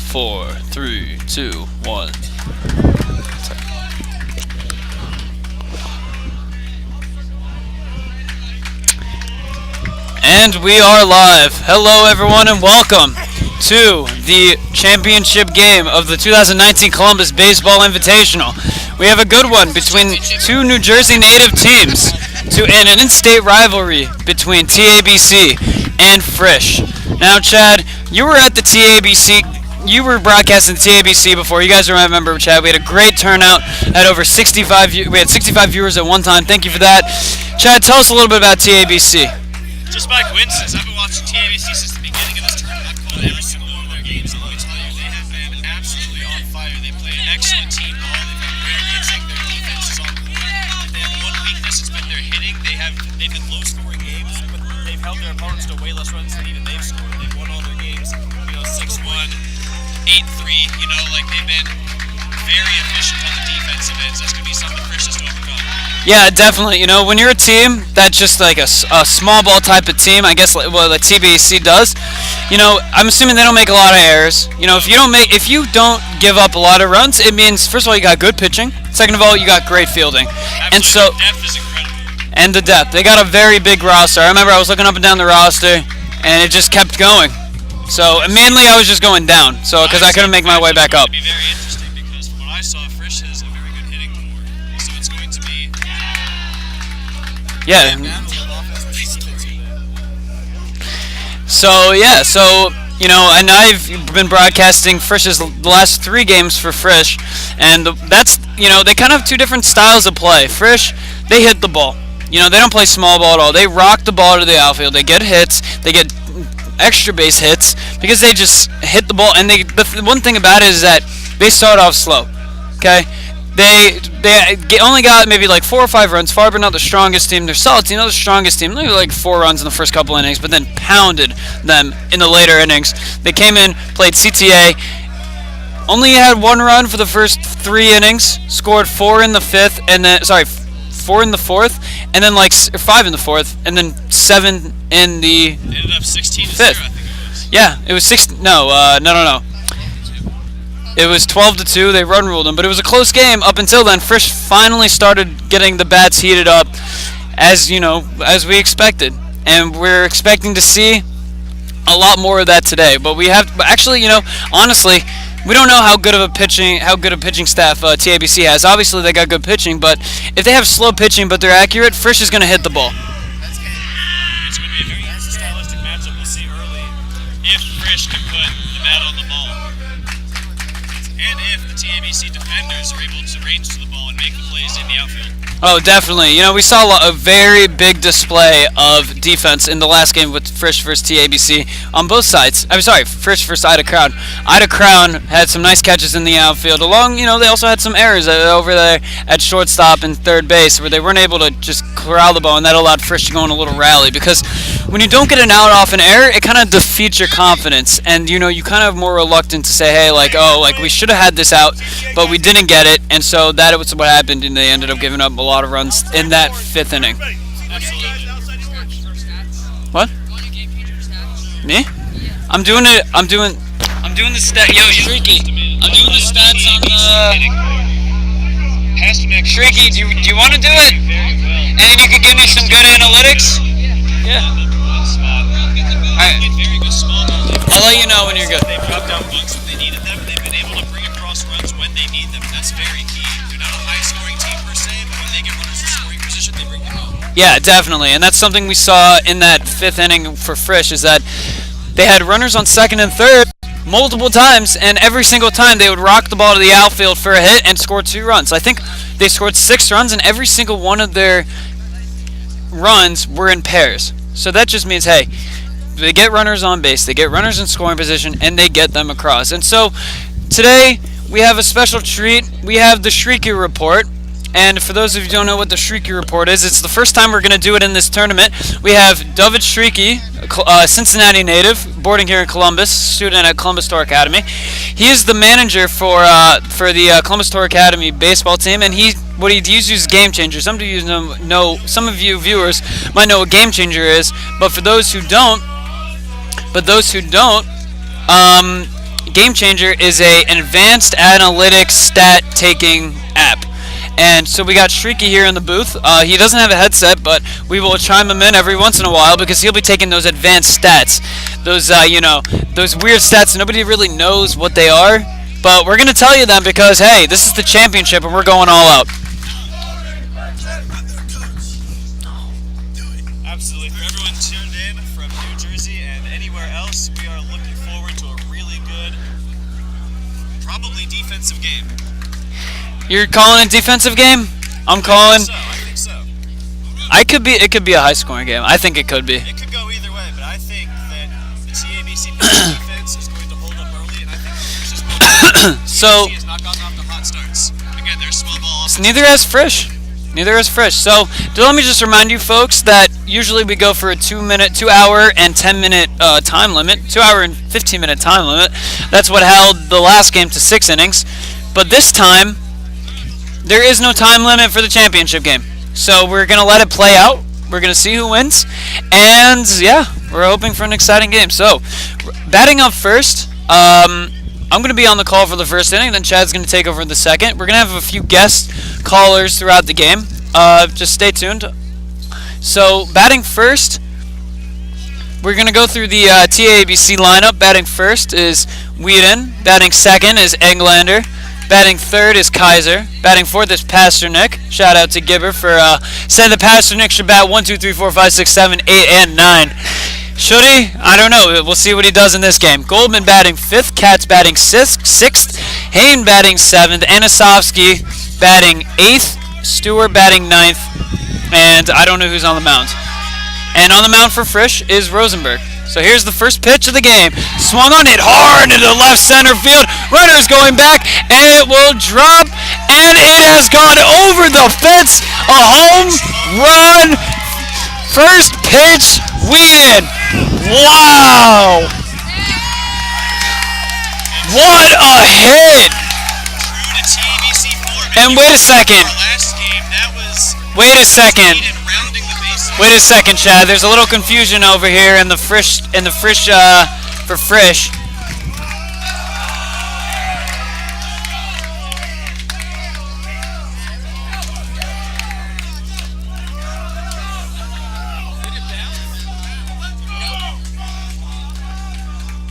4, 3, 2, 1. And we are live. Hello everyone and welcome to the championship game of the 2019 Columbus Baseball Invitational. We have a good one between two New Jersey native teams and an in-state rivalry between TABC and Frisch. Now Chad, you were at the TABC. You were broadcasting the TABC before. You guys remember, Chad. We had a great turnout. Had over 65. We had 65 viewers at one time. Thank you for that. Chad, tell us a little bit about TABC. Just by coincidence, I've been watching TABC since the beginning of this tournament. I've called every single one of their games, and let me tell you, they have been absolutely on fire. They play an excellent team ball. They've got great instinct. Their defense is on point. If they have one weakness, it's been their hitting. They've been low-scoring games, but they've held their opponents to way less runs than even they've scored. They've won all their games, 6-1, 8-3. They've been very efficient on the defensive ends. That's going to be something Frisch has to overcome. Yeah, definitely. When you're a team that's just like a small ball type of team, I guess like TBC does. I'm assuming they don't make a lot of errors. If you don't give up a lot of runs, it means first of all you got good pitching. Second of all, you got great fielding. Absolutely. And so the depth is incredible. And the depth. They got a very big roster. I remember I was looking up and down the roster, and it just kept going. So mainly I was just going down, because I couldn't make my way back up. It's going to be very interesting because from what I saw, Frisch has a very good hitting core. So it's going to be. Yeah. And I've been broadcasting Frisch's the last 3 games for Frisch, and that's they kind of have 2 different styles of play. Frisch, they hit the ball. They don't play small ball at all. They rock the ball to the outfield. They get hits. They get extra base hits because they just hit the ball. And the one thing about it is that they start off slow. Okay. They only got maybe like 4 or 5 runs, far but not the strongest team. They're solid team, not the strongest team. Maybe like 4 runs in the first couple innings, but then pounded them in the later innings. They came in, played CTA, only had 1 run for the first 3 innings, scored 4 in the 5th, and then 4 in the 4th, and then 5 in the 4th, and then 7 in the ended up 16 to 5th. 0, I think it was. Yeah, it was 6. No. It was 12-2. They run ruled them, but it was a close game up until then. Frisch finally started getting the bats heated up, as we expected, and we're expecting to see a lot more of that today. But honestly, we don't know how good a pitching staff TABC has. Obviously, they got good pitching, but if they have slow pitching but they're accurate, Frisch is going to hit the ball. It's going to be a very stylistic matchup. We'll see early if Frisch can put the bat on the ball. And if the TABC defenders are able to range to the ball and make the plays in the outfield. Oh, definitely. We saw a very big display of defense in the last game with Frisch versus TABC on both sides. I'm sorry, Frisch versus Ida Crown. Ida Crown had some nice catches in the outfield. They also had some errors over there at shortstop and third base where they weren't able to just corral the ball, and that allowed Frisch to go on a little rally. Because when you don't get an out off an error, it kind of defeats your confidence, and you kind of more reluctant to say, hey, we should have had this out, but we didn't get it, and so that was what happened, and they ended up giving up a lot of runs in that 5th inning. What? Me? I'm doing the stat. Yo, Shrieky. I'm doing the stats on the. Shrieky, do you want to do it? And then you can give me some good analytics. Yeah. Alright. I'll let you know when you're good. They've dropped down bunks when they needed them. They've been able to bring across runs when they need them. That's very key. They're not a high-scoring team per se, but when they get runners in scoring position, they bring them home. Yeah, definitely, and that's something we saw in that 5th inning for Frisch is that they had runners on 2nd and 3rd multiple times, and every single time they would rock the ball to the outfield for a hit and score 2 runs. I think they scored 6 runs, and every single one of their runs were in pairs. So that just means, hey, they get runners on base, they get runners in scoring position, and they get them across. And so today we have a special treat. We have the Shrieky Report. And for those of you who don't know what the Shrieky Report is, it's the first time we're going to do it in this tournament. We have David Shrieky, Cincinnati native, boarding here in Columbus, student at Columbus Tour Academy. He is the manager for the Columbus Tour Academy baseball team, and what he uses Game Changer. Some of you viewers might know what Game Changer is, but for those who don't, Game Changer is an advanced analytics stat taking app. And so we got Shrieky here in the booth. He doesn't have a headset, but we will chime him in every once in a while because he'll be taking those advanced stats. Those, those weird stats nobody really knows what they are. But we're going to tell you them because, hey, this is the championship and we're going all out. Absolutely. For everyone tuned in from New Jersey and anywhere else, we are looking forward to a really good, probably defensive game. You're calling a defensive game? I'm calling. I think so. It could be a high-scoring game. I think it could be. It could go either way, but I think that the TABC defense is going to hold up early, and I think Frisch is going to. So TABC has not gotten off to hot starts. Again, they're small ball offense. neither has Frisch. Neither has Frisch. So let me just remind you, folks, that usually we go for a 2 hour and 10-minute time limit, 2 hour and 15-minute time limit. That's what held the last game to 6 innings. But this time, there is no time limit for the championship game. So we're going to let it play out. We're going to see who wins. And, yeah, we're hoping for an exciting game. So, batting up first, I'm going to be on the call for the first inning. Then Chad's going to take over the second. We're going to have a few guest callers throughout the game. Just stay tuned. So, batting first, we're going to go through the TABC lineup. Batting first is Whedon. Batting second is Englander. Batting third is Kaiser. Batting fourth is Pasternak. Shout out to Gibber for saying that Pasternak should bat 1, 2, 3, 4, 5, 6, 7, 8, and 9. Should he? I don't know. We'll see what he does in this game. Goldman batting fifth. Katz batting sixth. Hain batting seventh. Anisovsky batting eighth. Stewart batting ninth. And I don't know who's on the mound. And on the mound for Frisch is Rosenberg. So here's the first pitch of the game. Swung on it hard into left center field. Runner's going back, and it will drop, and it has gone over the fence. A home run. First pitch, Whedon. Wow. What a hit. And wait a second. Wait a second. Wait a second, Chad. There's a little confusion over here in the Frisch for Frisch.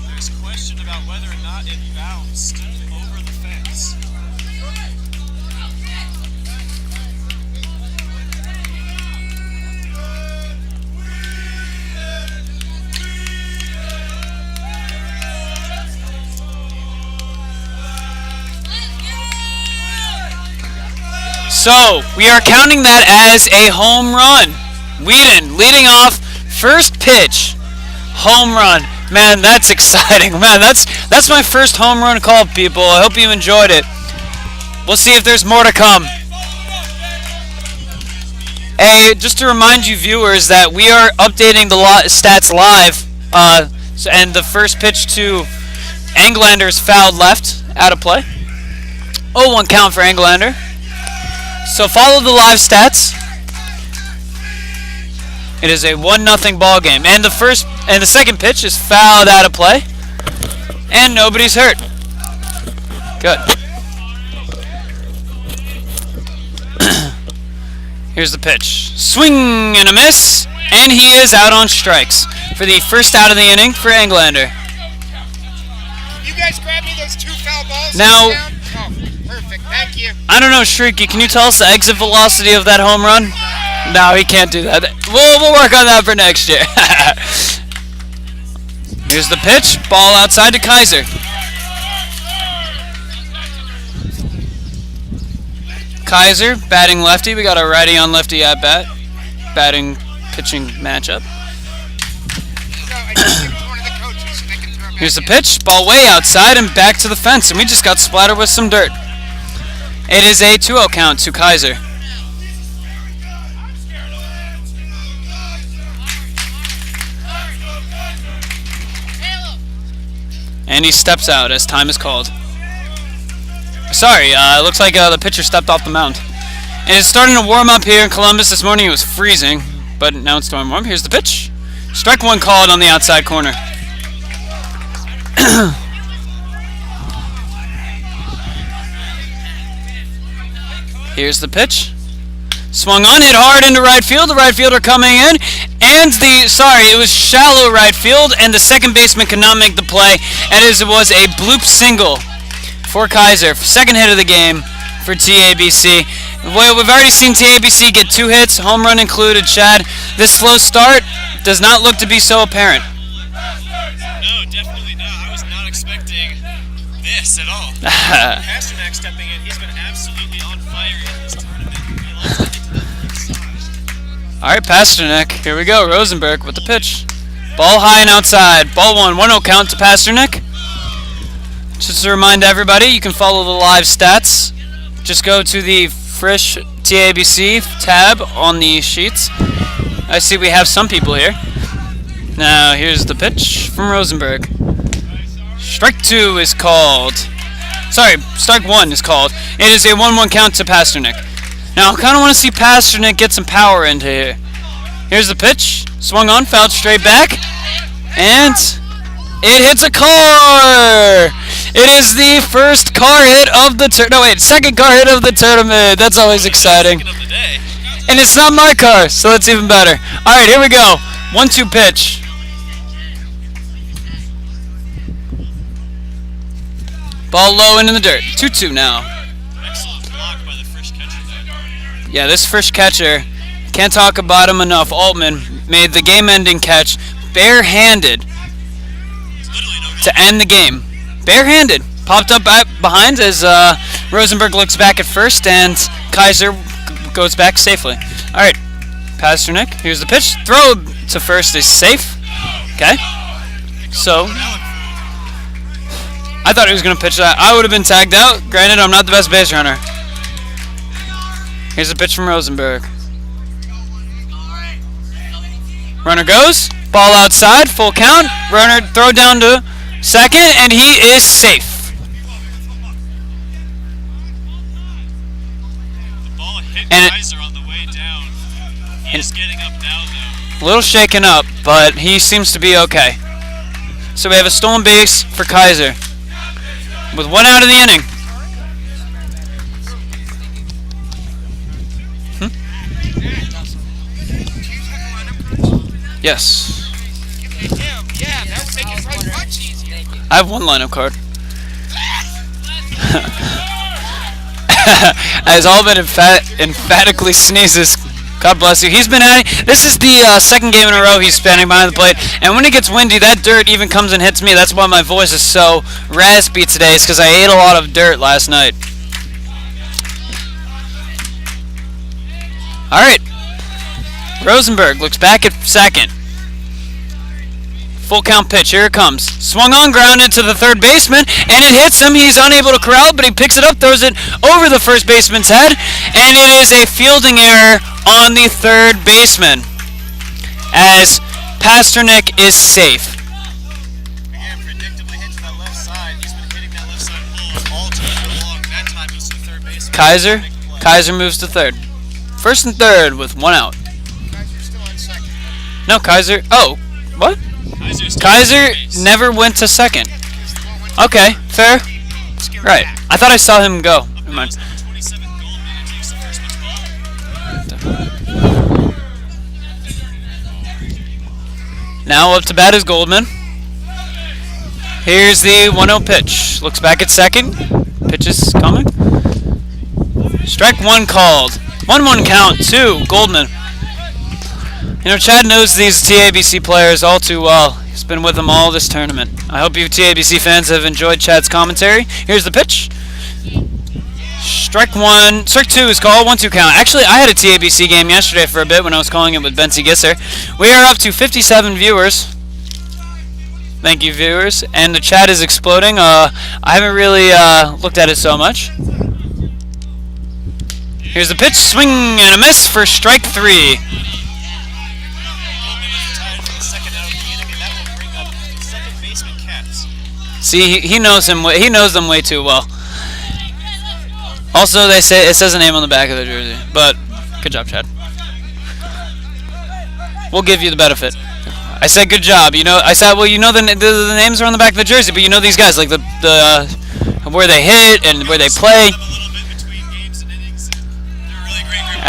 There's a question about whether or not it bounced over the fence. So, we are counting that as a home run. Whedon leading off, first pitch, home run. Man, that's exciting. Man, that's my first home run call, people. I hope you enjoyed it. We'll see if there's more to come. Hey, just to remind you viewers that we are updating the stats live. And the first pitch to Englander's fouled left, out of play. 0-1 count for Englander. So follow the live stats. It is a 1-0 ball game, and the second pitch is fouled out of play, and nobody's hurt. Good. Here's the pitch. Swing and a miss, and he is out on strikes for the first out of the inning for Englander. You guys grab me those 2 foul balls. Now, oh, perfect. Thank you. I don't know, Shrieky, can you tell us the exit velocity of that home run? No, he can't do that. We'll work on that for next year. Here's the pitch. Ball outside to Kaiser. Kaiser, batting lefty. We got a righty on lefty at bat. Batting, pitching matchup. Here's the pitch. Ball way outside and back to the fence. And we just got splattered with some dirt. It is a 2-0 count to Kaiser. And he steps out as time is called. Sorry, it looks like the pitcher stepped off the mound. And it's starting to warm up here in Columbus. This morning it was freezing, but now it's starting warm. Here's the pitch. Strike one called on the outside corner. Here's the pitch. Swung on, hit hard into right field. The right fielder coming in, and it was shallow right field, and the second baseman could not make the play, and it was a bloop single for Kaiser. Second hit of the game for TABC. Well, we've already seen TABC get 2 hits, home run included, Chad. This slow start does not look to be so apparent. No, definitely not. I was not expecting this at all. Pasternak stepping in. He's been absolutely on fire in this tournament. He loves to hit to the left side. All right, Pasternak. Here we go. Rosenberg with the pitch. Ball high and outside. Ball 1. 1-0 count to Pasternak. Just to remind everybody, you can follow the live stats. Just go to the Frisch TABC tab on the sheets. I see we have some people here. Now, here's the pitch from Rosenberg. Strike 2 is called. Sorry, strike 1 is called. It is a 1-1 count to Pasternak. Now, I kind of want to see Pasternak get some power into here. Here's the pitch. Swung on, fouled straight back. And it hits a car! It is the first car hit of the second car hit of the tournament. That's always exciting. Second of the day. And it's not my car, so that's even better. All right, here we go. 1-2 pitch. Ball low into the dirt. 2-2 now. Excellent block by the Frisch catcher there. Yeah, this Frisch catcher, can't talk about him enough. Altman made the game-ending catch barehanded Literally no to end the game. Barehanded. Popped up behind as Rosenberg looks back at first, and Kaiser goes back safely. All right, Pasternak. Here's the pitch. Throw to first is safe. Okay. So I thought he was going to pitch that. I would have been tagged out. Granted, I'm not the best base runner. Here's a pitch from Rosenberg. Runner goes. Ball outside. Full count. Runner throw down to second, and he is safe. The ball hit And Kaiser on the way down. He's getting up now, though. A little shaken up, but he seems to be okay. So we have a stolen base for Kaiser with 1 out of the inning. Yes. Yeah, that would make it right much easier. I have 1 lineup card. As Allman emphatically sneezes, God bless you. He's been at it. This is the second game in a row he's standing behind the plate. And when it gets windy, that dirt even comes and hits me. That's why my voice is so raspy today. It's because I ate a lot of dirt last night. All right. Rosenberg looks back at second. Full count pitch. Here it comes. Swung on, ground into the third baseman, and it hits him. He's unable to corral it, but he picks it up, throws it over the first baseman's head, and it is a fielding error on the third baseman, as Pasternak is safe. Again, predictably hit to that left side. He's been hitting that left side pole all tournament long. That time it was to the third baseman. Kaiser moves to third. First and third with 1 out. Kaiser's still on second. No, Kaiser. Oh, what? Kaiser never went to second. Okay, fair. Right. I thought I saw him go. Never mind. 27 Goldman takes the first pitch ball. Now up to bat is Goldman. Here's the 1-0 pitch. Looks back at second. Pitch is coming. Strike 1 called. 1-1 count to Goldman. You know, Chad knows these TABC players all too well. He's been with them all this tournament. I hope you TABC fans have enjoyed Chad's commentary. Here's the pitch. Strike 2 is called. 1-2 count. Actually, I had a TABC game yesterday for a bit when I was calling it with Bensy Gisser. We are up to 57 viewers. Thank you, viewers. And the chat is exploding. I haven't really looked at it so much. Here's the pitch. Swing and a miss for strike 3. See, he knows him. He knows them way too well. Also, they say it says a name on the back of the jersey. But good job, Chad. We'll give you the benefit. I said good job. You know, I said, well, you know the names are on the back of the jersey, but you know these guys, like the where they hit and where they play.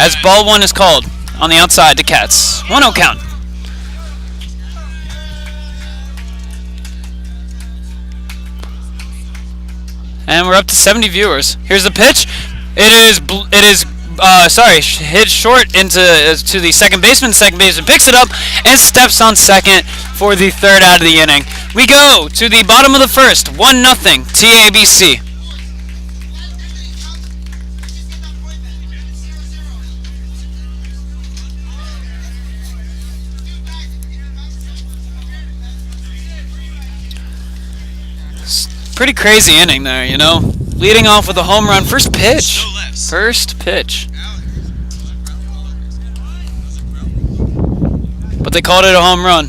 as ball 1 is called on the outside to Cats. 1-0 count. And we're up to 70 viewers. Here's the pitch. It is hit short to the second baseman. Second baseman picks it up and steps on second for the third out of the inning. We go to the bottom of the first. 1-0 TABC. Pretty crazy inning there, you know. Leading off with a home run. First pitch. First pitch. But they called it a home run.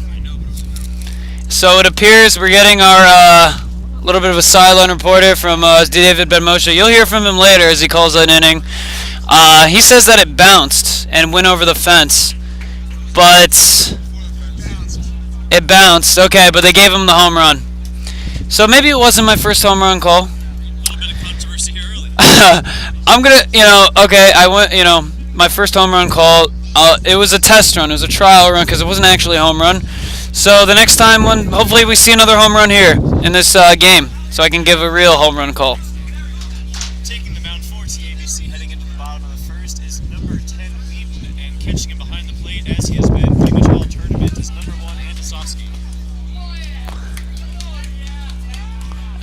So it appears we're getting our little bit of a sideline reporter from David Ben-Moshe. You'll hear from him later as he calls that inning. He says that it bounced and went over the fence. But it bounced. Okay, but they gave him the home run. So maybe it wasn't my first home run call. A little bit of controversy here early. I'm gonna, okay, I went, my first home run call. It was a test run, it was a trial run because it wasn't actually a home run. So the next time, hopefully we see another home run here in this game, so I can give a real home run call. Taking the mound for TABC, heading into the bottom of the first, is number 10 Wheaton, and catching him behind the plate as he has been pretty much all tournament is number 1 Antisovsky.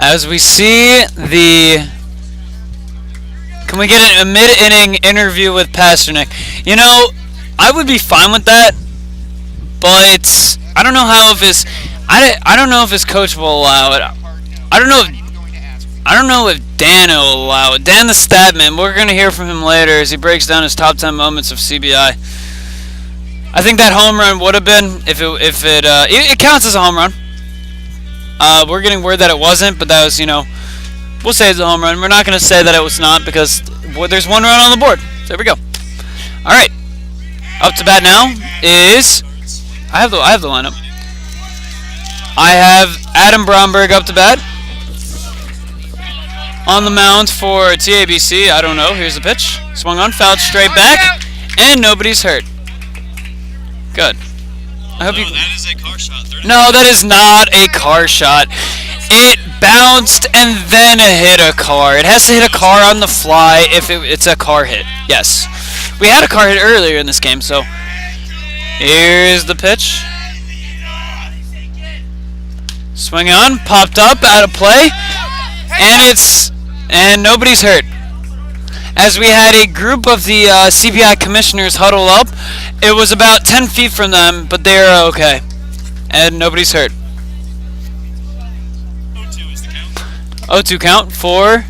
As we see the... Can we get a mid-inning interview with Pasternak? I would be fine with that, but I don't know how if his... I don't know if his coach will allow it. I don't know if Dan will allow it. Dan the Statman, we're going to hear from him later as he breaks down his top 10 moments of CBI. I think that home run would have been, if it counts as a home run. We're getting word that it wasn't, but that was, we'll say it's a home run. We're not going to say that it was not because there's one run on the board. So there we go. All right. Up to bat now is... I have the lineup. I have Adam Bromberg up to bat. On the mound for TABC, I don't know. Here's the pitch. Swung on, fouled straight back, and nobody's hurt. Good. I hope that is a car shot. No, that is not a car shot. It bounced and then hit a car. It has to hit a car on the fly if it's a car hit. Yes. We had a car hit earlier in this game, so here's the pitch. Swing on, popped up, out of play, and nobody's hurt. As we had a group of the CBI commissioners huddle up, it was about 10 feet from them, but they're okay. And nobody's hurt. 0-2 is the count. 0-2 count for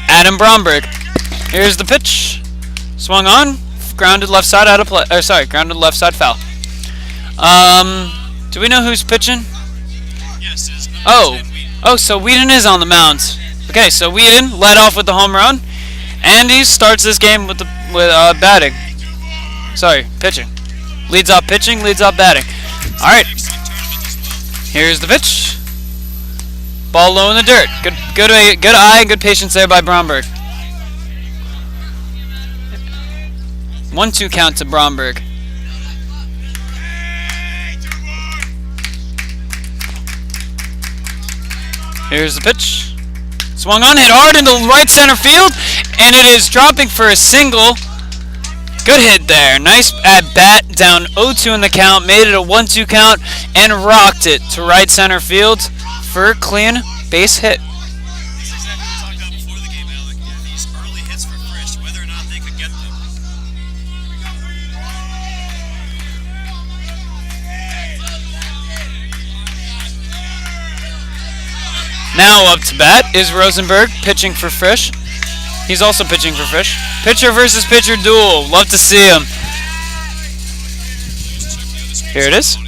Adam Bromberg. Here's the pitch. Swung on, grounded left side out of play. Grounded left side foul. Do we know who's pitching? Yes, it is number 10 Wheaton. So Whedon is on the mound. Okay, so Whedon led off with the home run. And he starts this game with batting. Sorry, pitching. Leads off pitching, leads off batting. All right. Here's the pitch. Ball low in the dirt. Good eye, good patience there by Bromberg. 1-2 count to Bromberg. Here's the pitch. Swung on, hit hard into right center field, and it is dropping for a single. Good hit there. Nice at bat, down 0-2 in the count, made it a 1-2 count, and rocked it to right center field for a clean base hit. This is exactly what we talked about before the game, Alec. These early hits for Frisch, whether or not they could get them. Now up to bat is Rosenberg, pitching for Frisch. He's also pitching for Frisch. Pitcher versus pitcher duel. Love to see him. Here it is.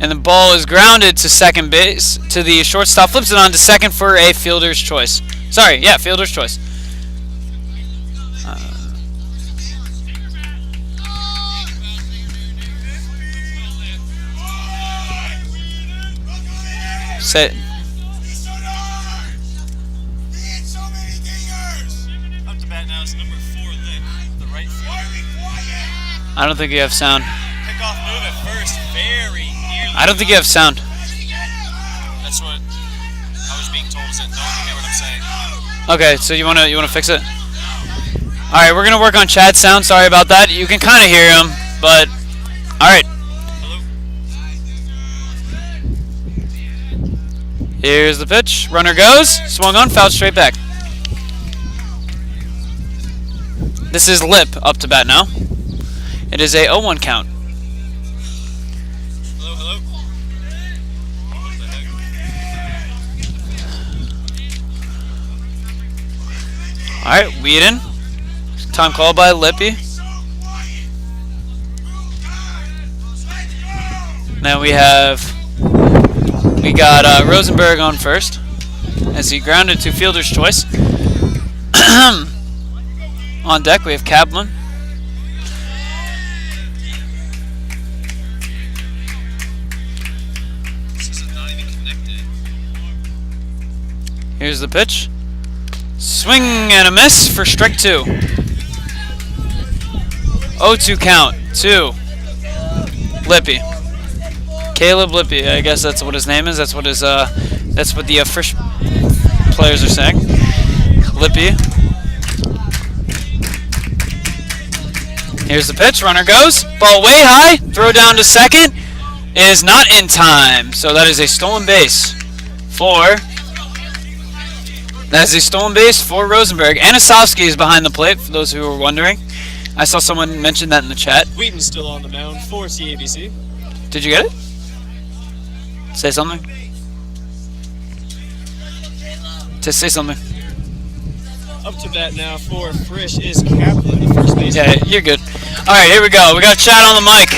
And the ball is grounded to second base, to the shortstop, flips it on to second for a fielder's choice. Fielder's choice. I don't think you have sound. Pickoff move at first, very nearly. I don't think you have sound. That's what I was being told. Is that no one can hear what I'm saying? Okay, so you wanna fix it? All right, we're gonna work on Chad's sound. Sorry about that. You can kind of hear him, but all right. Hello. Here's the pitch. Runner goes. Swung on. Fouled straight back. This is Lip up to bat now. It is a 0-1 count. Hello, hello. What the heck? All right, Whedon. Time called by Lippy. Now we got Rosenberg on first as he grounded to fielder's choice. On deck we have Kaplan. This is not even connected. Here's the pitch. Swing and a miss for strike 2. 0-2 count. 2. Lippy. Caleb Lippy. I guess that's what his name is. That's what his that's what the Frisch players are saying. Lippy. Here's the pitch. Runner goes. Ball way high. Throw down to second. Is not in time. So that is a stolen base for. That is a stolen base for Rosenberg. Anisovsky is behind the plate, for those who are wondering. I saw someone mention that in the chat. Wheaton's still on the mound for TABC. Did you get it? Say something. Just say something. Up to bat now for Frisch is Kaplan, the first baseman. Yeah, you're good. All right, here we go. We got Chad on the mic.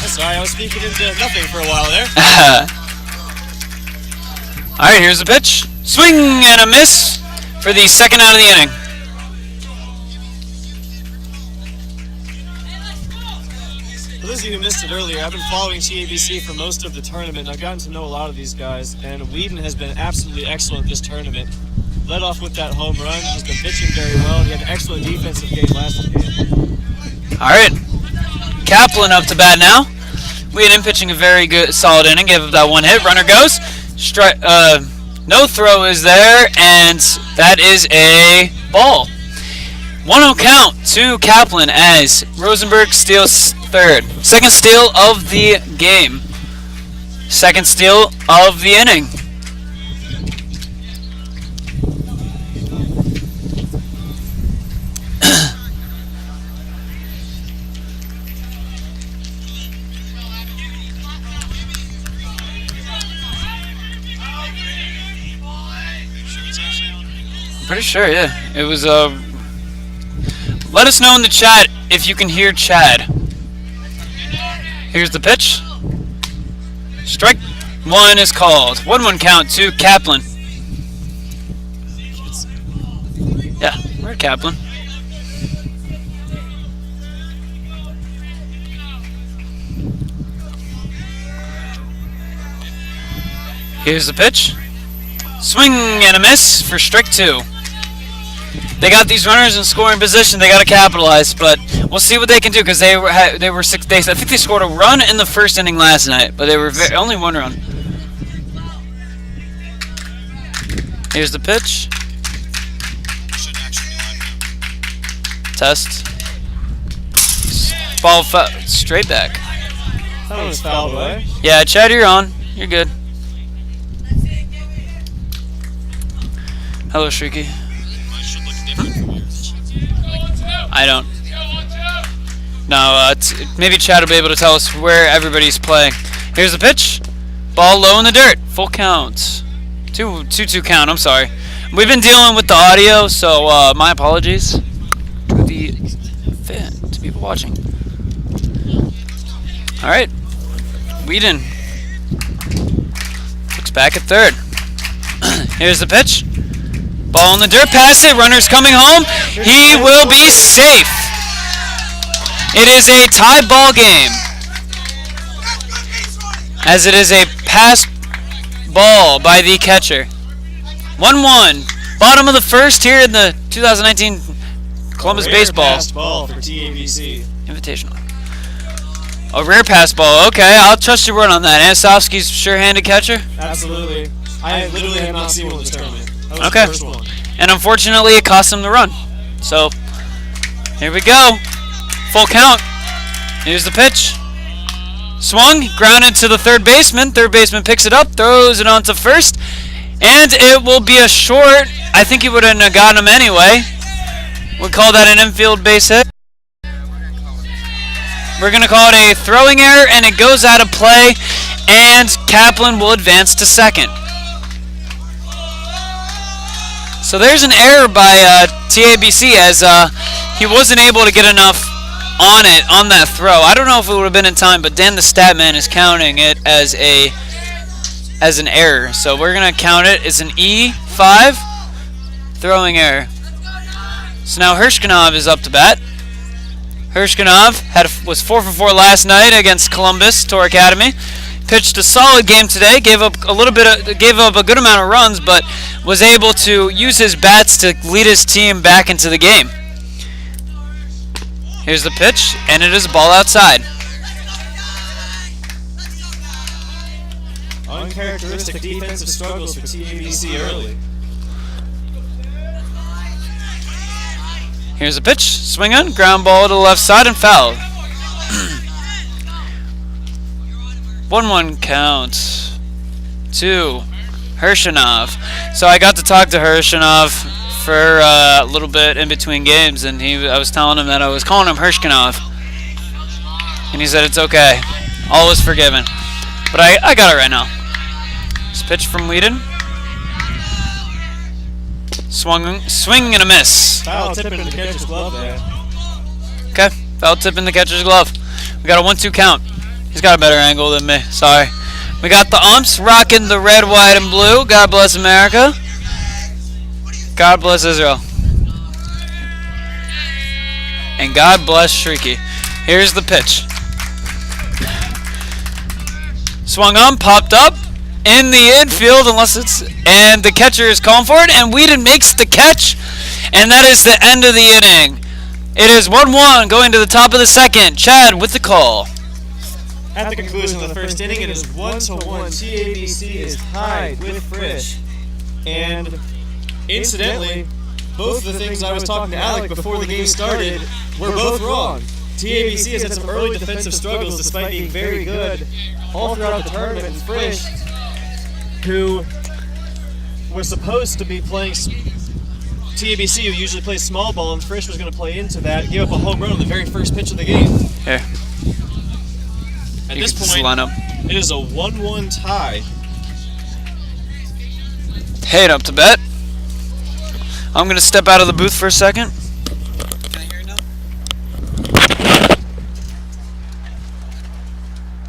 Sorry, I was speaking into nothing for a while there. All right, here's the pitch. Swing and a miss for the second out of the inning. For those of you who missed it earlier, I've been following TABC for most of the tournament. I've gotten to know a lot of these guys, and Whedon has been absolutely excellent this tournament. Led off with that home run. He's been pitching very well. He had an excellent defensive game last game. All right, Kaplan up to bat now. Whedon pitching a very good, solid inning. Gave up that one hit. Runner goes. No throw is there, and that is a ball. 1-0 count to Kaplan as Rosenberg steals third. Second steal of the game. Second steal of the inning. Pretty sure, yeah. It was, let us know in the chat if you can hear Chad. Here's the pitch. Strike 1 is called. 1-1 count to Kaplan. Yeah, we're Kaplan. Here's the pitch. Swing and a miss for strike 2. They got these runners in scoring position. They got to capitalize, but we'll see what they can do because they were 6 days. I think they scored a run in the first inning last night, but they were only one run. Here's the pitch. Test. Ball straight back. That was fouled away. Yeah, Chad, you're on. You're good. Hello, Shrieky. I don't. No, maybe Chad will be able to tell us where everybody's playing. Here's the pitch. Ball low in the dirt. Full count. 2-2 count. I'm sorry. We've been dealing with the audio, so my apologies to the to people watching. All right. Whedon looks back at third. Here's the pitch. Ball in the dirt, past it, runner's coming home. He will be safe. It is a tie ball game, as it is a pass ball by the catcher. 1-1, bottom of the first here in the 2019 Columbus Baseball Ball for TABC. Invitational. A rear pass ball. Okay, I'll trust your word on that. Anastovsky's sure-handed catcher? Absolutely. I literally have not seen one in this tournament. That was Okay. the first one. And unfortunately, it cost him the run. So, here we go. Full count. Here's the pitch. Swung, grounded to the third baseman. Third baseman picks it up, throws it onto first. And it will be a short. I think he would have gotten him anyway. We'll call that an infield base hit. We're going to call it a throwing error, and it goes out of play, and Kaplan will advance to second. So there's an error by TABC as he wasn't able to get enough on that throw. I don't know if it would have been in time, but Dan the stat man is counting it as an error. So we're going to count it as an E5 throwing error. So now Hirschkanov is up to bat. Hirschkanov was 4 for 4 last night against Columbus Tour Academy. Pitched a solid game today. Gave up a good amount of runs, but was able to use his bats to lead his team back into the game. Here's the pitch, and it is a ball outside. Uncharacteristic defensive struggles for TABC early. Here's a pitch, swing on, ground ball to the left side and foul. 1-1 count to Hirschkanov. So I got to talk to Hirschkanov for a little bit in between games, and I was telling him that I was calling him Hirschkanov, and he said it's okay, all is forgiven. But I got it right now. This pitch from Whedon. Swing and a miss. Foul tip in the catcher's glove there. Okay, foul tip in the catcher's glove. We got a 1-2 count. He's got a better angle than me. Sorry. We got the umps rocking the red, white, and blue. God bless America. God bless Israel. And God bless Shrieky. Here's the pitch. Swung on, popped up in the infield, and the catcher is calling for it, and Whedon makes the catch, and that is the end of the inning. It is 1-1 going to the top of the second. Chad with the call. At the conclusion of the first inning, it is 1-1. TABC is tied with Frisch. And incidentally, both of the things I was talking to Alec before the game started were both wrong. TABC has had some early defensive struggles despite being very good all throughout the tournament. And Frisch, who was supposed to be playing TABC, who usually plays small ball, and Frisch was going to play into that, gave up a home run on the very first pitch of the game. Here. At this point, it is a 1-1 tie. Head up to bat. I'm going to step out of the booth for a second. Can I hear you now?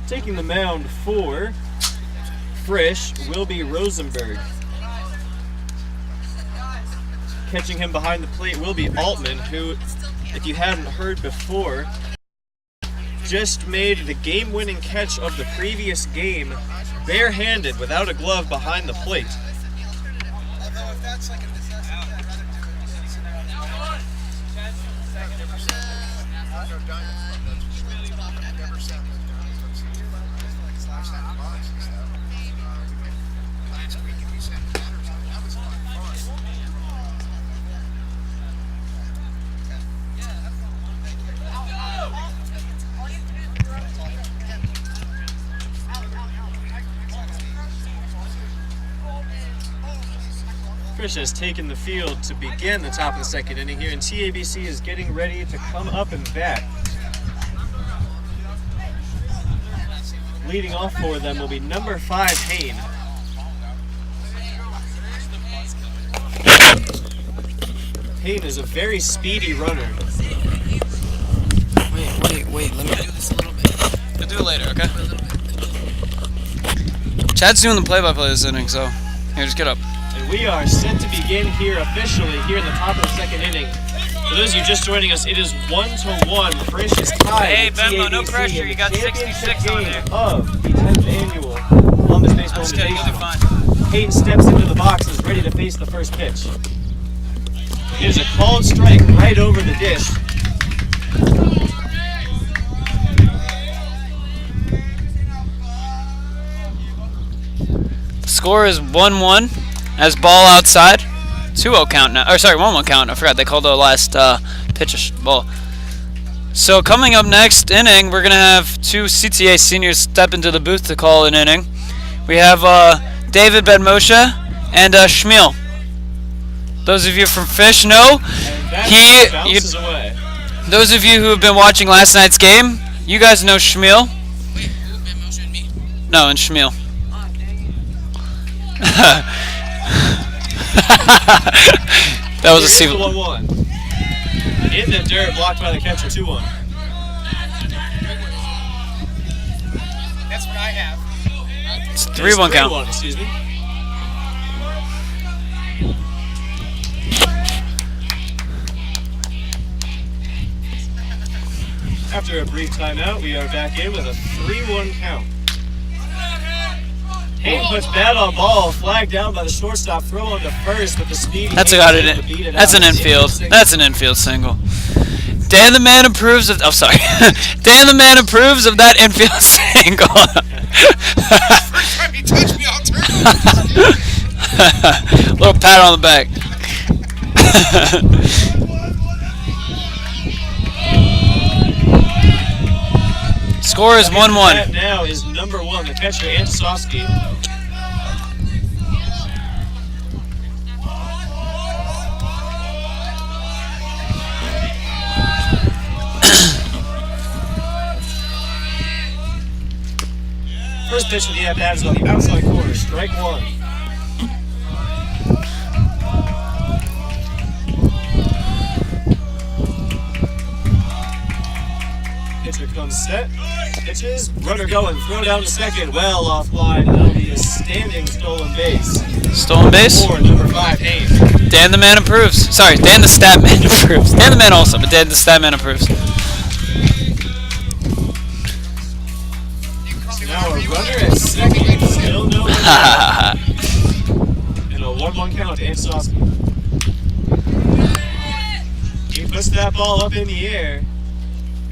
Taking the mound for Frisch will be Rosenberg. Catching him behind the plate will be Altman, who, if you hadn't heard before, just made the game-winning catch of the previous game barehanded without a glove behind the plate. Although if that's like a Frisch has taken the field to begin the top of the second inning here, and TABC is getting ready to come up and bat. Leading off for them will be number 5, Hain. Hain is a very speedy runner. Wait, let me do this a little bit. We'll do it later, okay? Chad's doing the play-by-play this inning, so here, just get up. And we are set to begin here officially here in the top of the second inning. For those of you just joining us, it is 1-1. Frisch is tied. Hey, with Bembo, TABC no pressure. in You the got championship 66 on game there. of the 10th annual Columbus Baseball That's good, you'll be Invitational. fine. Hayden steps into the box and is ready to face the first pitch. It is a called strike right over the dish. The score is 1-1 as ball outside. 2-0 count now. Or sorry, 1-1 count. I forgot they called the last pitch ball. So coming up next inning, we're gonna have two CTA seniors step into the booth to call an inning. We have David Ben-Moshe and Shmuel. Those of you from Frisch know Bounces away. those of you who have been watching last night's game, you guys know Shmuel. Wait, who? Ben-Moshe and me? No, and Shmuel. That was a Here's the C. 1-1. In the dirt, blocked by the catcher, 2-1. That's what I have. It's 3-1 count. 3-1, excuse me. After a brief timeout, we are back in with a 3-1 count. Hayden puts bat on ball, flag down by the shortstop, throw on to first with the speed. That's an infield. That's an infield single. Dan the man approves of. Oh, sorry. Dan the man approves of that infield single. First time he touched me, I'll turn. Little pat on the back. Score is 1-1. That now is number 1, the catcher, Antisovsky. First pitch of the at-bat is on the outside corner, strike 1. Pitcher comes set, pitches, runner going, throw down to second, well offline, and that'll be a standing stolen base. Stolen base? For number 5, Haynes. Dan the man approves. Sorry, Dan the stat man approves. Dan the man also, but Dan the stat man approves. Now a runner at second, still no one out. And a 1-1 count to Antisovsky. He puts that ball up in the air,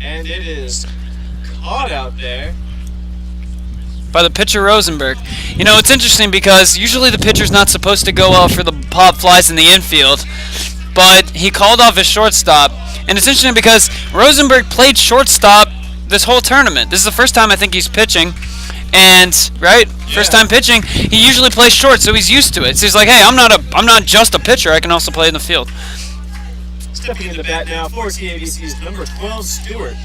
and it is caught out there. By the pitcher Rosenberg. You know, it's interesting because usually the pitcher's not supposed to go out for the pop flies in the infield, but he called off his shortstop. And it's interesting because Rosenberg played shortstop this whole tournament. This is the first time I think he's pitching. And right, first time pitching, he usually plays short, so he's used to it. So he's like, "Hey, I'm not just a pitcher. I can also play in the field." Stepping in the bat now for TABC's number 12, Stewart.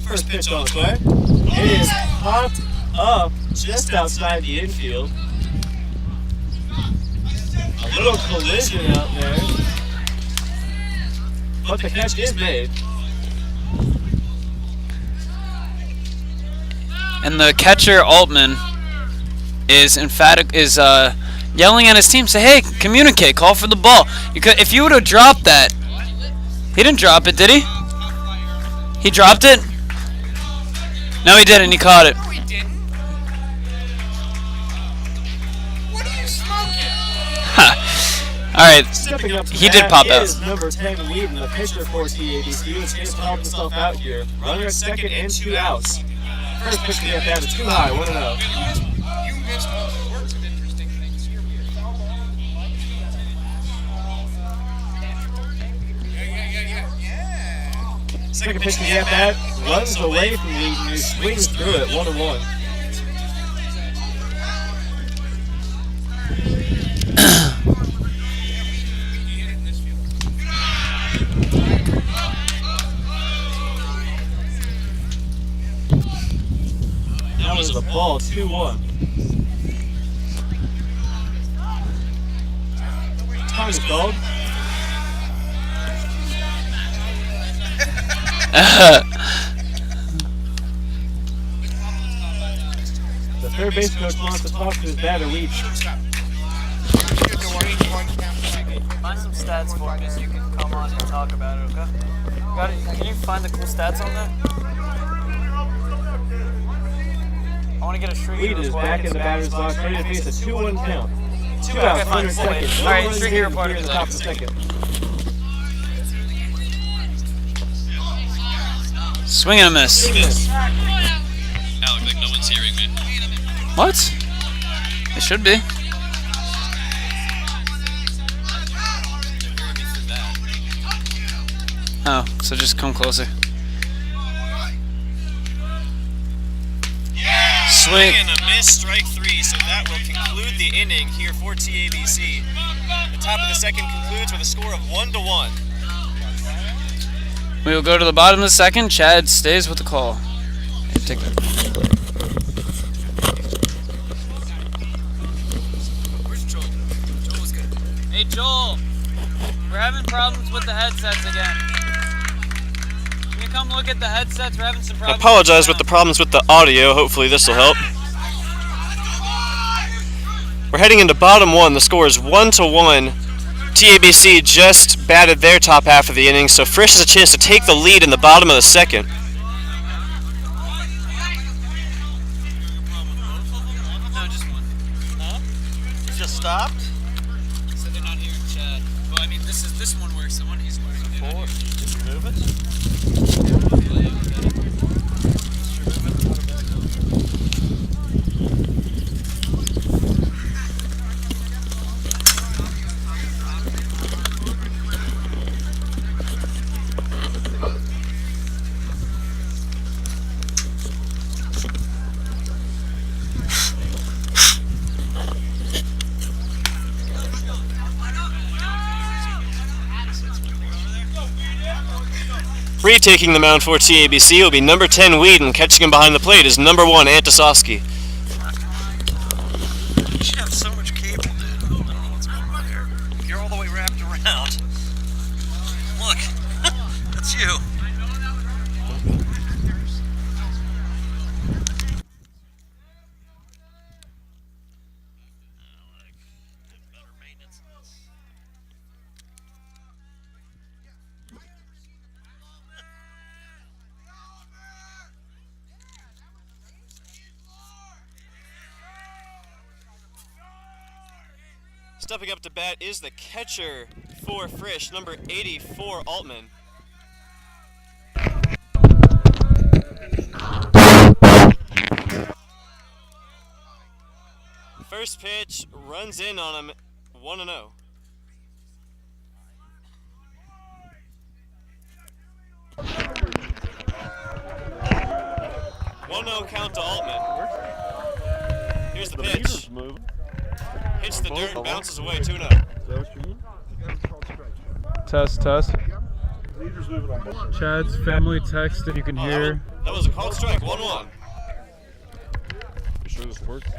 First pitch on its way. It is popped up just outside the infield. A little collision out there. But the catch is made. And the catcher Altman is yelling at his team, say, "Hey, communicate, call for the ball." If you would have dropped that, he didn't drop it, did he? He dropped it? No, he didn't. He caught it. No, he didn't. What are you smoking? All right. Stepping up to He bat did pop out. is number 10, Whedon, the pitcher for TABC, who has chance to help himself out here. Runner at second and 2 outs. First pitch to the at-bat is too high, 1-0. You missed all sorts of interesting things here. Yeah. Second pitch to the at-bat, runs away from Whedon, who swings through it, 1-1. That was the ball, 2-1. Time is called. The third base coach wants to talk to his batter, Leach. Find some stats for me so you can come on and talk about it, okay? Got it. Can you find the cool stats on that? I want to get a streak. Lead is back in the batter's box, ready to face a 2-1 count. 2 Okay, outs, fine. runner second. All right, No runs streak here, reporter at the then. top of the second. Swing and a miss. Alec, like no one's hearing me. What? It should be. Oh, so just come closer. Swing. And a miss, strike 3, so that will conclude the inning here for TABC. The top of the second concludes with a score of 1-1. We will go to the bottom of the second. Chad stays with the call. Hey, take that. Where's Joel? Joel's good. Hey, Joel. We're having problems with the headsets again. Can you come look at the headsets? We're having some I problems. apologize with the problems with the audio. Hopefully this will help. We're heading into bottom 1. The score is 1-1. TABC just batted their top half of the inning, so Frisch has a chance to take the lead in the bottom of the second. No, just one. Huh? It just stopped? So they're not hearing Chad. Well, I mean, this one works. The one he's wearing. Did you move it? Retaking the mound for TABC will be number 10 Whedon. Catching him behind the plate is number 1 Antasovsky. You should have so much cable, dude. I don't know what's going on here. You're all the way wrapped around. Look, that's you. Better maintenance than this. Stepping up to bat is the catcher for Frisch, number 84 Altman. First pitch runs in on him, 1-0. Count to Altman. Here's the pitch. Hits the dirt and bounces away, 2-0. Test. Chad's family text if you can hear. That was a called strike, 1-1. You sure this works?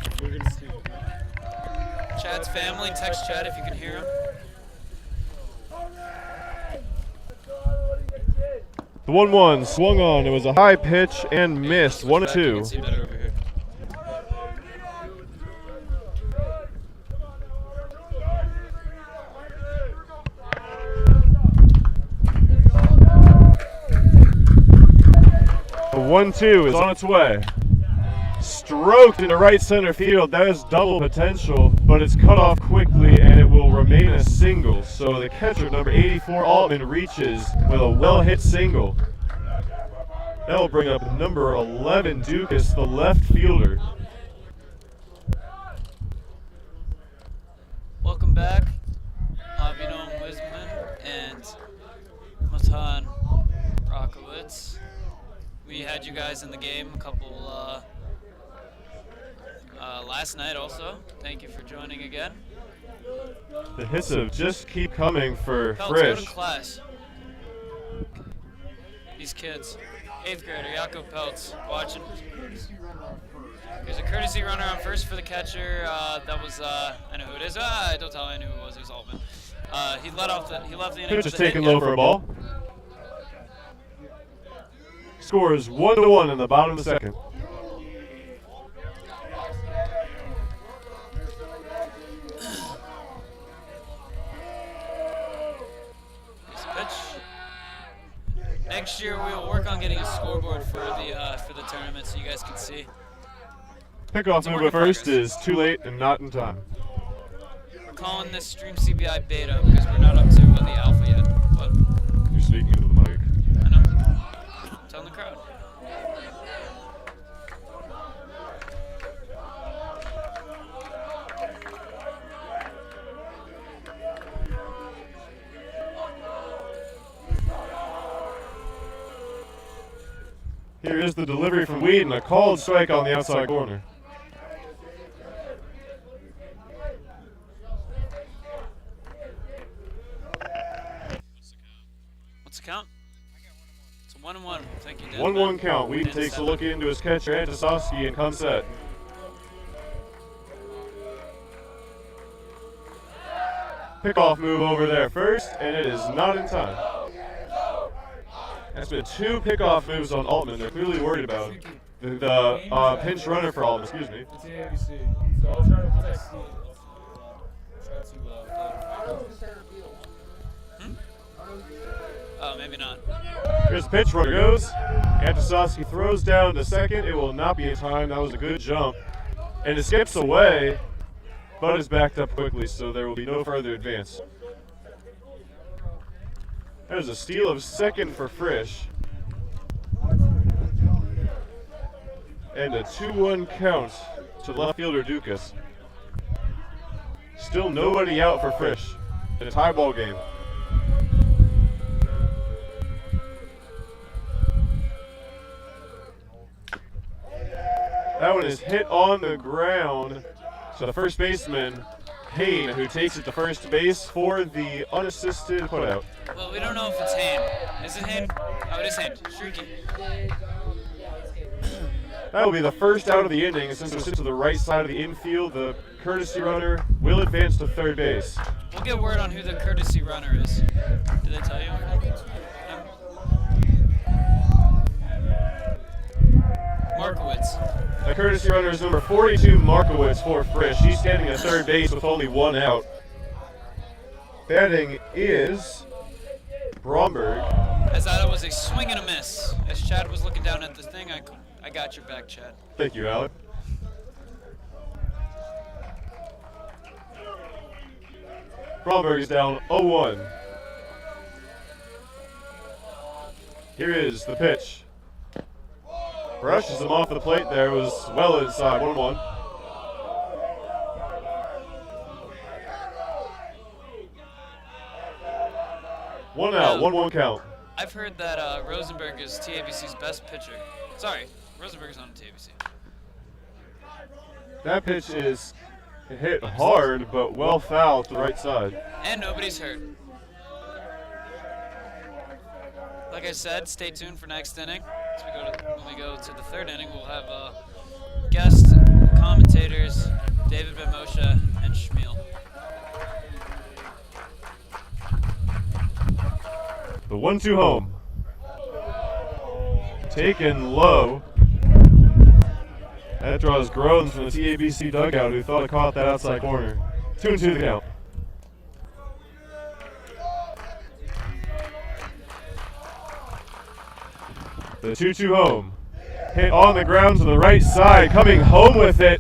Chad's family, text Chad if you can hear him. The 1-1 swung on. It was a high pitch and missed. 1-2. See better over here. The 1-2 is on its way. Stroked into right center field. That is double potential, but it's cut off quickly and it will remain a single. So the catcher, number 84 Altman, reaches with a well-hit single. That will bring up number 11 Dukas, the left fielder. Welcome back, Avinom Wisman and Matan Rockowitz. We had you guys in the game a couple last night also. Thank you for joining again. The hits have just keep coming for Peltz, go to Frisch. class. These kids. 8th grader, Jakob Peltz, watching. There's a courtesy runner on first for the catcher. That was, I know who it is. Don't tell me I knew who it was. It was Altman. He left the inning. Pitch with is a taken hit. low for a ball. Score is 1-1 in the bottom of the second. Nice pitch. Next year we will work on getting a scoreboard for the tournament so you guys can see. Pickoff move at first is too late and not in time. We're calling this Stream CBI beta because we're not up to the alpha yet. But You're speaking into the mic. I know. Tell the crowd. Here is the delivery from Whedon, a called strike on the outside corner. What's the count? It's a 1-1. Thank you, Dan. 1-1 count. Whedon takes a look into his catcher, Antisovsky, and comes set. Pickoff move over there first, and it is not in time. That's been 2 pickoff moves on Altman. They're clearly worried about him. The pinch runner for Altman, excuse me. Oh, maybe not. Here's the pitch, runner goes. Antisovsky throws down to second. It will not be in time. That was a good jump. And it skips away, but is backed up quickly, so there will be no further advance. There's a steal of second for Frisch. And a 2-1 count to left fielder Dukas. Still nobody out for Frisch in a tie ball game. That one is hit on the ground. So the first baseman, Payne, who takes it to first base for the unassisted putout. Well, we don't know if it's Hain. Is it Hain? Oh, it is Hain. Shrieky. That will be the first out of the inning. Since it's hit to the right side of the infield, the courtesy runner will advance to third base. We'll get word on who the courtesy runner is. Did they tell you? No? Markowitz. The courtesy runner is number 42, Markowitz, for Frisch. He's standing at third base with only 1 out. Batting is Bromberg. As that was a swing and a miss. As Chad was looking down at the thing, I got your back, Chad. Thank you, Alec. Bromberg is down 0-1. Here is the pitch. Brushes him off the plate there, was well inside, 1-1. One out, 1-1 count. I've heard that Rosenberg is TABC's best pitcher. Sorry, Rosenberg's on TABC. That pitch is hit hard, but well fouled to the right side. And nobody's hurt. Like I said, stay tuned for next inning. When we go to the third inning, we'll have guest commentators David Ben Moshe and Shmuel. The 1-2 home. Taken low. That draws groans from the TABC dugout who thought it caught that outside corner. 2-2 the count. The 2-2 home. Hit on the ground to the right side, coming home with it.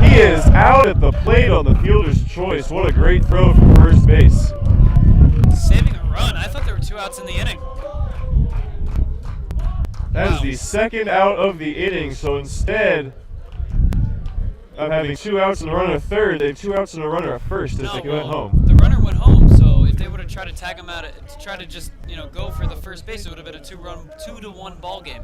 He is out at the plate on the fielder's choice. What a great throw from first base. Saving a run. I thought there were 2 outs in the inning. That is the second out of the inning, so instead of having 2 outs and a runner at third, they have 2 outs and a runner at first as they went home. The runner went home, so if they would have tried to tag him out, to try to just go for the first base, it would have been a 2-1 ball game.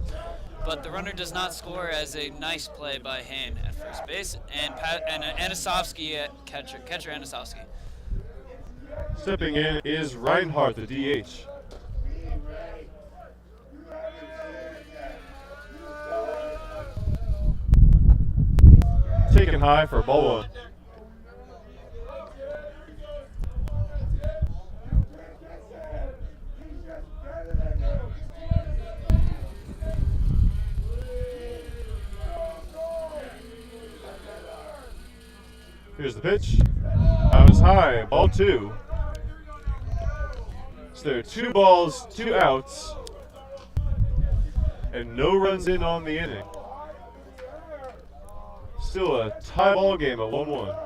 But the runner does not score as a nice play by Hain at first base and Antisovsky at catcher Antisovsky. Stepping in is Reinhardt, the DH. Taken high for ball 1. Here's the pitch. That was high, ball 2. So there are 2 balls, 2 outs, and no runs in on the inning. Still a tie ball game at 1-1.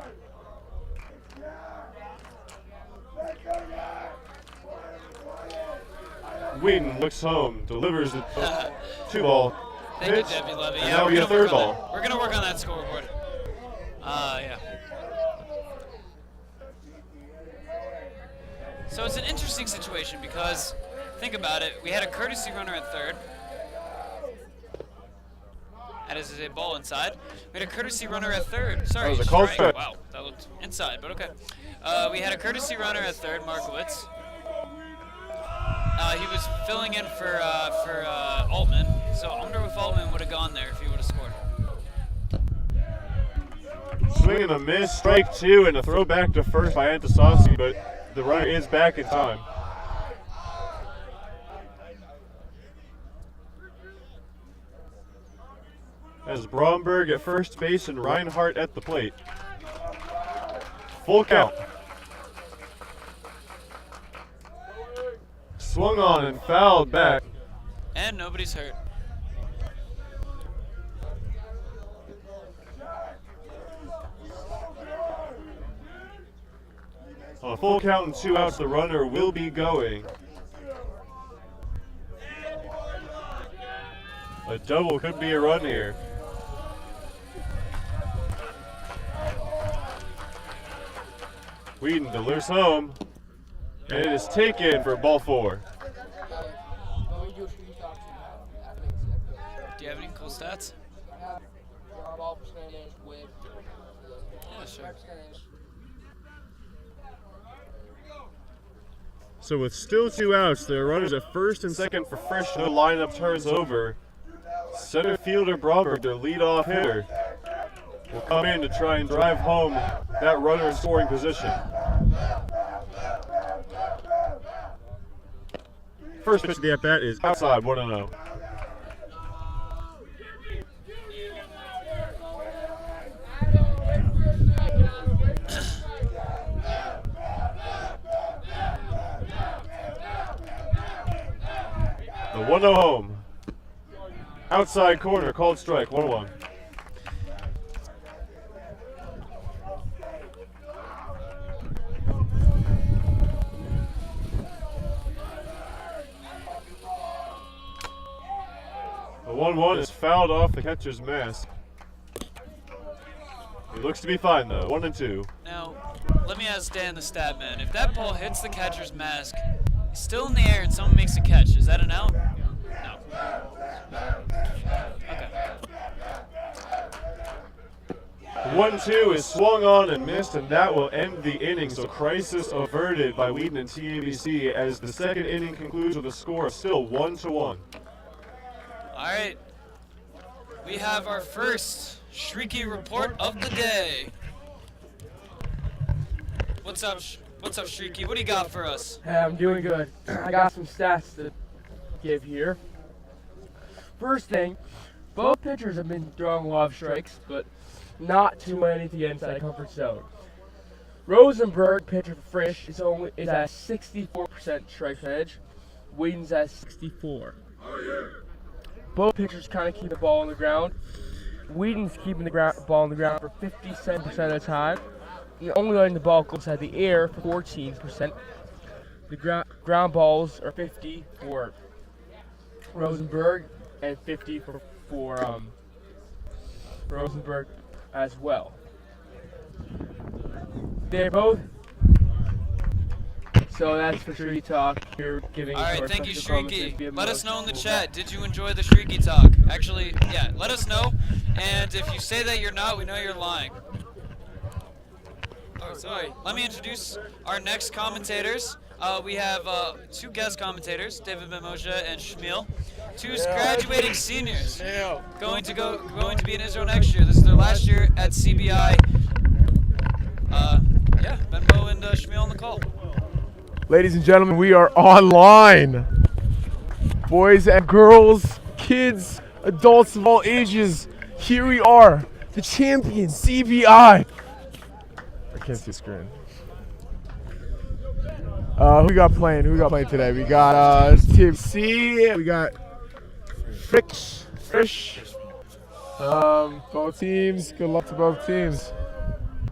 Whedon looks home, delivers the 2-ball Thank you, pitch, Debbie Levy. and Yeah, that'll be a third ball. We're gonna work on that scoreboard. Yeah. So it's an interesting situation because, think about it, we had a courtesy runner at third, That is a ball inside. We had a courtesy runner at third. Sorry, That was a called strike. Wow, that looked inside, but okay. We had a courtesy runner at third, Markowitz. He was filling in for Altman, so I wonder if Altman would have gone there if he would have scored. Swing and a miss, strike 2, and a throw back to first by Antasasi, but the runner is back in time. As Bromberg at first base and Reinhardt at the plate. Full count. Swung on and fouled back. And nobody's hurt. On a full count and 2 outs, the runner will be going. A double could be a run here. Whedon delivers home, and it is taken for ball 4. Do you have any cool stats? Yeah, sure. So with still 2 outs, there are runners at first and second for Frisch. No lineup turns over. Center fielder Bromberg, their leadoff hitter, will come in to try and drive home that runner in scoring position. First pitch of the at-bat is outside, 1-0. The 1-0 home. Outside corner, called strike, 1-1. The 1-1 is fouled off the catcher's mask. He looks to be fine though, 1-2. Now, let me ask Dan the stat man. If that ball hits the catcher's mask, it's still in the air and someone makes a catch, is that an out? No. Okay. 1-2 is swung on and missed, and that will end the inning. So crisis averted by Whedon and TABC as the second inning concludes with a score of still 1-1. All right. We have our first Shrieky report of the day. What's up, Shrieky? What do you got for us? Hey, I'm doing good. I got some stats to give here. First thing, both pitchers have been throwing a lot of strikes, but not too many to get inside the comfort zone. Rosenberg, pitcher for Frisch, is at 64% strike percentage. Whedon's at 64%. Both pitchers kind of keep the ball on the ground. Whedon's keeping the ball on the ground for 57% of the time. And only letting the ball go inside the air for 14%. The ground balls are 50 for Rosenberg and 50 for Rosenberg as well. They're both. So that's for Shrieky Talk. You're giving. All right, thank you, Shrieky. Let us know in the chat. Did you enjoy the Shrieky Talk? Actually, yeah, let us know. And if you say that you're not, we know you're lying. Oh, sorry. Let me introduce our next commentators. We have 2 guest commentators, David Mimoja and Shmuel. 2 graduating seniors going to be in Israel next year. This is their last year at CBI. Yeah, Benbo and Shmuel on the call. Ladies and gentlemen, we are online. Boys and girls, kids, adults of all ages, here we are, the champion CBI. I can't see the screen. Who we got playing? Today? We got TABC. We got Frisch. Both teams. Good luck to both teams.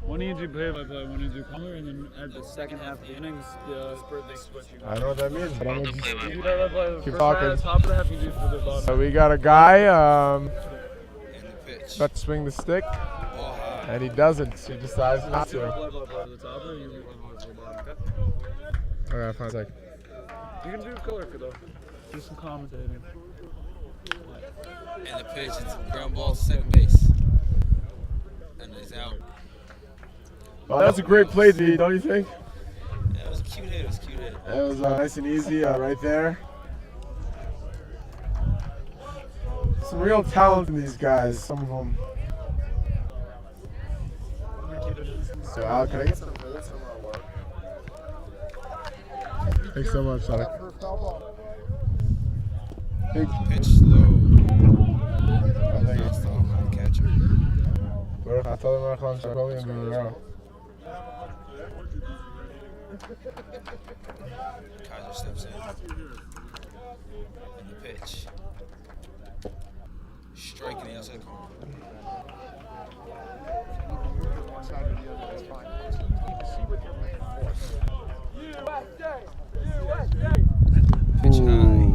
When do you do play-by-play? When you do color, and then at the second half of the innings, the switch. I don't know what that means, but I'm gonna just You play-by-play. keep First talking. half, top of the half, you do for the bottom. So we got a guy about to swing the stick, and he doesn't. He decides not to. Play-by-play to the top, or you play to the bottom, okay? Okay, fine. Like, You can do color, though. Do some commentating. And the pitch, it's ground ball to second base. And he's out. Well, that was a great play, D, don't you think? Yeah, it was a cute hit. It was a cute hit. It was nice and easy right there. Some real talent in these guys, some of them. So, Al, can I get some for this? Thanks so much, Sonic. Big pitch slow. Catcher. Kaiser steps in. And the pitch. Strike in the outside corner. Pitch high.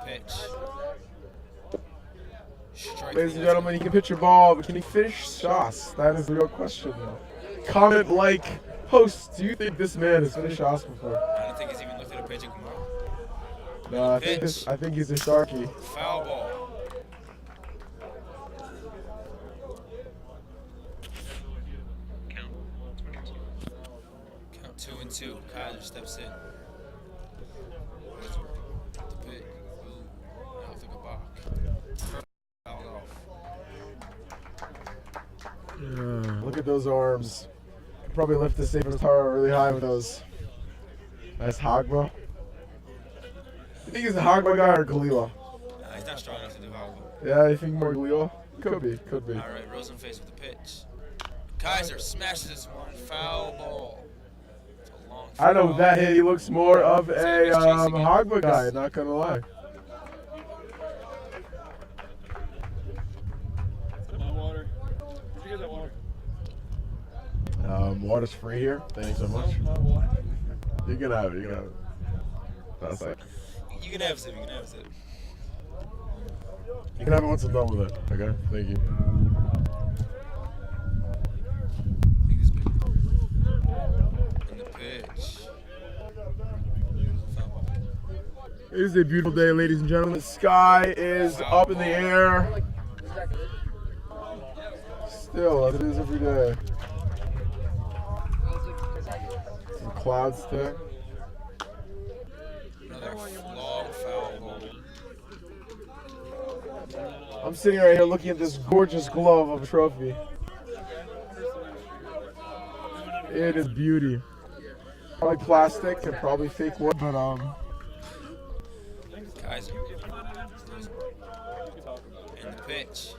Pitch. Ladies and gentlemen, he can pitch your ball, but can he finish shots? That is the real question. Comment, like, host, do you think this man has finished shots before? I don't think he's even looked at a pitch in tomorrow. No, I think he's a Sharky. Foul ball. Count 2-2. Kaiser steps in. The pitch. Ooh. Off like a balk. Fouled off. Look at those arms. Probably lift the saber guitar really high with those. Nice Hagma. You think he's a Hagma guy or Galila? He's not strong enough to do Hagma. Yeah, you think more Galila? Could be. All right, Rosenface with the pitch. Kaiser smashes this one. Foul ball. It's a long foul. I know with that hit, he looks more of a Hagma guy, not gonna lie. Water. Did you get that water? Water's free here. Thanks so much. You can have it. You can have it. That's like. You can have a sip. You can have a sip. You can have it once I'm done with it. Okay. Thank you. And the pitch. It is a beautiful day, ladies and gentlemen. The sky is up in the air. Still, as it is every day. Some clouds today. Another long foul ball. I'm sitting right here looking at this gorgeous glove of a trophy. It is beauty. Probably plastic and probably fake wood, but Kaiser. And the pitch.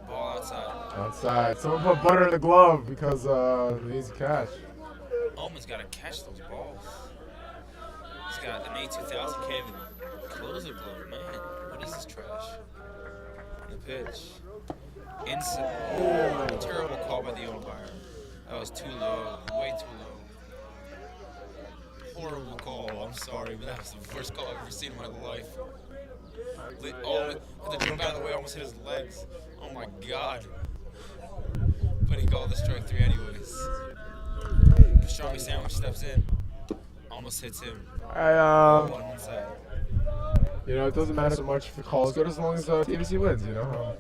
Ball outside. Outside. Someone put butter in the glove because easy catch. Oman's got to catch those balls. He's got an A2000 Kevin closer glove. Man, what is this trash? The pitch. Oh, terrible call by the umpire. That was too low. Way too low. Horrible call. I'm sorry, but that was the worst call I've ever seen in my life. Oh, had to jump out of the way, almost hit his legs. Oh my God. But he called the strike 3 anyways. Pastrami Sandwich steps in. Almost hits him. On one side. You know, it doesn't matter so much if the call is good as long as TABC wins, you know?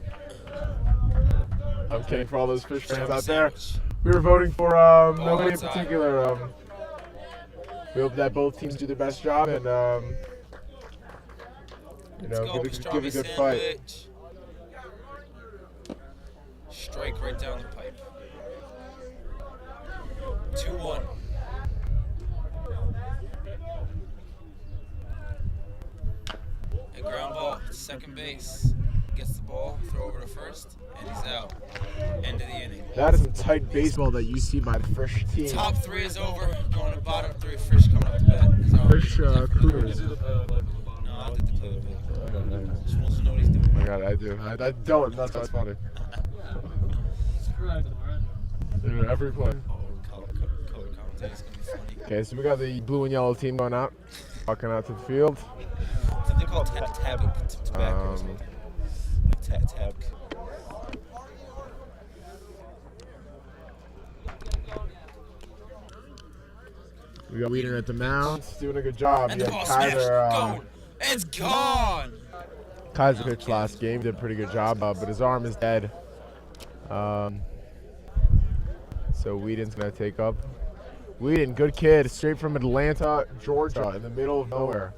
I'm kidding for all those Frisch fans out there. We were voting for nobody in particular. We hope that both teams do their best job and, you know, give a good fight. Strike right down the pipe. 2-1. A ground ball, second base. Gets the ball, throw over to first, and he's out. End of the inning. That is some tight baseball that you see by the Frisch team. Top 3 is over. Going to bottom 3. Frisch coming up to bat. Frisch Cougars. No, I did the play-by-play. Just wants to know what he's doing. Oh my God, I do. I don't. That's what's funny. Dude, every play. Color commentating is going to be funny. Okay, so we got the blue and yellow team going out. Walking out to the field. Something they call tobacco. Tab. We got Whedon at the mound, doing a good job. And Yeah, the ball snaps. Kaiser, Going. It's gone. Kaiser pitched last game, did a pretty good job, but his arm is dead. So Whedon's gonna take up. Whedon, good kid, straight from Atlanta, Georgia, in the middle of nowhere.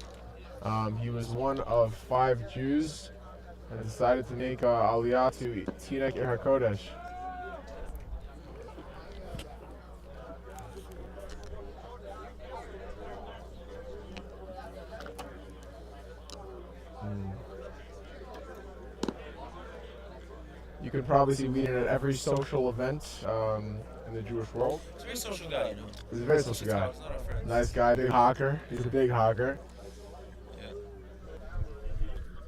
He was one of 5 Jews and decided to make Aliyah to Teaneck HaKodesh. You can probably see Whedon at every social event in the Jewish world. He's a very social guy, you know. He's a very social guy. He's not our friend. Nice guy, big hawker. He's a big hawker. Yeah.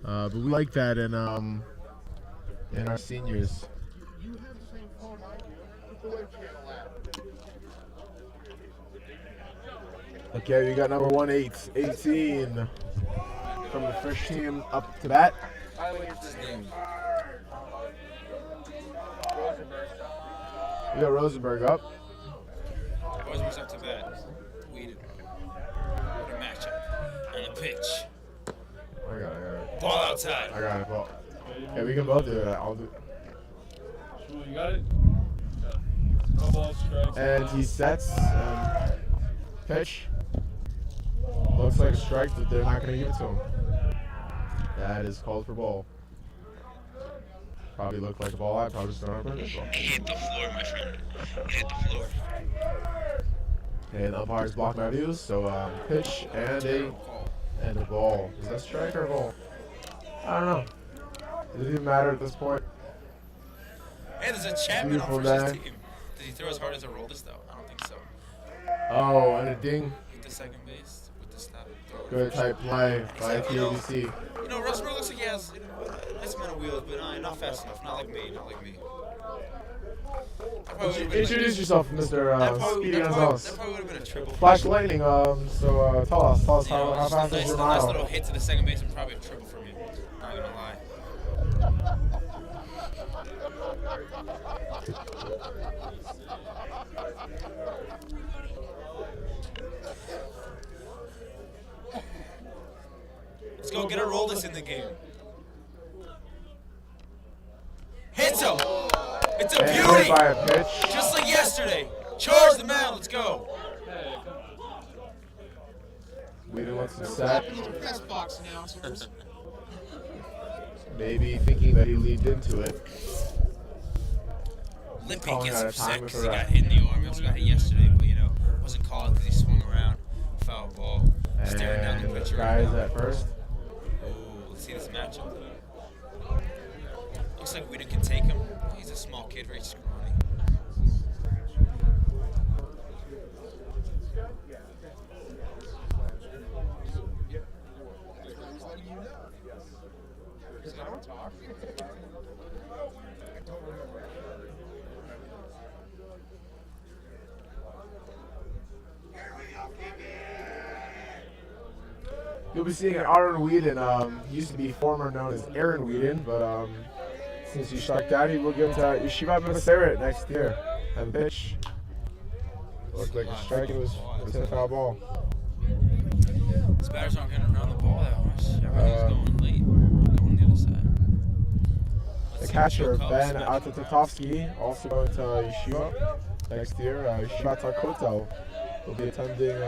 But we like that in our seniors. Okay, we got number 18 from the Frisch team up to bat. We got Rosenberg up. Rosenberg's up to bat. Whedon. What a matchup. And a pitch. I got it. Ball outside. I got it. Well, yeah, we can both do it. I'll do it. Shmuel, you got it? No ball strikes. And he sets. Pitch. Looks like a strike, but they're not going to give it to him. That is called for ball. Probably looked like a ball. I probably just don't know. It hit the floor, my friend. It hit the floor. And umpires block my views, so pitch and a ball. Is that strike or ball? I don't know. Does it even matter at this point? Hey, there's a champion Beautiful on Frisch's guy. team. Did he throw as hard as a roll this though? I don't think so. Oh, and a ding. Hit the second base with the snap. Good type play by TABC. You know, Rosenberg looks like he has a nice amount of wheels, but not fast enough. Not like me. Not like me. Introduce yourself, Mr. Speedy Gonzalez. That probably would have been a triple. Flash lightning. So tell us You know, how just fast a is your nice mile? little hit to the second base and probably a triple for me. Not gonna lie. Let's go get a Roldis in the game. Hits him! It's a And hit beauty! by a pitch. Just like yesterday. Charge the mound, let's go. Whedon wants to set. Press box announcers. Maybe thinking that he leaned into it. Limpy Calling gets out of time upset with because the he got ref. hit in the arm. He also got hit yesterday, but wasn't called because he swung around. Foul ball. Staring down the And pitcher. guy is at first. Ooh, let's see this matchup. Looks like Whedon can take him. He's a small kid, very scrawny. You'll be seeing Aaron Whedon. He used to be former known as Aaron Whedon, but since you struck out, he will give to Yeshiva Minnesota next year. And pitch. Looked like a strike. It was a foul ball. These batters aren't getting around the ball that much. Everything's going late. Going on the other side. The catcher, Ben Atatovsky, also going to Yeshiva next year. Yeshiva Takoto will be attending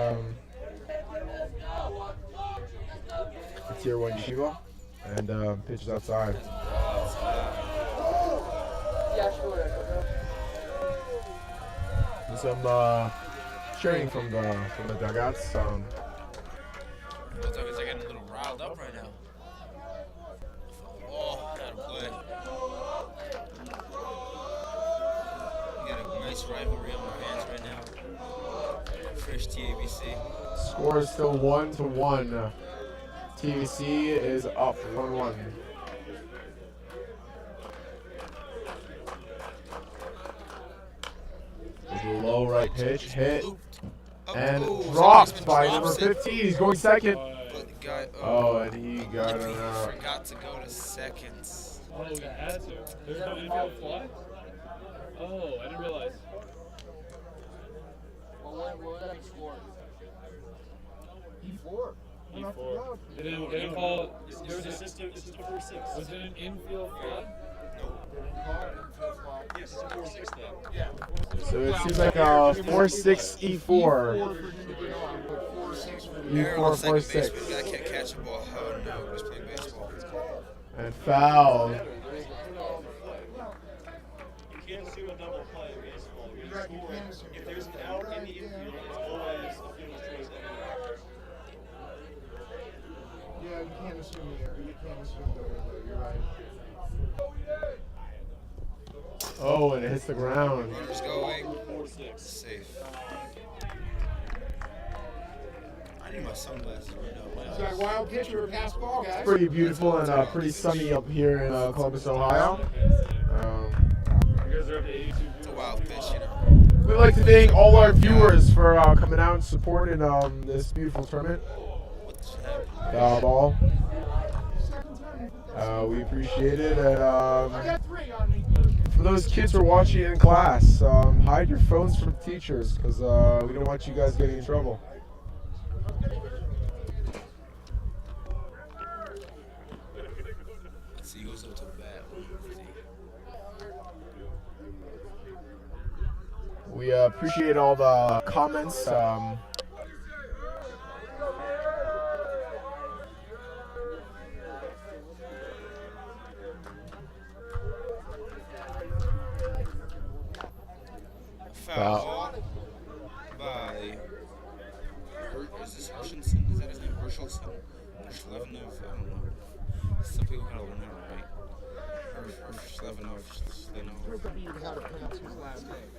Tier 1 Yeshiva and pitches outside. And some cheering from the dugouts. Both of us are getting a little riled up right now. Oh, gotta play. We got a nice rivalry on our hands right now. Frisch TABC. Score is still 1-1. TBC is up 1-1. There's a low right pitch, hit, and dropped by number 15. He's going second. But the guy, Oh, and he got he him out. forgot to go to seconds. Oh, we had to. There's no infield fly? Oh, I didn't realize. E4. E4. They didn't call. There was assistant 4-6. Was it an infield fly? Yes, it's a 4-6 then. Yeah. So it seems like a 4-6 E4. Aaron on second base, 4-4-6. but I can't catch a ball. Oh no, he was playing baseball. And foul. You can't assume a double play in baseball. If there's an out in the infield, it's always a field choice. Yeah, you can't assume that. You can't assume that. You're right. Oh, and it hits the ground. Runners go away. 4-6. Safe. I need my sunglasses right now. He's got a wild pitcher, pass ball, guys. Pretty beautiful and pretty sunny up here in Columbus, Ohio. You guys are up to 82. It's a wild pitch, you know. We'd like to thank all our viewers for coming out and supporting this beautiful tournament. Foul ball. We appreciate it. And for those kids who are watching in class, hide your phones from teachers because we don't want you guys getting in trouble. Let's see, he goes up to the bat. We appreciate all the comments. Foul ball by is this Hershenson? Is that his name? Hershelson? Herslevanov? I don't know. Some people kind of learn that right. Herslevanov. How to pronounce his last name.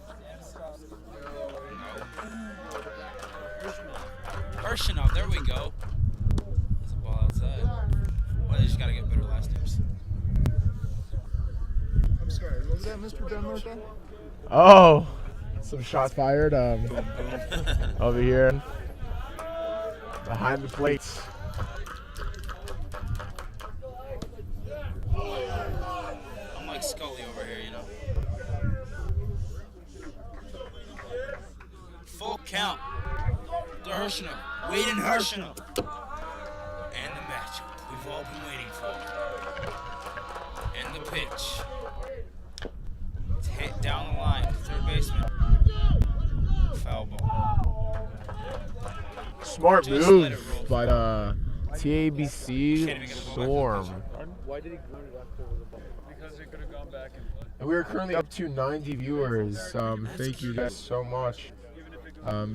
No. Hershenov, there we go. There's a ball outside. Well, they just gotta get better last names. I'm sorry, what was that, Mr. Dunmartha? Oh, some shots fired over here behind the plates. I'm like Scully over here, you know. Full count. To Hershenov. Wade and Hershenov. And the matchup we've all been waiting for. And the pitch. It's hit down the line. Third baseman. Foul ball. Smart Just let it move roll. by TABC Storm. Why did he put it up there with the ball? Because he could have gone back and played. And we are currently up to 90 viewers. Thank you guys so much. Oh,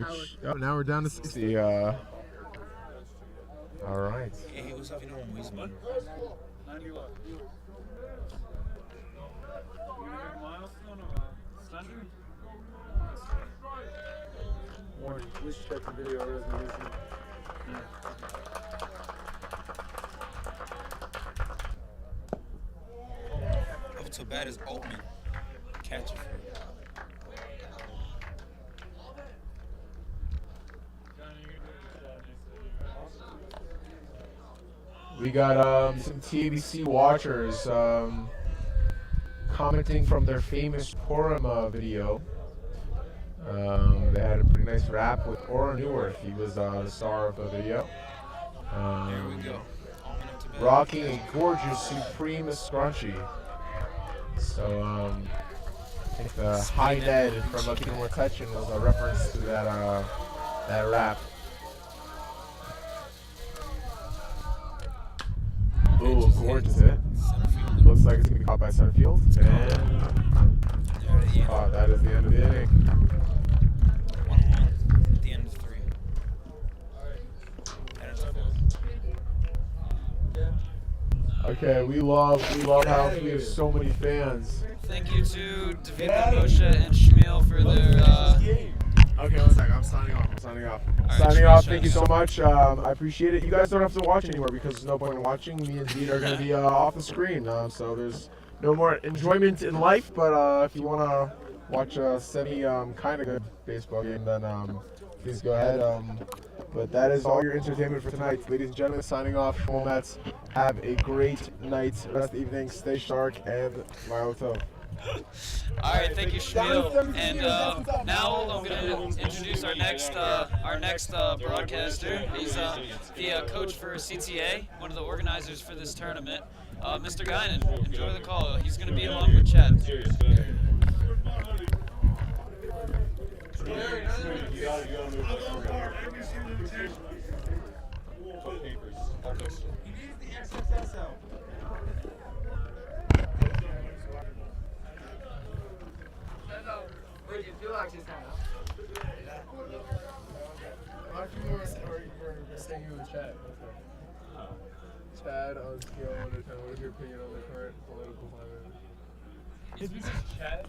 now we're down to 60. All right. Yeah, he was having a Wiesman. 90 left. You gonna get a milestone or a standard? Warning, please check the video resolution. Up to bat is Altman. Catcher. We got some TABC watchers commenting from their famous Purim video. They had a pretty nice rap with Ora Newirth. He was the star of the video. There we go. Rocking a gorgeous Supreme scrunchie. So I think the high Ned from People More Touching was a reference to that rap. Ooh, gorgeous hit. Looks like it's going to be caught by center field. And that is the end of the inning. 1-1 at the end of 3. Okay, we love how we have so many fans. Thank you to David Moshe and Shmuel for their. Okay, one second. I'm signing off. Signing right, off. sure, Thank you so much. I appreciate it. You guys don't have to watch anymore because there's no point in watching. Me and Dean are going to be off the screen. So there's no more enjoyment in life. But if you want to watch a semi kind of good baseball game, then please go ahead. But that is all your entertainment for tonight. Ladies and gentlemen, signing off. Shmuel Mets. Have a great night, rest of the evening. Stay sharp and Mazel Tov. All right, thank you, Shmuel. And now I'm going to introduce our next broadcaster. He's the coach for CTA, one of the organizers for this tournament. Mr. Guinan, enjoy the call. He's going to be along with Chad. Chad, on scale 1 to 10, what is your opinion on the current political climate? Is this Chad?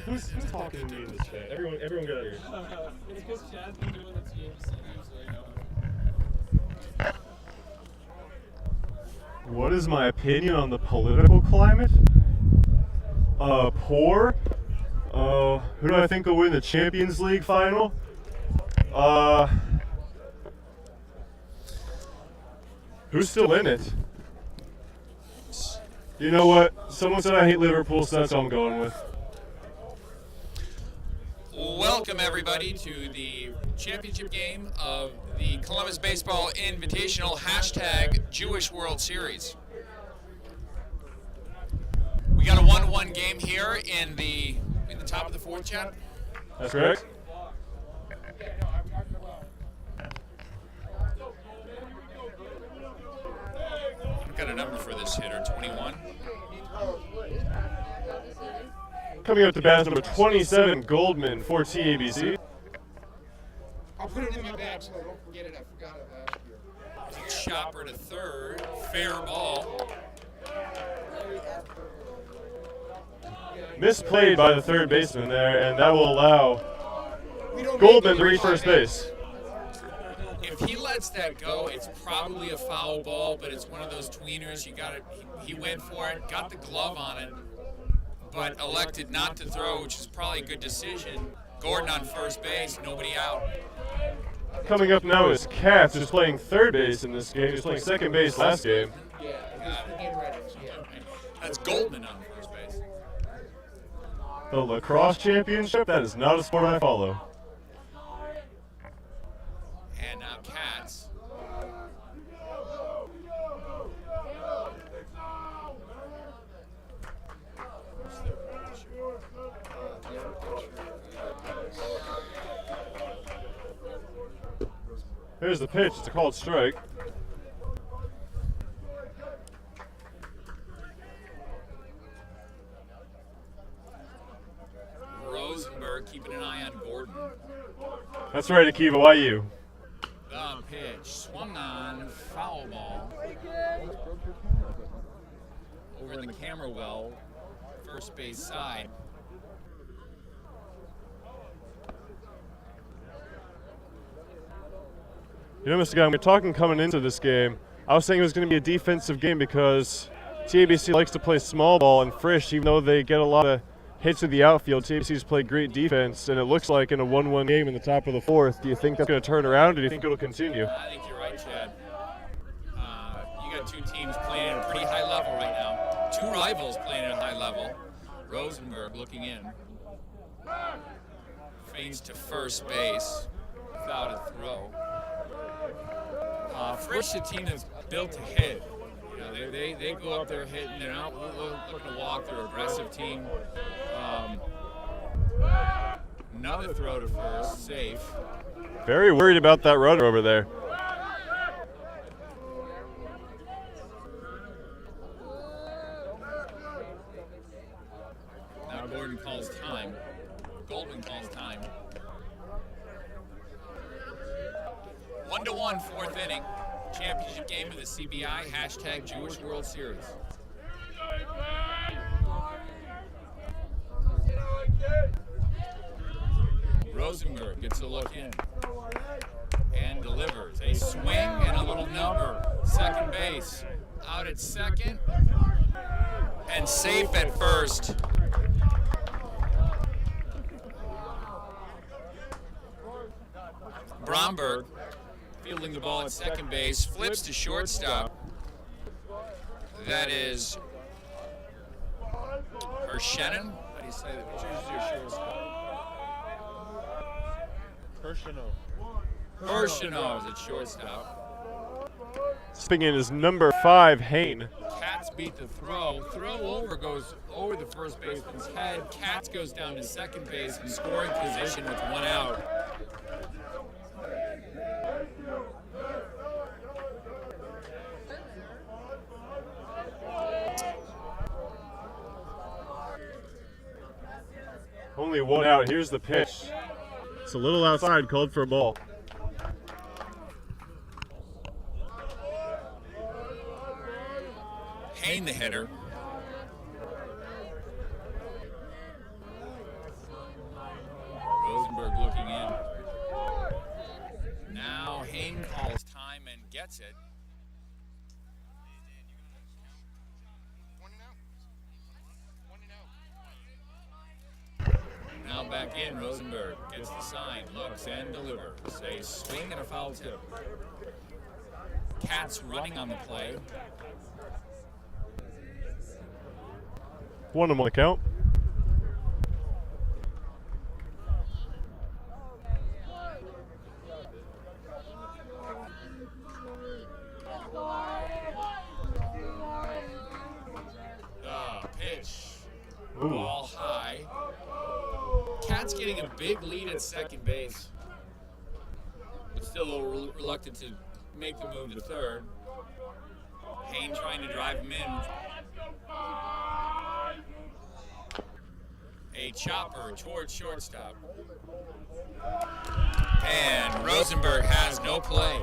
Who's talking to me in this chat? Everyone get out of here. It's because Chad's been doing the TABC usually. What is my opinion on the political climate? Poor. Who do I think will win the Champions League final? Who's still in it? You know what? Someone said I hate Liverpool, so that's what I'm going with. Welcome everybody to the championship game of the Columbus Baseball Invitational #Jewish World Series. We got a 1-1 game here in the top of the fourth, Chad. That's correct. I've got a number for this hitter, 21. Coming up to bat is number 27, Goldman for TABC. I'll put it in my bag so I don't forget it. I forgot it last year. Chopper to third, fair ball. Misplayed by the third baseman there, and that will allow Goldman to reach first base. If he lets that go, it's probably a foul ball, but it's one of those tweeners. You got it. He went for it, got the glove on it, but elected not to throw, which is probably a good decision. Gordon on first base, nobody out. Coming up now is Katz, who's playing third base in this game. He was playing second base last game. That's Goldman on first base. The lacrosse championship? That is not a sport I follow. And now Katz. Here's the pitch. It's a called strike. Rosenberg keeping an eye on Gordon. That's right, Akiva. Why you? The pitch swung on, foul ball. Over in the camera well, first base side. You know, Mr. Guy, we're talking coming into this game. I was saying it was going to be a defensive game because TABC likes to play small ball, and Frisch, even though they get a lot of hits to the outfield, TABC's played great defense, and it looks like in a 1-1 game in the top of the fourth. Do you think that's going to turn around, or do you think it'll continue? I think you're right, Chad. You got two teams playing at a pretty high level right now. Two rivals playing at a high level. Rosenberg looking in. Feigns to first base without a throw. Frisch, the team that's built to hit. You know, they go up there hitting. They're not looking to walk. They're an aggressive team. Another throw to first, safe. Very worried about that runner over there. Now Gordon calls time. Goldman calls time. 1-1, fourth inning. Championship game of the CBI #Jewish World Series. Rosenberg gets a look in and delivers a swing and a little number. Second base, out at second and safe at first. Bromberg fielding the ball at second base, flips to shortstop. That is or Shannon. How do you say that? Choose your shortstop. Hirschino is at shortstop. Stepping in is number 5, Hain. Katz beat the throw. Throw over goes over the first baseman's head. Katz goes down to second base in scoring position with 1 out. Only 1 out. Here's the pitch. It's a little outside, called for a ball. Hain, the hitter. Rosenberg looking in. Now Hain calls time and gets it. Now back in, Rosenberg gets the sign, looks and delivers. A swing and a foul tip. Katz running on the play. 1 on the count. Pitch. Ooh. Ball high. Katz getting a big lead at second base, but still a little reluctant to make the move to third. Hain trying to drive him in. A chopper towards shortstop. And Rosenberg has no play.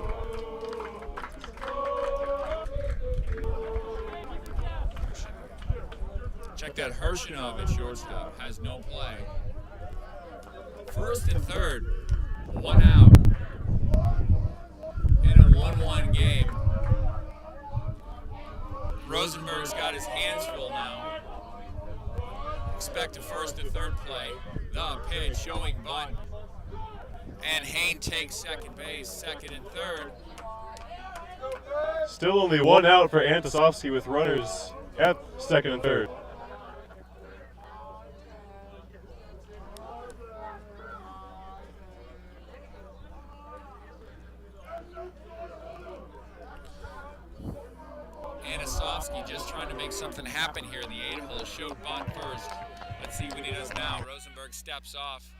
Check that, Hirschino at shortstop has no play. First and third, 1 out. In a 1-1 game. Rosenberg's got his hands full now. Expect a first and third play. The pitch showing bunt. And Hain takes second base, second and third. Still only 1 out for Antasovsky with runners at second and third. Anasovsky just trying to make something happen here in the 8-hole. Showed bunt first. Let's see what he does now. Rosenberg steps off.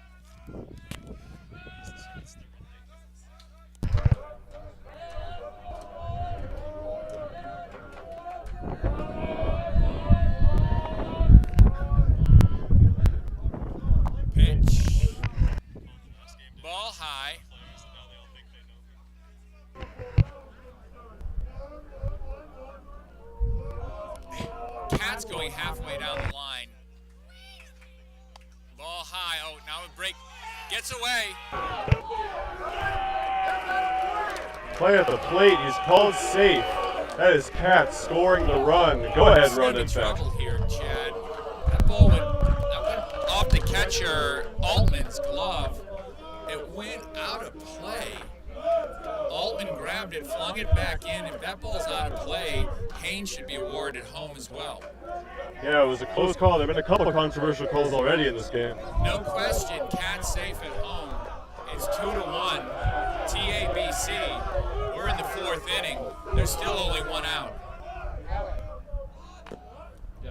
Pitch. Ball high. Katz going halfway down the line. Ball high. Oh, now a break. Gets away. Play at the plate. He's called safe. That is Katz scoring the run. Go ahead, run it back. Trouble here, Chad. That ball went off the catcher Altman's glove. It went out of play. Altman grabbed it, flung it back in. If that ball's out of play, Hain should be awarded home as well. Yeah, it was a close call. There have been a couple of controversial calls already in this game. No question, Katz safe at home. It's 2-1. TABC. We're in the 4th inning. There's still only 1 out.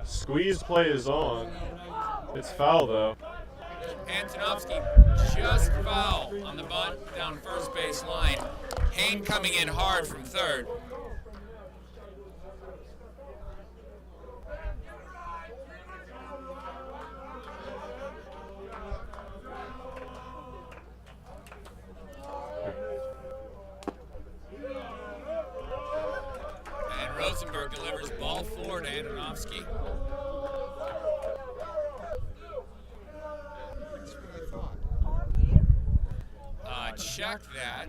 Squeeze play is on. It's foul, though. Antonovsky just foul on the bunt down first base line. Hain coming in hard from third. And Rosenberg delivers ball 4 to Antonovsky. Check that.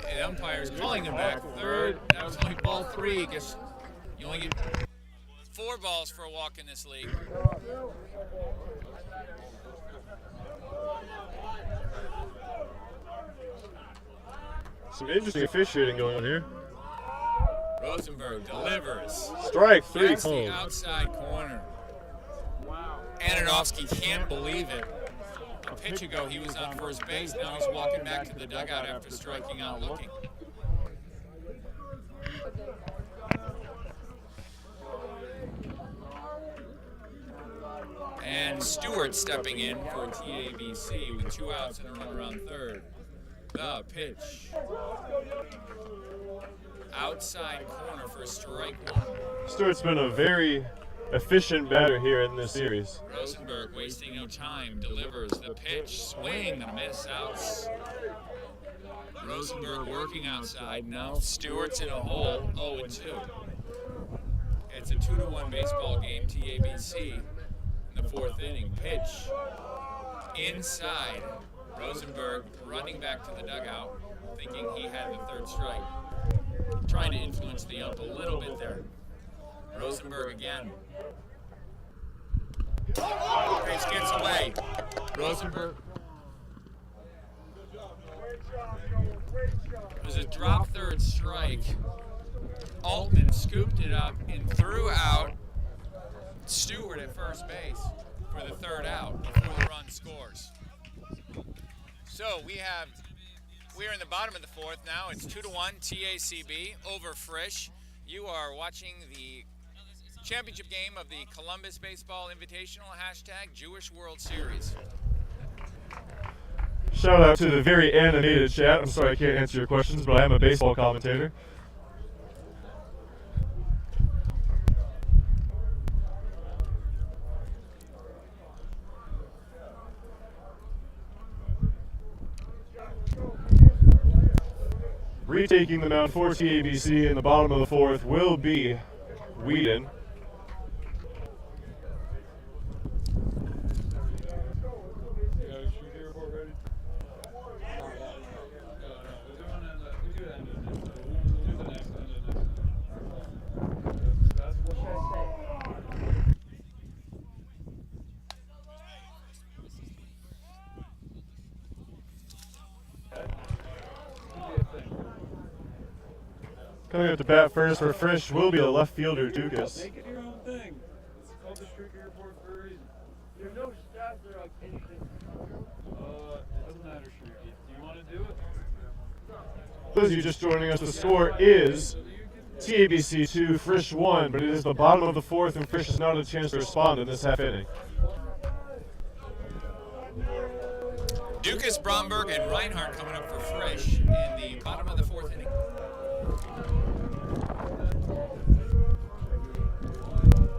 The umpire's calling him back. Third. That was only ball 3. Guess you only get 4 balls for a walk in this league. Some interesting officiating going on here. Rosenberg delivers. Strike three. That's the outside corner. Ananovsky can't believe it. A pitch ago, he was on first base. Now he's walking back to the dugout after striking out looking. And Stewart stepping in for TABC with 2 outs and a runner on third. The pitch. Outside corner for strike one. Stewart's been a very efficient batter here in this series. Rosenberg wasting no time, delivers the pitch, swing and a miss, outs. Rosenberg working outside, now Stewart's in a hole, 0-2. It's a 2-1 baseball game, TABC in the 4th inning. Pitch inside. Rosenberg running back to the dugout, thinking he had the 3rd strike. Trying to influence the ump a little bit there. Rosenberg again. Pitch gets away. Rosenberg. It was a drop 3rd strike. Altman scooped it up and threw out Stewart at first base for the 3rd out before the run scores. So we're in the bottom of the 4th now. It's 2-1 TACB over Frisch. You are watching the championship game of the Columbus Baseball Invitational #Jewish World Series. Shout out to the very animated chat. I'm sorry I can't answer your questions, but I am a baseball commentator. Retaking the mound for TABC in the bottom of the 4th will be Whedon. Coming up to bat first for Frisch will be the left fielder, Dukas. Make it your own thing. It's called the Stricker Report for a reason. There's no stats or like anything. It doesn't matter, Streaky. Do you want to do it? Those of you just joining us, the score is TABC 2, Frisch 1, but it is the bottom of the 4th and Frisch has not had a chance to respond in this half inning. Dukas, Bromberg, and Reinhardt coming up for Frisch in the bottom of the 4th inning.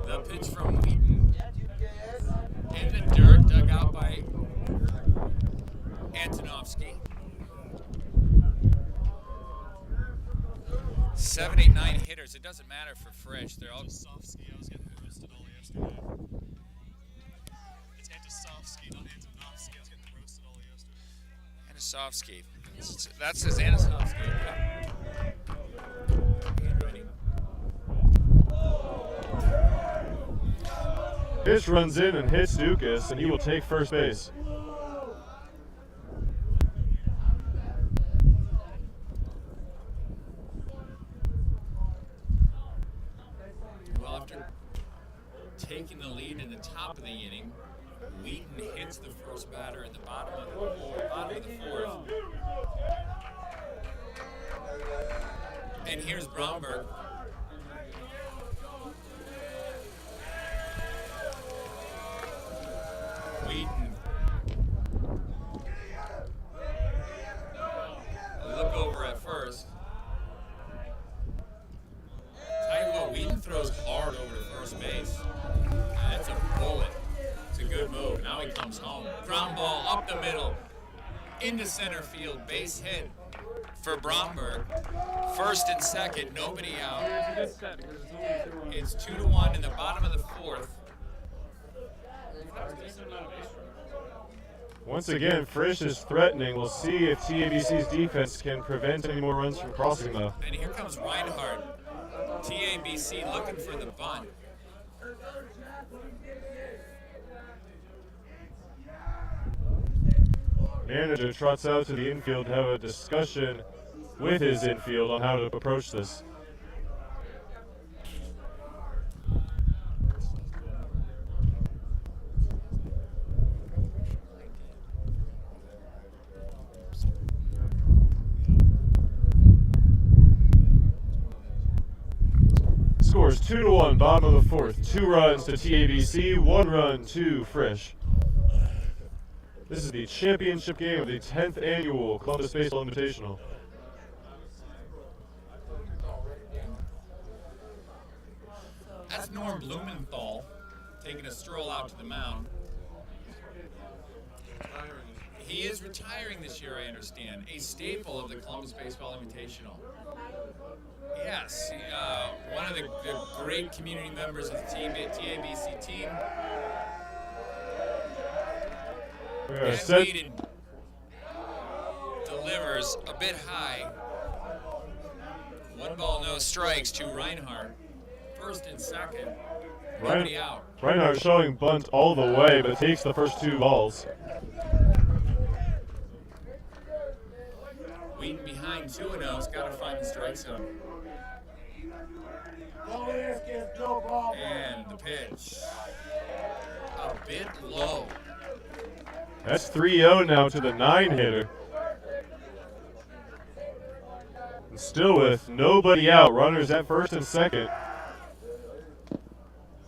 The pitch from Wheaton. In the dirt, dug out by Antonovsky. 7, 8, 9 hitters. It doesn't matter for Frisch. They're all Antonovsky, I was getting roasted all yesterday. It's Antonovsky, not Antonovsky. I was getting roasted all yesterday. Antonovsky. That says Antonovsky. Pitch runs in and hits Dukas, and he will take first base. Well, after taking the lead in the top of the inning, Wheaton hits the first batter at the bottom of the 4th. And here's Bromberg. Wheaton. Look over at first. Tell you what, Wheaton throws hard over to first base. That's a bullet. It's a good move. Now he comes home. Ground ball up the middle. Into center field. Base hit for Bromberg. First and second. Nobody out. It's 2-1 in the bottom of the 4th. Once again, Frisch is threatening. We'll see if TABC's defense can prevent any more runs from crossing, though. And here comes Reinhardt. TABC looking for the bunt. Manager trots out to the infield to have a discussion with his infield on how to approach this. scores 2-1, bottom of the fourth. 2 runs to TABC, 1 run to Frisch. This is the championship game of the 10th annual Columbus Baseball Invitational. That's Norm Blumenthal taking a stroll out to the mound. He is retiring this year, I understand. A staple of the Columbus Baseball Invitational. Yes, one of the great community members of the TABC team. And Whedon delivers a bit high. 1 ball, no strikes to Reinhardt. First and second. Nobody out. Reinhardt showing bunt all the way, but takes the first 2 balls. Whedon behind 2-0. He's got to find the strike zone. And the pitch. A bit low. That's 3-0 now to the 9-hitter. And still with nobody out, runners at first and second.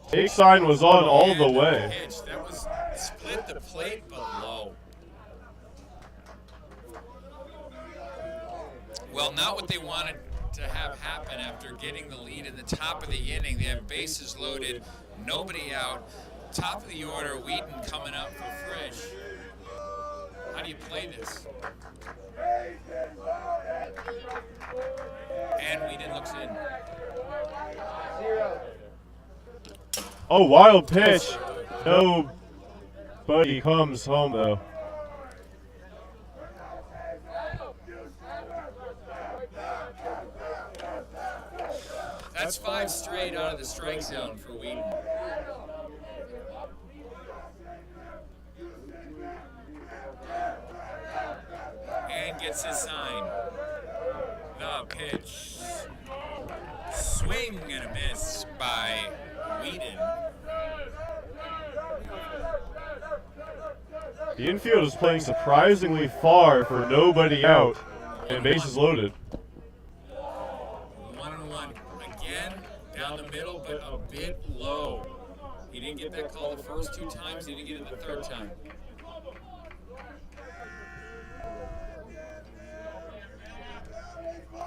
Take sign was on all the way. Pitch. That was split the plate, but low. Well, not what they wanted to have happen after getting the lead in the top of the inning. They have bases loaded, nobody out. Top of the order, Whedon coming up for Frisch. How do you play this? And Whedon looks in. Oh, wild pitch. Nobody comes home, though. That's 5 straight out of the strike zone for Whedon. And gets his sign. The pitch. Swing and a miss by Whedon. The infield is playing surprisingly far for nobody out and bases loaded. 1-1 again, down the middle, but a bit low. He didn't get that call the first 2 times, he didn't get it the 3rd time.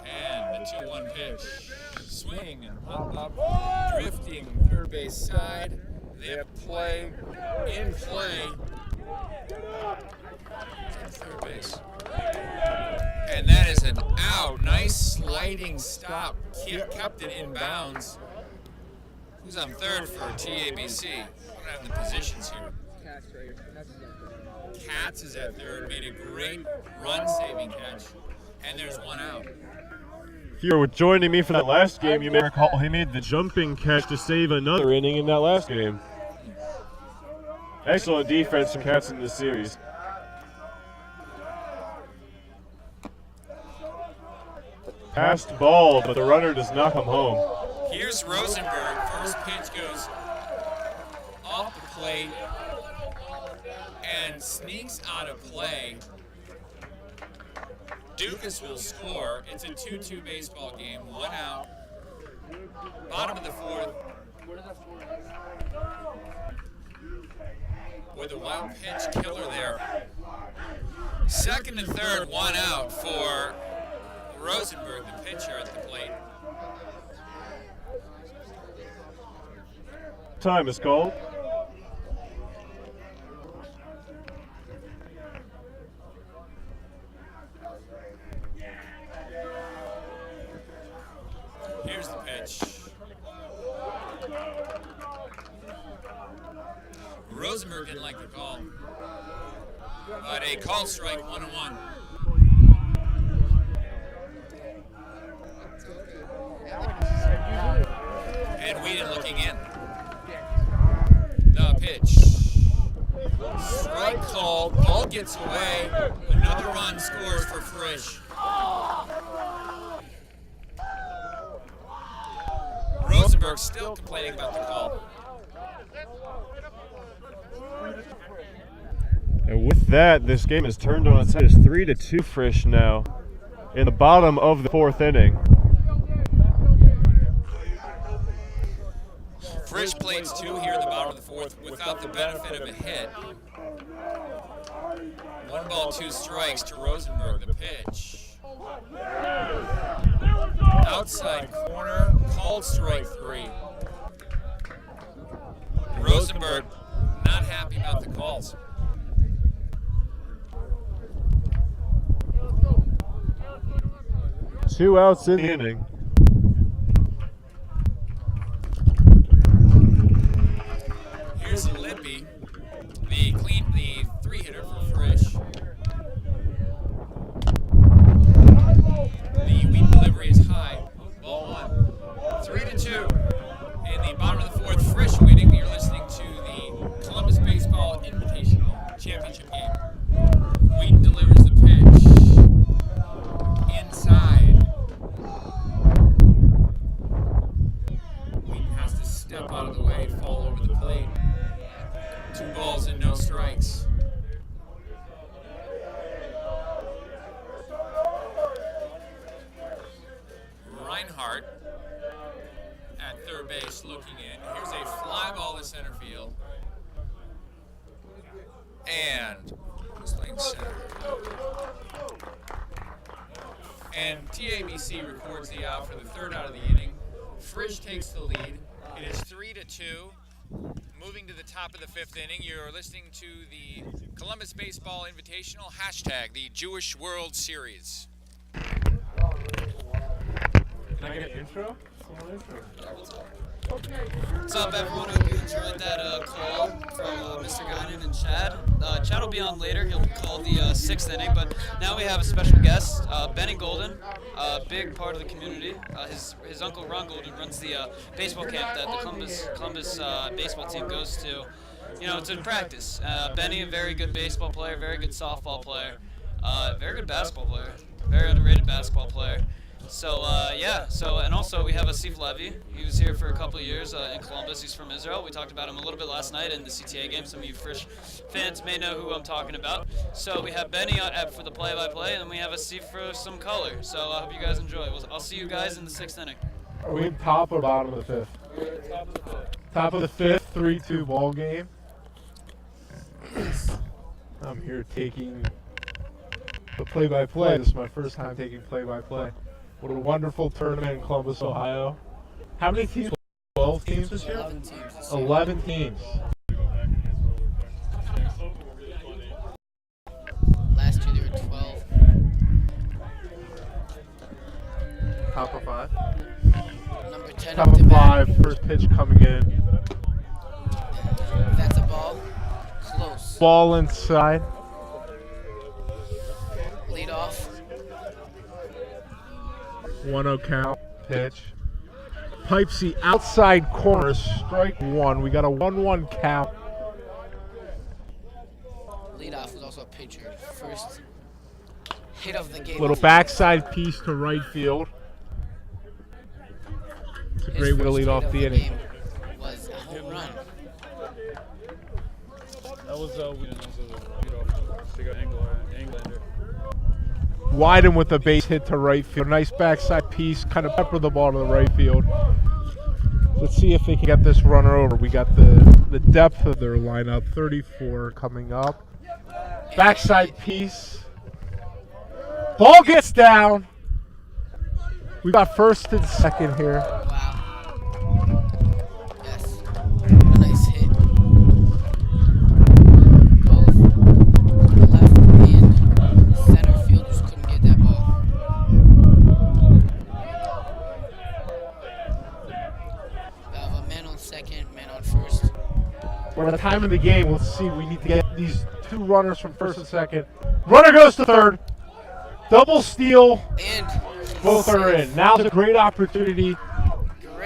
And the 2-1 pitch. Swing and pop up, drifting third base side. They have play, in play. Third base. And that is an out. Nice sliding stop. Kept it in bounds. Who's on third for TABC? What are the positions here? Katz is at third. Made a great run-saving catch. And there's 1 out. If you were joining me for that last game, you may recall he made the jumping catch to save another inning in that last game. Excellent defense from Katz in this series. Passed ball, but the runner does not come home. Here's Rosenberg. First pitch goes off the plate and sneaks out of play. Dukas will score. It's a 2-2 baseball game. 1 out. Bottom of the 4th. With a wild pitch killer there. Second and third, 1 out for Rosenberg, the pitcher at the plate. Time is called. Here's the pitch. Rosenberg didn't like the call. But a call strike, 1-1. And Whedon looking in. The pitch. Strike called. Ball gets away. Another run scores for Frisch. Rosenberg still complaining about the call. And with that, this game is turned on its head. It's 3-2 Frisch now in the bottom of the 4th inning. Frisch plays 2 here in the bottom of the 4th without the benefit of a hit. 1 ball, 2 strikes to Rosenberg. The pitch. Outside corner, called strike 3. Rosenberg not happy about the calls. Two outs in the inning. Here's Lippy, the 3-hitter for Frisch. The weak delivery is high. Ball 1. 3-2. In the bottom of the 4th, Frisch winning. You're listening to the Columbus Baseball Invitational Championship game. Wheaton delivers the pitch. Inside. Wheaton has to step out of the way, fall over the plate. 2 balls and no strikes. Reinhardt at third base looking in. Here's a fly ball to center field. And playing center. And TABC records the out for the 3rd out of the inning. Frisch takes the lead. It is 3-2. Moving to the top of the 5th inning, you're listening to the Columbus Baseball Invitational, # the Jewish World Series. Can I get an intro? What's up, everyone? Hope you enjoyed that call from Mr. Guinan and Chad. Chad will be on later. He'll call the 6th inning, but now we have a special guest, Benny Golden, a big part of the community. His uncle Ron Golden runs the baseball camp that the Columbus baseball team goes to, to practice. Benny, a very good baseball player, very good softball player, very good basketball player, very underrated basketball player. So, and also we have Asif Levy. He was here for a couple of years in Columbus. He's from Israel. We talked about him a little bit last night in the CTA game. Some of you Frisch fans may know who I'm talking about. So we have Benny for the play-by-play, and then we have Asif for some color. So I hope you guys enjoy. I'll see you guys in the 6th inning. Are we top or bottom of the 5th? Top of the 5th, 3-2 ball game. I'm here taking the play-by-play. This is my first time taking play-by-play. What a wonderful tournament in Columbus, Ohio. How many teams? 12 teams this year? 11 teams. 11 teams. Last year there were 12. Top of 5. Number 10 Top up to of bat. 5. First pitch coming in. That's a ball. Close. Ball inside. Lead off. 1-0 count. Pitch. Pipes the outside corner. Strike 1. We got a 1-1 count. Lead off was also a pitcher. First hit of the game. Little backside piece to right field. It's a His great way to first lead hit off of the inning. game was a home run. That was they got Englander. Widen with the base hit to right field. Nice backside piece. Kind of pepper the ball to the right field. Let's see if they can get this runner over. We got the depth of their lineup. 34 coming up. Backside piece. Ball gets down. We got first and second here. Wow. Yes. A nice hit. Both left and center fielders couldn't get that ball. We have a man on second, man on first. We're at the time of the game. Let's see. We need to get these two runners from first and second. Runner goes to third. Double steal. And both are in. Now's a great opportunity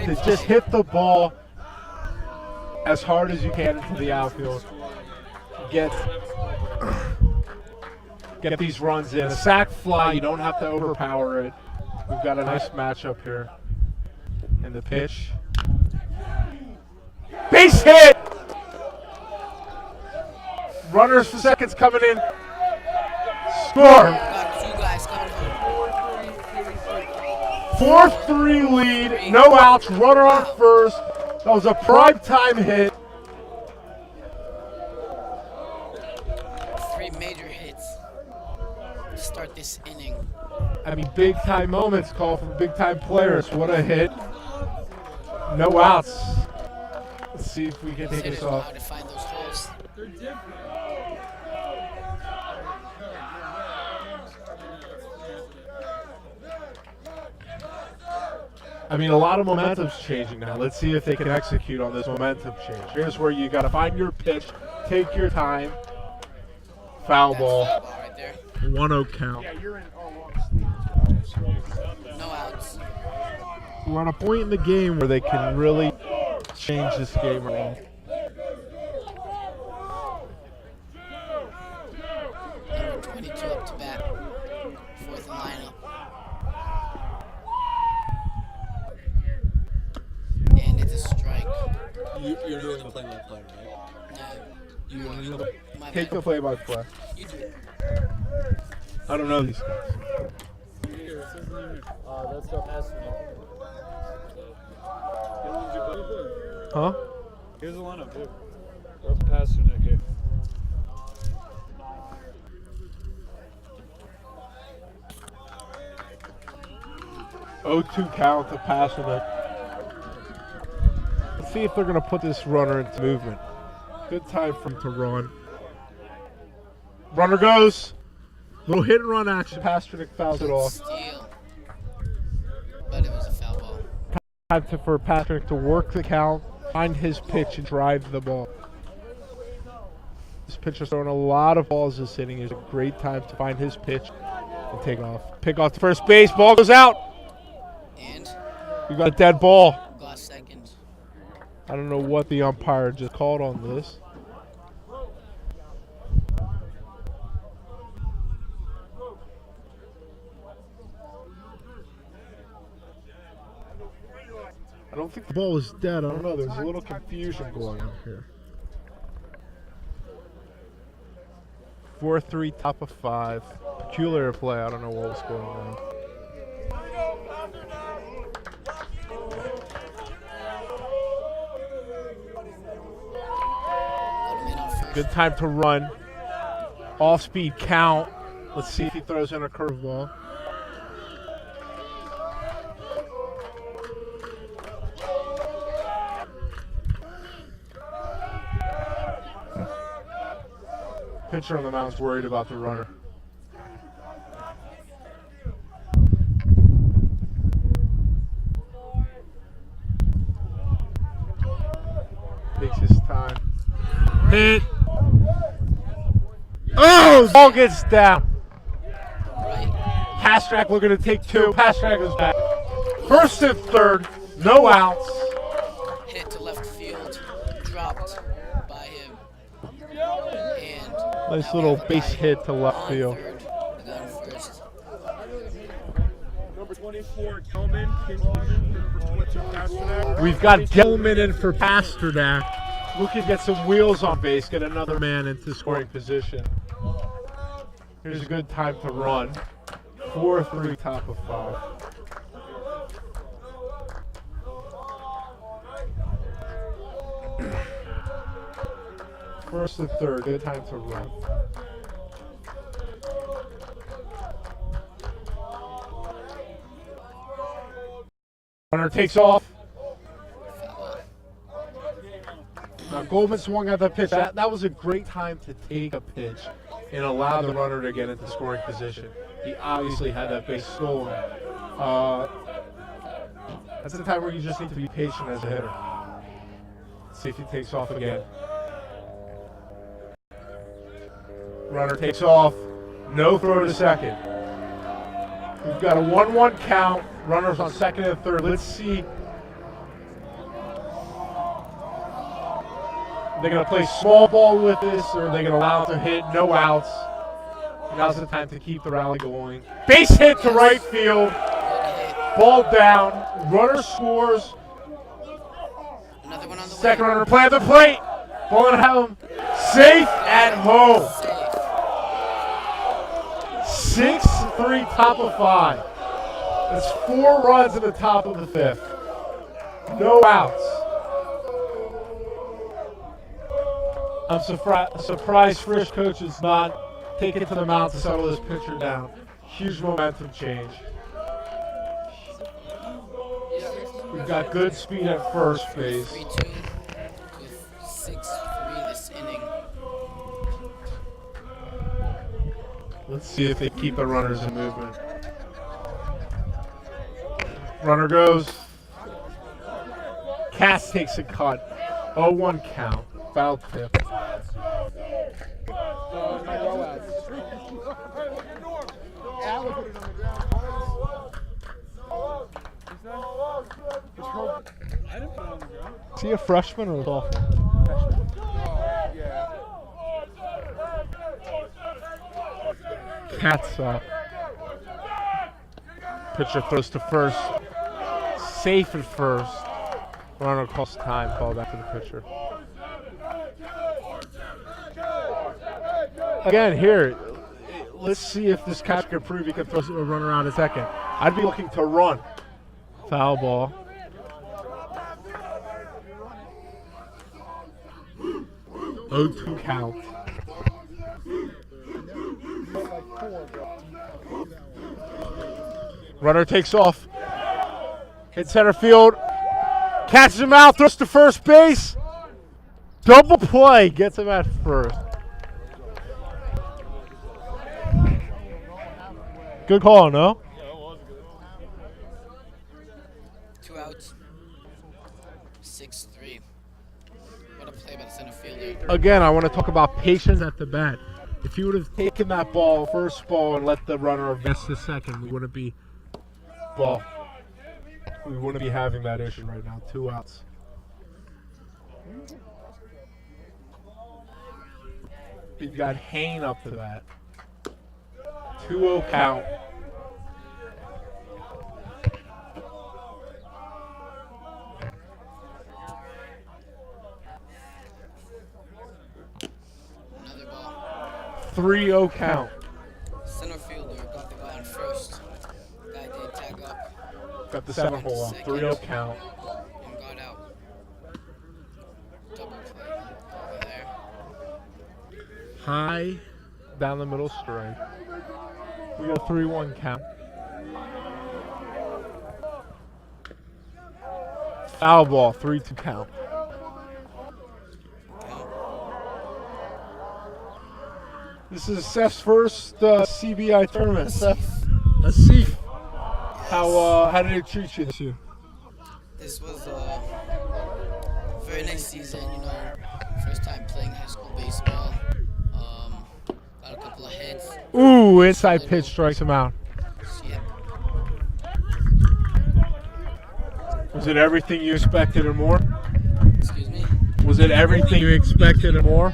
to just hit the ball as hard as you can into the outfield. Get these runs in. A sac fly, you don't have to overpower it. We've got a nice matchup here. And the pitch. Base hit! Runners for seconds coming in. Score! Got two guys coming home. 4-3 lead, no outs, runner on first. That was a prime time hit. 3 major hits to start this inning. I mean, big time moments call from big time players. What a hit. No outs. Let's see if we can take this off. How to find those holes. I mean, a lot of momentum's changing now. Let's see if they can execute on this momentum change. Here's where you got to find your pitch, take your time. Foul ball. Right there. 1-0 count. No outs. We're on a point in the game where they can really change this game around. Number 22 up to bat. 4th in lineup. And it's a strike. You're doing the play-by-play, right? No. You want to do it? Take the play-by-play. You do it. I don't know these guys. That's the passer. Huh? Here's the lineup, too. That's passer, Nick here. Oh, 0-2 count to Pasternak. Let's see if they're going to put this runner into movement. Good time for him to run. Runner goes. Little hit and run action. Pasternak fouls it off. Steal. But it was a foul ball. Time for Pasternak to work the count, find his pitch, and drive the ball. This pitcher's throwing a lot of balls this inning. It's a great time to find his pitch and take off. Pick off to first base. Ball goes out. And We got a dead ball. last second. I don't know what the umpire just called on this. I don't think the ball is dead. I don't know. There's a little confusion going on here. 4-3, top of 5. Peculiar play. I don't know what was going on. Good time to run. Off-speed count. Let's see if he throws in a curveball. Pitcher on the mound's worried about the runner. Takes his time. Hit. Oh! Ball gets down. Pasternak looking to take 2. Pasternak is back. First and third. No outs. Hit to left field. Dropped by him. And Nice little base hit to left field. Number 24, Gelman. Number 22, Pasternak. We've got Gelman in for Pasternak. Looking to get some wheels on base, get another man into scoring position. Here's a good time to run. 4-3, top of 5. First and third, good time to run. Runner takes off. Now Goldman swung at the pitch. That was a great time to take a pitch and allow the runner to get into scoring position. He obviously had that base stolen. That's the time where you just need to be patient as a hitter. See if he takes off again. Runner takes off. No throw to second. We've got a 1-1 count. Runners on second and third. Let's see. They're going to play small ball with this, or are they going to allow it to hit? No outs. Now's the time to keep the rally going. Base hit to right field. Ball down. Runner scores. Another one on the Second runner play at the plate. Ball at home. Safe at home. 6-3, top of 5. That's 4 runs in the top of the 5th. No outs. I'm surprised Frisch coach is not taking it to the mound to settle this pitcher down. Huge momentum change. We've got good speed at first base. 3-2 with 6-3 this inning. Let's see if they keep the runners in movement. Runner goes. Cass takes a cut. 0-1 count. Foul tip. Is he a freshman or a sophomore? Cat's up. Pitcher throws to first. Safe at first. Runner calls time. Ball back to the pitcher. Again, here, let's see if this catcher can prove he can throw a runner out a second. I'd be looking to run. Foul ball. O2 count. Runner takes off. Hit center field. Catches him out. Throws to first base. Double play. Gets him at first. Good call, no? 2 outs. 6-3. What a play by the center fielder. Again, I want to talk about patience at the bat. If you would have taken that ball, first ball, and let the runner advance to second, we wouldn't be we wouldn't be having that issue right now. 2 outs. We've got Hain up to that. 2-0 count. Another ball. 3-0 count. Center fielder got the guy on first. Guy did tag up. Got the center hole up. 3-0 count. And got out. Double play over there. High down the middle strike. We got a 3-1 count. Foul ball, 3-2 count. This is Seth's first CBI tournament. Seth, Asif, how did it treat you this year? This was a very nice season, you know. First time playing high school baseball. Got a couple of hits. Ooh, inside pitch strikes him out. Yeah. Was it everything you expected and more? Excuse me? Was it everything you expected and more?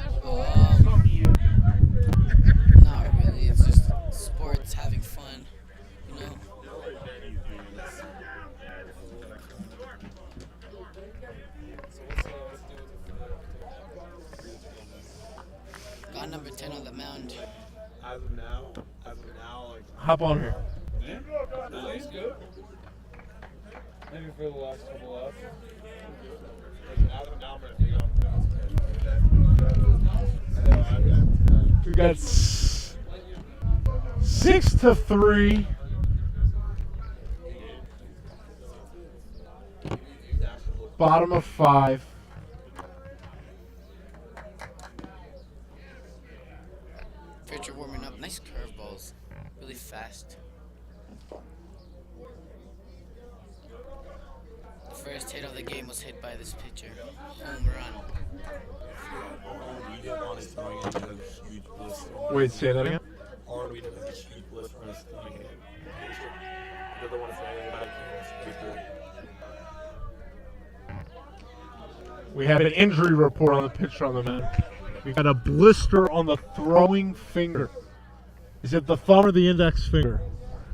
Not really. It's just sports, having fun, you know. Got number 10 on the mound. As of now, like. Hop on here. Yeah, no, he's good. Maybe for the last couple outs. As of now, I'm gonna take off. We got 6-3. Bottom of 5. Pitcher warming up. Nice curveballs. Really fast. The first hit of the game was hit by this pitcher. Home run. Wait, say that again? We have an injury report on the pitcher on the mound. We got a blister on the throwing finger. Is it the thumb or the index finger?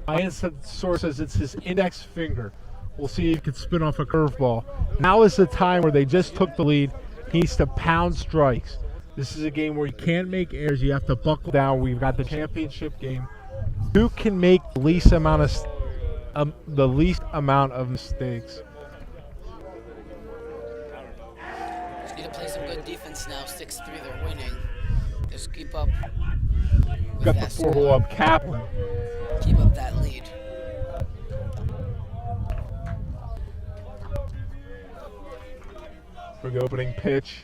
My inside source says it's his index finger. We'll see if he can spin off a curveball. Now is the time where they just took the lead. He needs to pound strikes. This is a game where you can't make errors. You have to buckle down. We've got the championship game. Who can make the least amount of mistakes? Just need to play some good defense now. 6-3, they're winning. Just keep up. With Got the that 4 score. hole up Kaplan. Keep up that lead. Big opening pitch.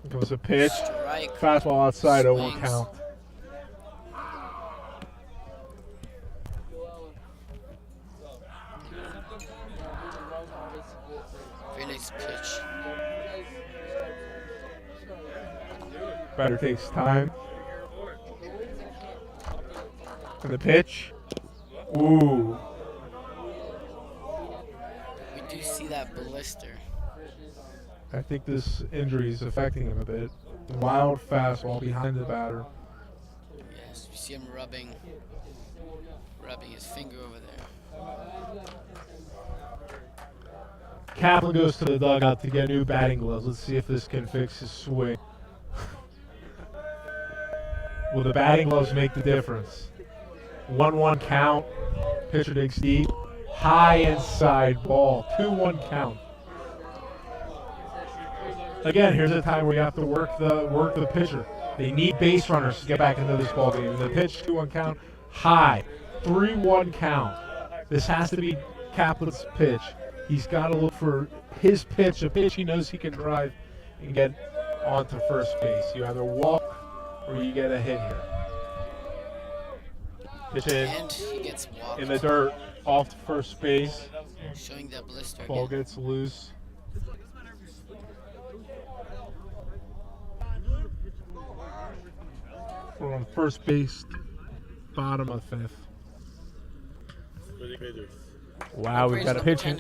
Here comes a pitch. Strike. Fastball outside, 0-1 Swings. count. Very nice pitch. Batter takes time. And the pitch. Ooh. We do see that blister. I think this injury is affecting him a bit. Wild fastball behind the batter. Yes, we see him rubbing his finger over there. Kaplan goes to the dugout to get new batting gloves. Let's see if this can fix his swing. Will the batting gloves make the difference? 1-1 count. Pitcher digs deep. High inside ball. 2-1 count. Again, here's a time where you have to work the pitcher. They need base runners to get back into this ball game. The pitch, 2-1 count. High. 3-1 count. This has to be Kaplan's pitch. He's got to look for his pitch, a pitch he knows he can drive and get onto first base. You either walk or you get a hit here. Pitch in, And he gets walked. in the dirt, off to first base. Showing that blister Ball again. gets loose. We're on first base, bottom of 5th. Wow, we've got a pitching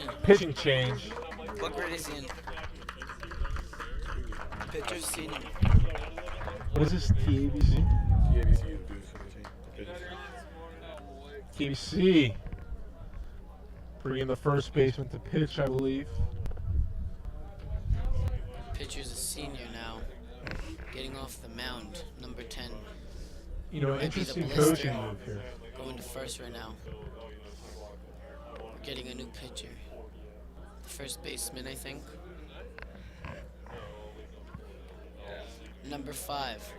change. What grade is he in? Pitcher senior. What is this, TABC? TABC. Bringing the first baseman to pitch, I believe. Pitcher's a senior now. Getting off the mound, number 10. You know, Might be the interesting blister. coaching move here. Going to first right now. We're getting a new pitcher. First baseman, I think. Number 5.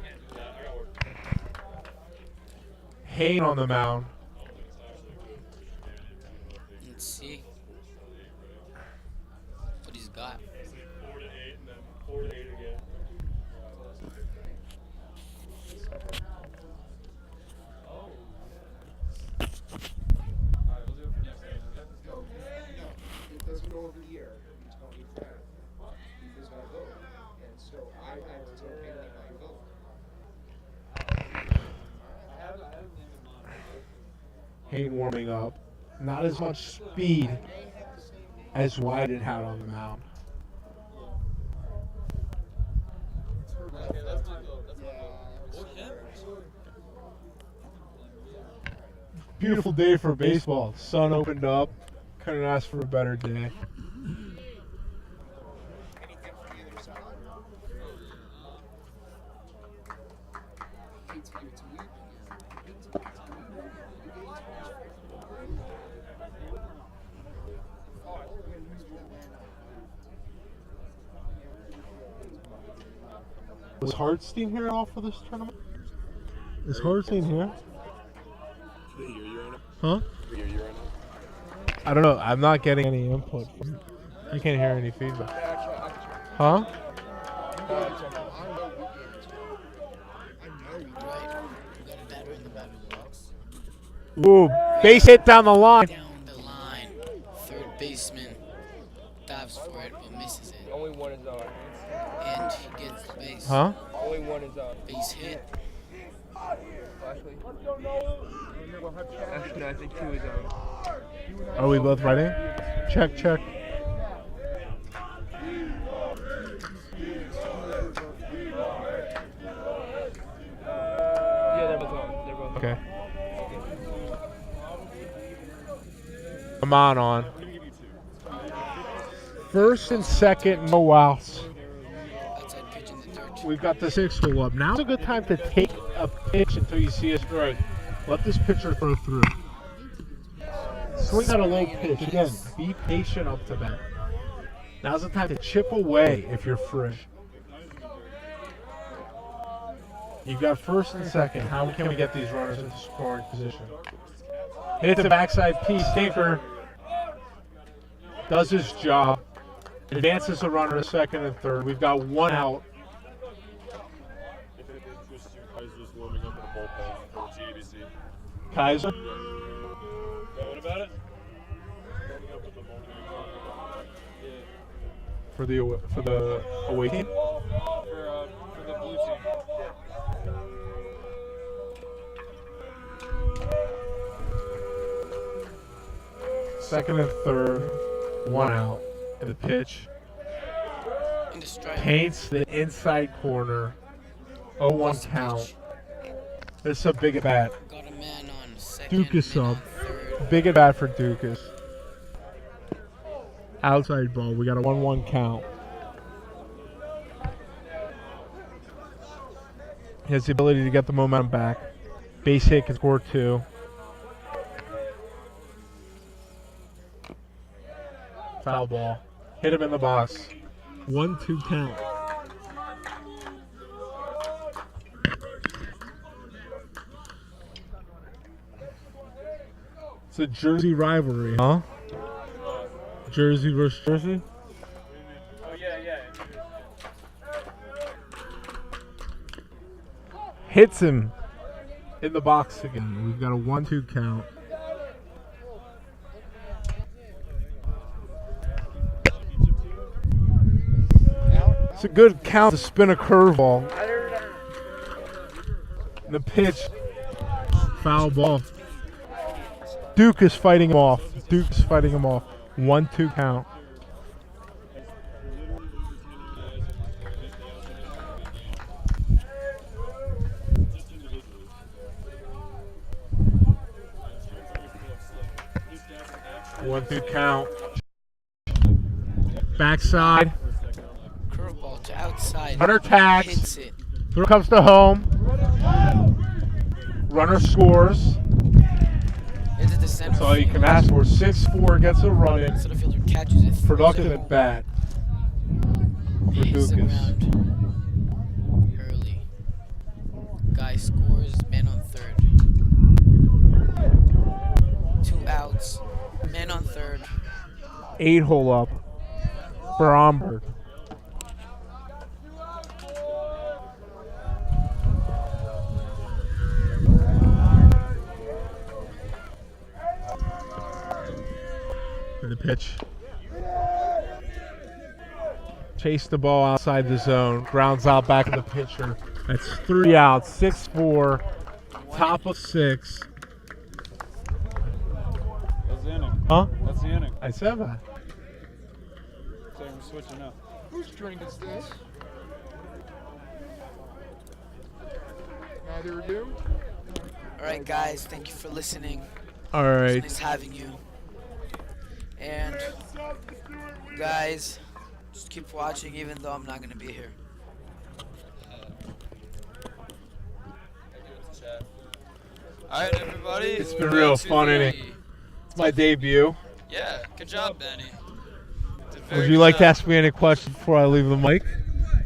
Hayne on the mound. Let's see what he's got. It doesn't go over the air. You tell me that. Because I vote. And so I have to tell Haley my vote. Hayne warming up. Not as much speed as Wyden had on the mound. Beautiful day for baseball. Sun opened up. Couldn't ask for a better day. Was Hartstein here at all for this tournament? Is Hartstein here? Huh? I don't know. I'm not getting any input. I can't hear any feedback. Huh? Ooh, base hit down the line. Down the line. Third baseman dives for it but misses it. Only one is on. And he gets the base. Huh? Only one is on. Base hit. Actually, no, I think 2 is on. Are we both ready? Check, check. Yeah, they're both on. They're both Okay. Come on. First and second, no outs. Outside pitch in the dirt. We've got the 6-hole up. Now's a good time to take a pitch until you see a strike. Let this pitcher throw through. Swing out a low pitch. Again, be patient up to bat. Now's the time to chip away if you're Frisch. You've got first and second. How can we get these runners into scoring position? Hits the backside piece. Tinker does his job. Advances the runner to second and third. We've got one out. Kaiser? What about it? For the away team? For the blue team. Second and third, one out. And the pitch paints the inside corner. 0-1 count. This is a big at bat. Dukas up. Big at bat for Dukas. Outside ball. We got a 1-1 count. He has the ability to get the momentum back. Base hit can score 2. Foul ball. Hit him in the box. 1-2 count. It's a Jersey rivalry, huh? Jersey versus Jersey? Oh, yeah. Hits him in the box again. We've got a 1-2 count. It's a good count to spin a curveball. The pitch. Foul ball. Duke is fighting him off. 1-2 count. One, 2 count. Backside. Curveball to outside. Runner tags. Hits it. Throw comes to home. Runner scores. Into the center. That's all you can ask for. 6-4 gets a run in. Center fielder catches it. Productive at bat for Hits the Dukas. ground early. Guy scores. Man on third. 2 outs. Man on third. 8-hole up for Omberg. The pitch. Chase the ball outside the zone. Grounds out back of the pitcher. That's 3 outs. 6-4. Top of 6. That's the inning. Huh? That's the inning. I said that. So we're switching up. Whose drink is this? Neither do. All right, guys. Thank you for listening. All right. It's nice having you. And guys, just keep watching, even though I'm not gonna be here. Alright, everybody. It's been real fun inning. It's my debut. Yeah, good job, Benny. Would you like to ask me any questions before I leave the mic?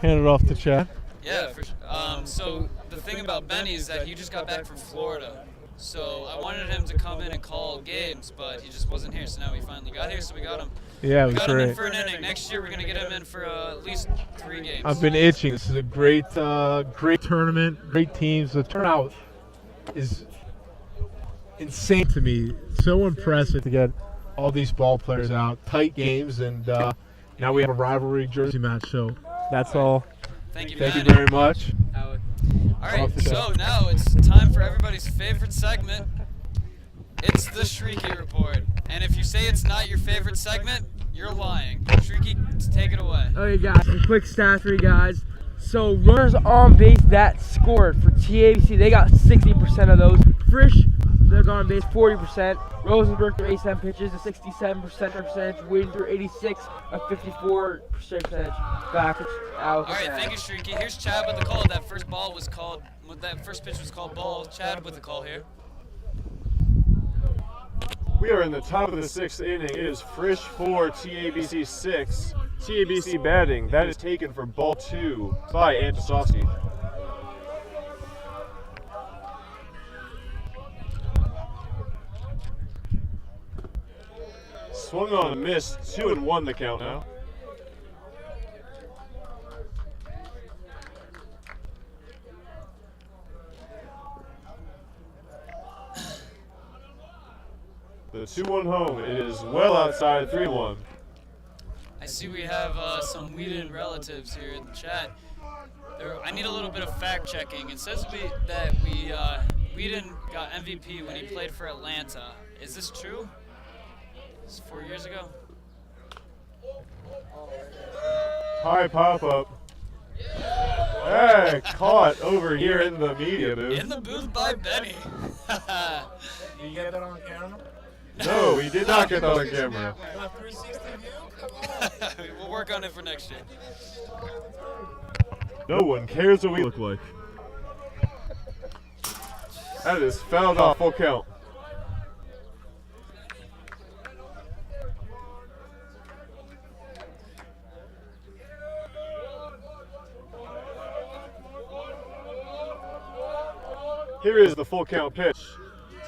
Hand it off to Chad. Yeah, for sure. So the thing about Benny is that he just got back from Florida. So I wanted him to come in and call games, but he just wasn't here. So now he finally got here, so we got him. Yeah, it we was got him in great. for an inning. Next year we're gonna get him in for at least 3 games. I've been itching. This is a great tournament, great teams. The turnout is insane to me. So impressive to get all these ball players out. Tight games, and now we have a rivalry jersey match. So that's all. Thank you, Thank you Manny. very much. Alright, so now it's time for everybody's favorite segment. It's the Shrieky Report. And if you say it's not your favorite segment, you're lying. Shrieky, take it away. Okay, guys, some quick stats for you guys. So, runners on base that scored for TABC, they got 60% of those. Frisch, they got on base 40%. Rosenberg threw 87 pitches, a 67% percentage. Wade threw 86, a 54% percentage. Back out. Alright, thank you, Shrieky. Here's Chad with the call. That first pitch was called ball. Chad with the call here. We are in the top of the 6th inning. It is Frisch 4, TABC 6. TABC batting. That is taken for ball 2 by Antisovsky. Swung on and missed. 2-1 the count now. The 2-1 home. It is well outside 3-1. I see we have some Whedon relatives here in the chat. I need a little bit of fact checking. It says that Whedon got MVP when he played for Atlanta. Is this true? It's 4 years ago. High pop-up. Hey, caught over here in the media booth. In the booth by Benny. Did you get that on camera? No, we did not get that on camera. We'll work on it for next year. No one cares what we look like. That is fouled off, full count. Here is the full count pitch.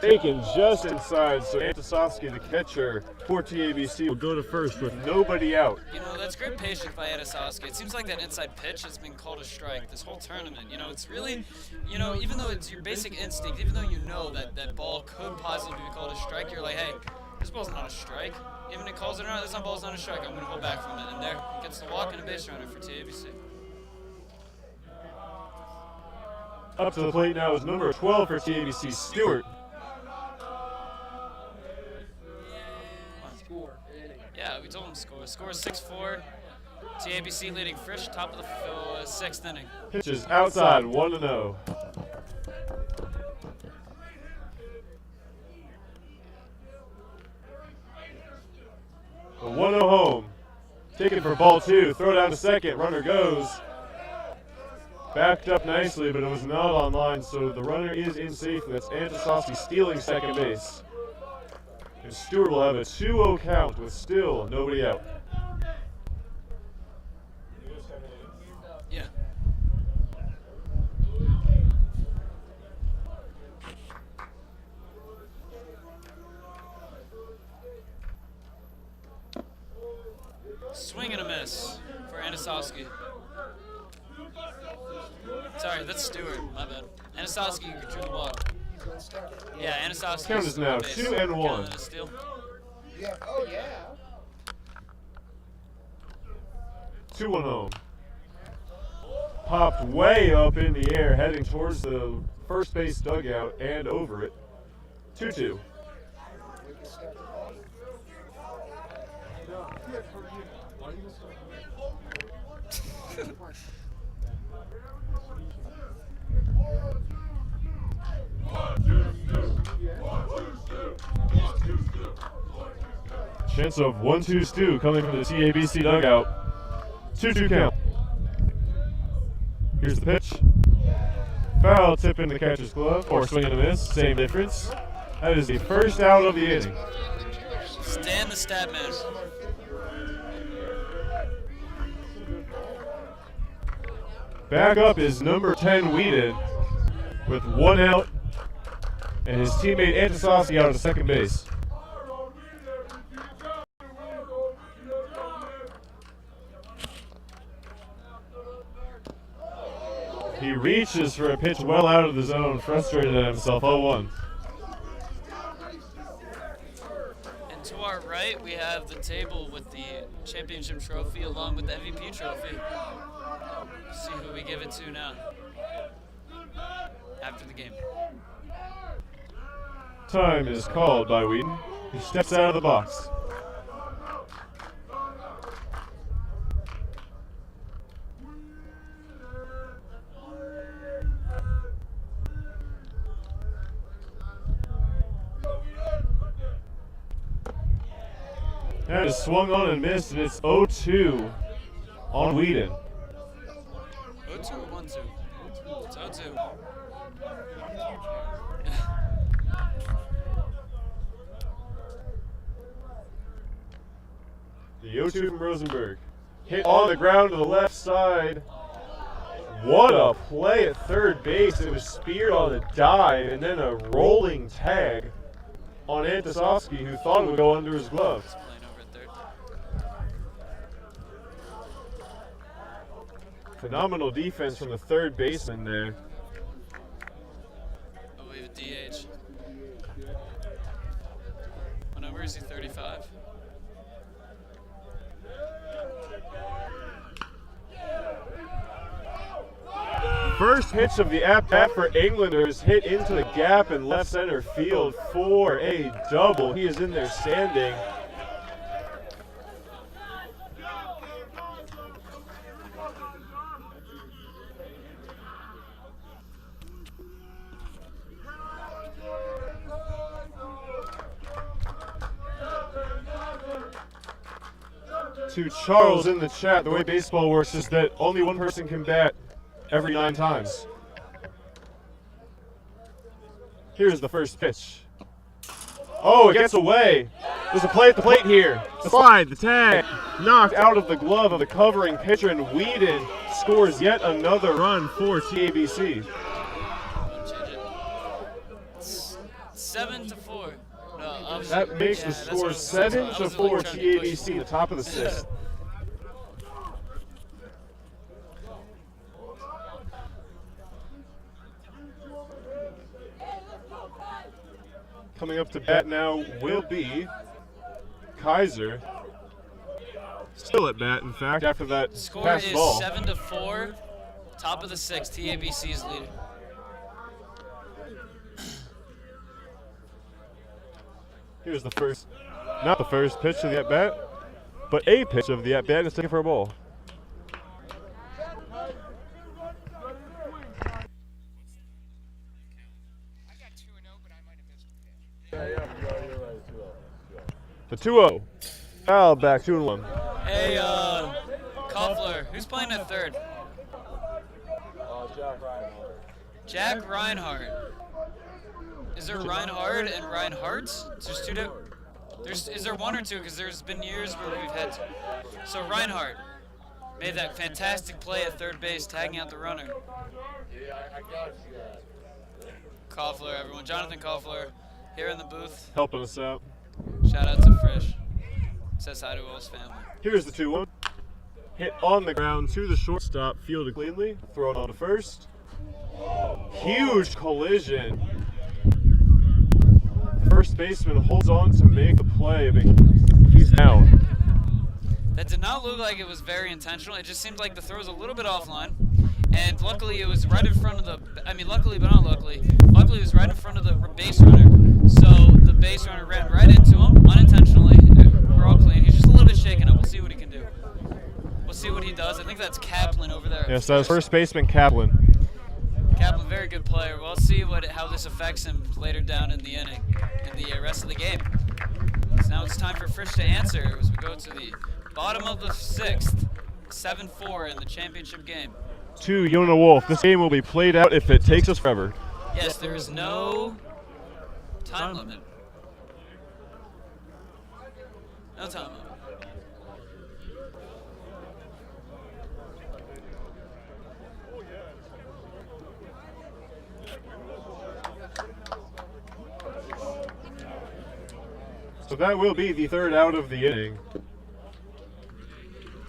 Taken just inside, so Antisovsky, the catcher for TABC, will go to first with nobody out. You know, that's great patience by Antisovsky. It seems like that inside pitch has been called a strike this whole tournament. You know, it's really, you know, even though it's your basic instinct, even though you know that that ball could possibly be called a strike, you're like, hey, this ball's not a strike. Even if it calls it or not, this ball's not a strike. I'm going to go back from it. And there gets the walk and a base runner for TABC. Up to the plate now is number 12 for TABC, Stewart. Yeah, we told him to score. Score is 6-4. TABC leading Frisch, top of the 6th inning. Pitches outside, 1-0. The 1-0 home. Taken for ball 2. Throw down to second. Runner goes. Backed up nicely, but it was not on line, so the runner is in safely. That's Antisovsky stealing second base. And Stewart will have a 2-0 count with still nobody out. Yeah. Swing and a miss for Antisovsky. Sorry, that's Stewart. My bad. Antisovsky drew the walk. Yeah, Antisovsky. Count is now 2-1. Steal. Yeah. Oh yeah. 2-1 home. Popped way up in the air, heading towards the first base dugout and over it. 2-2. Chance of 1-2 stew coming from the TABC dugout. 2-2 count. Here's the pitch. Foul tip in the catcher's glove, or swing and a miss, same difference. That is the first out of the inning. Stan the stat man. Back up is number 10 Whedon with 1 out, and his teammate Antisovsky out at second base. He reaches for a pitch well out of the zone, frustrated at himself, 0-1. And to our right, we have the table with the championship trophy along with the MVP trophy. See who we give it to now. After the game. Time is called by Whedon. He steps out of the box. That is swung on and missed, and it's 0-2 on Whedon. 0-2 or 1-2? It's 0-2. The 0-2 from Rosenberg. Hit on the ground to the left side. What a play at third base. It was speared on a dive and then a rolling tag on Antisovsky, who thought it would go under his glove. Phenomenal defense from the third baseman there. I believe a DH. What number is he? 35. First pitch of the at-bat for Englanders hit into the gap in left center field for a double. He is in there standing. To Charles in the chat, the way baseball works is that only one person can bat every 9 times. Here's the first pitch. Oh, it gets away. There's a play at the plate here. The slide, the tag, knocked out of the glove of the covering pitcher, and Whedon scores yet another run for TABC. 7-4. No, That makes the score 7-4 TABC, the top of the 6th. Coming up to bat now will be Kaiser. Still at bat, in fact, after that Score pass is ball. 7-4. Top of the 6th. TABC is leading. Here's the first, not the first pitch of the at bat, but a pitch of the at bat. It's taken for a ball. The 2-0. Foul back 2-1. Hey, Koffler, who's playing at third? Jack Reinhardt. Is there Reinhardt and Reinhardt's? There's two. Is there one or two? Because there's been years where we've had two. So Reinhardt made that fantastic play at third base, tagging out the runner. Koffler, everyone. Jonathan Koffler here in the booth. Helping us out. Shout out to Frisch. Says hi to all his family. Here's the 2-1. Hit on the ground to the shortstop, fielded cleanly, thrown on to first. Huge collision. First baseman holds on to make the play, but he's down. That did not look like it was very intentional. It just seemed like the throw was a little bit offline. And luckily it was right in front of the, luckily but not luckily, luckily it was right in front of the base runner. So the base runner ran right into him unintentionally. We're all clean. He's just a little bit shaken up. We'll see what he can do. We'll see what he does. I think that's Kaplan over there. Yes, that was first baseman Kaplan. Kaplan, very good player. We'll see how this affects him later down in the inning, in the rest of the game. So now it's time for Frisch to answer as we go to the bottom of the 6th, 7-4 in the championship game. To Yona Wolf. This game will be played out if it takes us forever. Yes, there is no time limit. No time limit. So that will be the third out of the inning.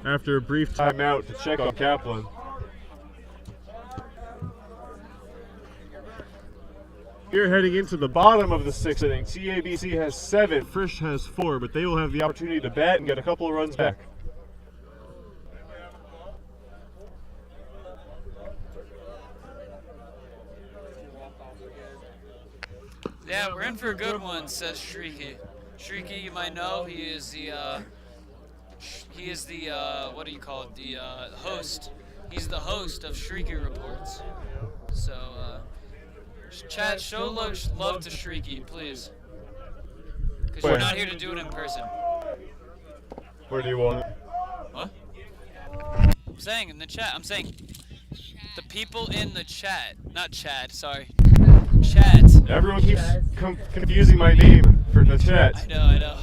After a brief timeout to check on Kaplan. Here heading into the bottom of the 6th inning, TABC has 7, Frisch has 4, but they will have the opportunity to bat and get a couple of runs back. Yeah, we're in for a good one, says Shrieky. Shrieky, you might know, he is the what do you call it, the host. He's the host of Shrieky Reports. So, chat, show love to Shrieky, please. Because you're not here to do it in person. Where do you want it? What? I'm saying in the chat, the people in the chat, not Chad, sorry. Chat. Everyone keeps confusing my name for the chat. I know.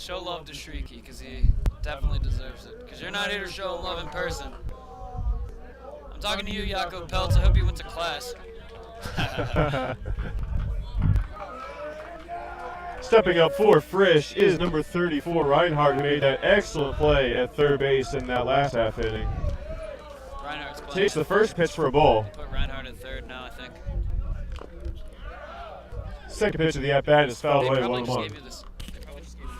show love to Shrieky, because he definitely deserves it. Because you're not here to show him love in person. I'm talking to you, Jakob Peltz. I hope you went to class. Stepping up for Frisch is number 34, Reinhardt, who made that excellent play at third base in that last half inning. Reinhardt's playing. Takes the first pitch for a ball. Put Reinhardt at third now, I think. Second pitch of the at-bat is fouled They away, probably just 1-1. gave you this. They probably just gave you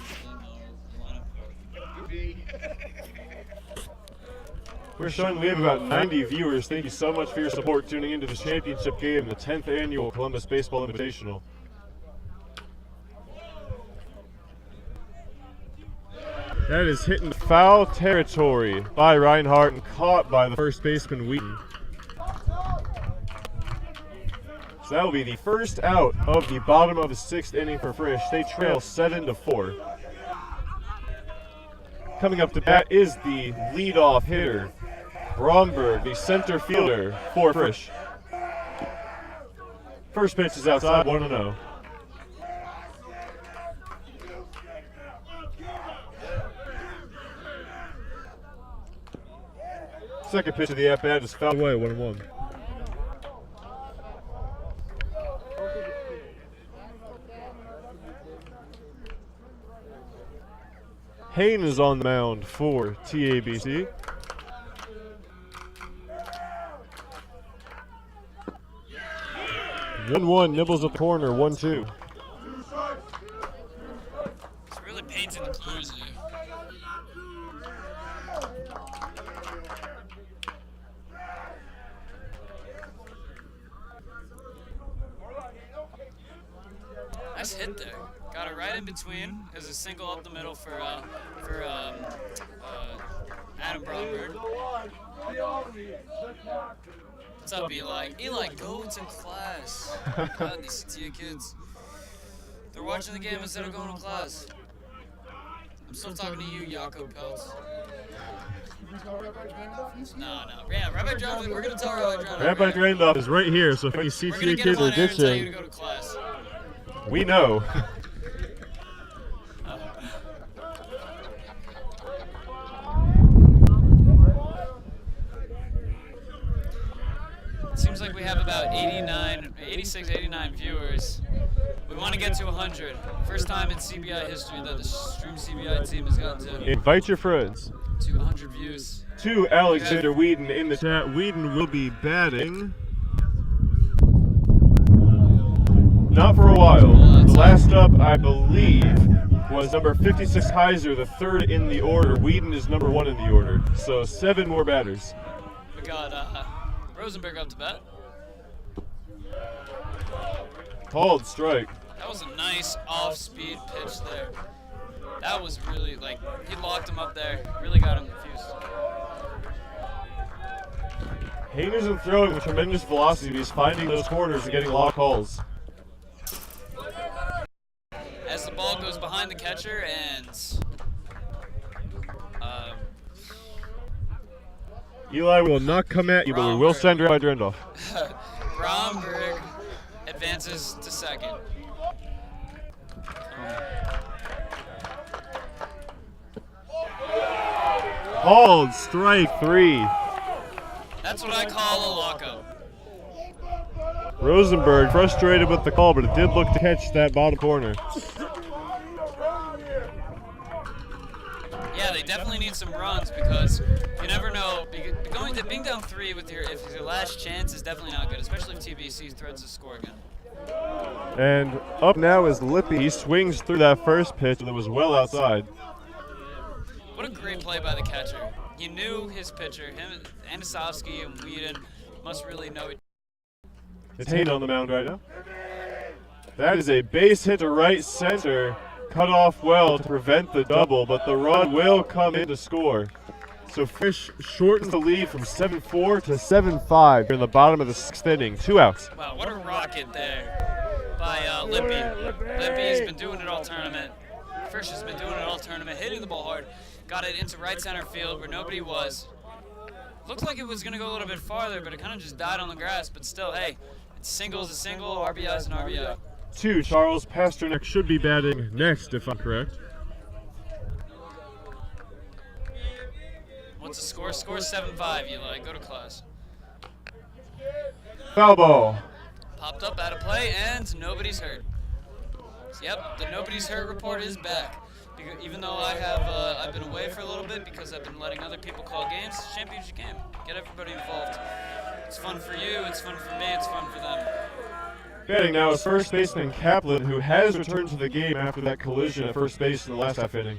the lineup. We're showing we have about 90 viewers. Thank you so much for your support tuning into the championship game, the 10th annual Columbus Baseball Invitational. That is hitting foul territory by Reinhardt and caught by the first baseman Wheaton. So that will be the first out of the bottom of the 6th inning for Frisch. They trail 7-4. Coming up to bat is the leadoff hitter, Bromberg, the center fielder for Frisch. First pitch is outside, 1-0. Second pitch of the at-bat is fouled away, 1-1. Hayne is on the mound for TABC. One nibbles at the corner, 1-2. It's really painting the clues here. Nice hit there. Got it right in between. It was a single up the middle for Adam Bromberg. What's up, Eli? Eli, go to class. God, these CTA kids. They're watching the game instead of going to class. I'm still talking to you, Jakob Peltz. No. Yeah, Rabbi John, we're going to tell Rabbi John. Rabbi Randolph is right here, so if any CTA kids are ditching, we know. Seems like we have about 86, 89 viewers. We want to get to 100. First time in CBI history that the Stream CBI team has gotten to Invite your friends. 200 views. To Alexander Whedon in the chat. Whedon will be batting. Not for a while. The last up, I believe, was number 56 Heiser, the third in the order. Whedon is number 1 in the order. So 7 more batters. We got Rosenberg up to bat. Called strike. That was a nice off-speed pitch there. That was really, like, he locked him up there. Really got him confused. Hayne isn't throwing with tremendous velocity, but he's finding those corners and getting a lot of calls. As the ball goes behind the catcher and Eli will not come at you, but we will send Rabbi Randolph. Bromberg advances to second. Called strike 3. That's what I call a lockup. Rosenberg frustrated with the call, but it did look to catch that bottom corner. Yeah, they definitely need some runs because you never know. Being down 3 with your last chance is definitely not good, especially if TBC threatens to score again. And up now is Lippy. He swings through that first pitch that was well outside. What a great play by the catcher. He knew his pitcher. Him, Anisovsky and Whedon must really know it. It's Hayden on the mound right now. That is a base hit to right center. Cut off well to prevent the double, but the run will come in to score. So Frisch shortens the lead from 7-4 to 7-5 in the bottom of the 6th inning. 2 outs. Wow, what a rocket there by Lippy. Lippy's been doing it all tournament. Frisch has been doing it all tournament, hitting the ball hard. Got it into right center field where nobody was. Looked like it was going to go a little bit farther, but it kind of just died on the grass. But still, hey, it's single's a single, RBI's an RBI. 2, Charles Pasternak should be batting next, if I'm correct. What's the score? Score 7-5, Eli. Go to class. Foul ball. Popped up out of play, and nobody's hurt. Yep, the nobody's hurt report is back. Even though I've been away for a little bit because I've been letting other people call games. It's a championship game. Get everybody involved. It's fun for you. It's fun for me. It's fun for them. Batting now is first baseman Kaplan, who has returned to the game after that collision at first base in the last half inning.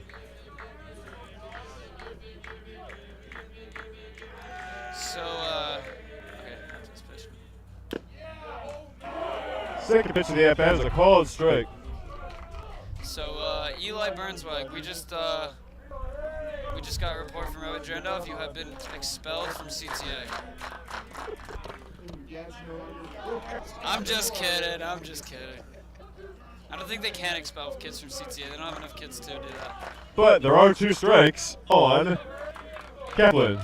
So, okay, that's pitch. Second pitch of the at-bat is a called strike. So, Eli Burnswag, we just got a report from Robert Drendoff. You have been expelled from CTA. I'm just kidding. I'm just kidding. I don't think they can expel kids from CTA. They don't have enough kids to do that. But there are 2 strikes on Kaplan.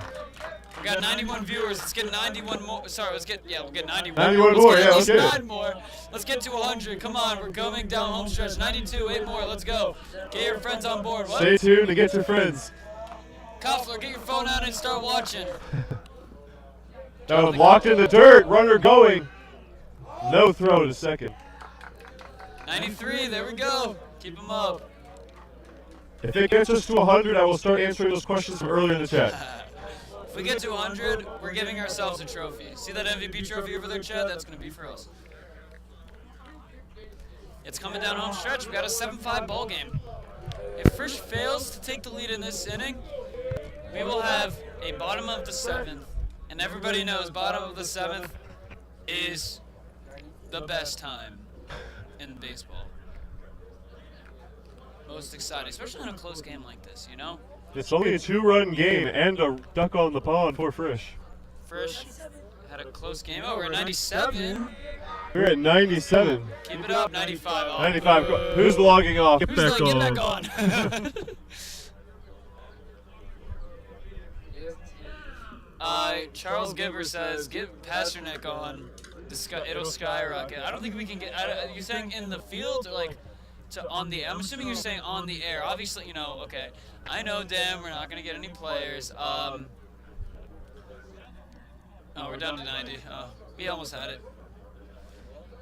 We got 91 viewers. Let's get 91 more. Sorry, we'll get 91. 91 more, yeah, let's let's get get 9 more. Let's get to 100. Come on, we're coming down home stretch. 92, 8 more. Let's go. Get your friends on board. What? Stay tuned to get your friends. Koffler, get your phone out and start watching. That was locked in the dirt. Runner going. No throw to second. 93, there we go. Keep them up. If it gets us to 100, I will start answering those questions from earlier in the chat. If we get to 100, we're giving ourselves a trophy. See that MVP trophy over there, Chad? That's going to be for us. It's coming down home stretch. We got a 7-5 ball game. If Frisch fails to take the lead in this inning, we will have a bottom of the 7th. And everybody knows bottom of the 7th is the best time in baseball. Most exciting, especially in a close game like this, you know? It's only a 2-run game and a duck on the pond for Frisch. Frisch had a close game. Oh, we're at 97. We're at 97. Keep it up, 95. Oh, 95. Who's logging off? Get Who's back get on. back on? Charles Gibber says, get Pasternak on. It'll skyrocket. I don't think we can get. You're saying in the field or like on the? I'm assuming you're saying on the air. Obviously, you know. Okay, I know. Damn, we're not gonna get any players. Oh, we're down to 90. Oh, we almost had it.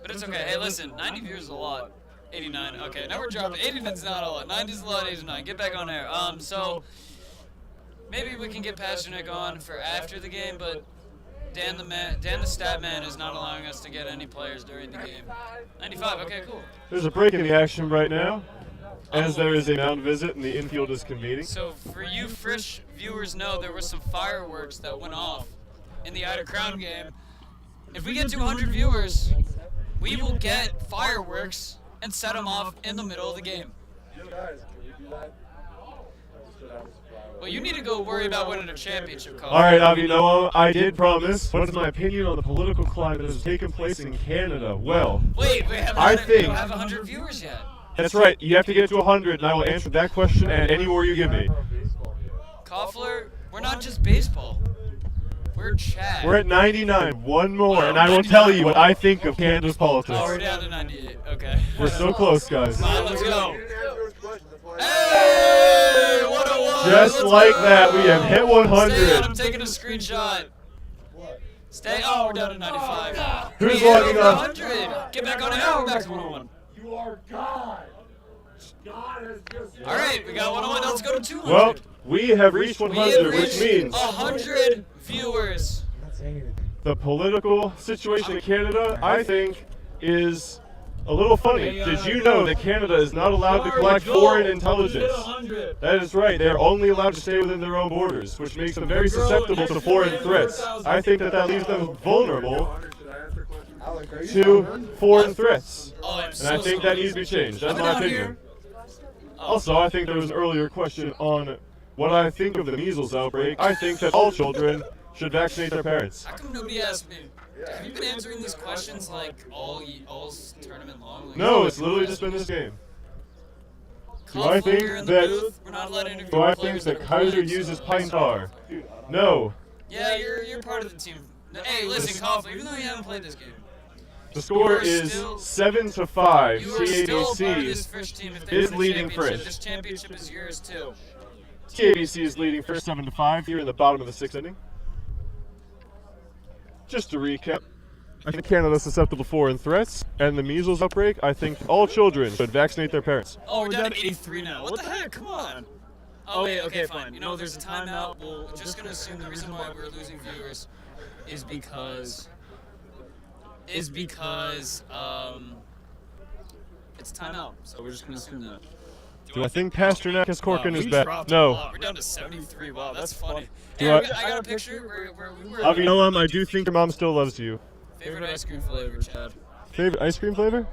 But it's okay. Hey, listen, 90 viewers is a lot. 89. Okay, now we're dropping. 89's not a lot. 90's a lot. 89. Get back on air. So maybe we can get Pasternak on for after the game, but Dan the stat man is not allowing us to get any players during the game. 95. Okay, cool. There's a break in the action right now, as there is a mound visit and the infield is convening. So for you Frisch viewers know there were some fireworks that went off in the Ida Crown game. If we get to 100 viewers, we will get fireworks and set them off in the middle of the game. Well, you need to go worry about winning a championship, Colin. All right, Avi Noah, I did promise. What is my opinion on the political climate that has taken place in Canada? Well, wait, we don't have 100 viewers yet. That's right. You have to get to 100, and I will answer that question and any more you give me. Koffler, we're not just baseball. We're Chad. We're at 99. One more, and I will tell you what I think of Canada's politics. Oh, we're down to 98. Okay. We're so close, guys. Come on, let's go. Hey, 101. Just like that, we have hit 100. Stay on, I'm taking a screenshot. Stay. Oh, we're down to 95. Who's logging on? 100. Get back on air. We're back to 101. You are God. God has just. All right, we got 101. Let's go to 200. Well, we have reached 100, which means 100 viewers. the political situation in Canada, I think, is a little funny. Did you know that Canada is not allowed to collect foreign intelligence? That is right. They are only allowed to stay within their own borders, which makes them very susceptible to foreign threats. I think that leaves them vulnerable to foreign threats. And I think that needs to be changed. That's my opinion. Also, I think there was an earlier question on what I think of the measles outbreak. I think that all children should vaccinate their parents. How come nobody asked me? Have you been answering these questions like all tournament long? Like, no, it's literally just been this game. Do I think that Kaiser uses pine tar? No. Yeah, you're part of the team. Hey, listen, Koffler, even though you haven't played this game, the score is 7-5. TABC is leading Frisch. This championship is yours too. TABC is leading Frisch 7-5 here in the bottom of the 6th inning. Just to recap, I think Canada is susceptible to foreign threats, and the measles outbreak, I think all children should vaccinate their parents. Oh, we're down to 83 now. What the heck? Come on. Oh, wait, okay, fine. You know, there's a timeout. We're just going to assume the reason why we're losing viewers is because it's timeout. So we're just going to assume that. Do I think Pasternak has cork in his We bat? dropped No. a lot. We're down to 73. Wow, that's funny. Do Hey, I- I got a picture where we were. Avinoam, I do think your mom still loves you. Favorite ice cream flavor, Chad? Favorite ice cream flavor?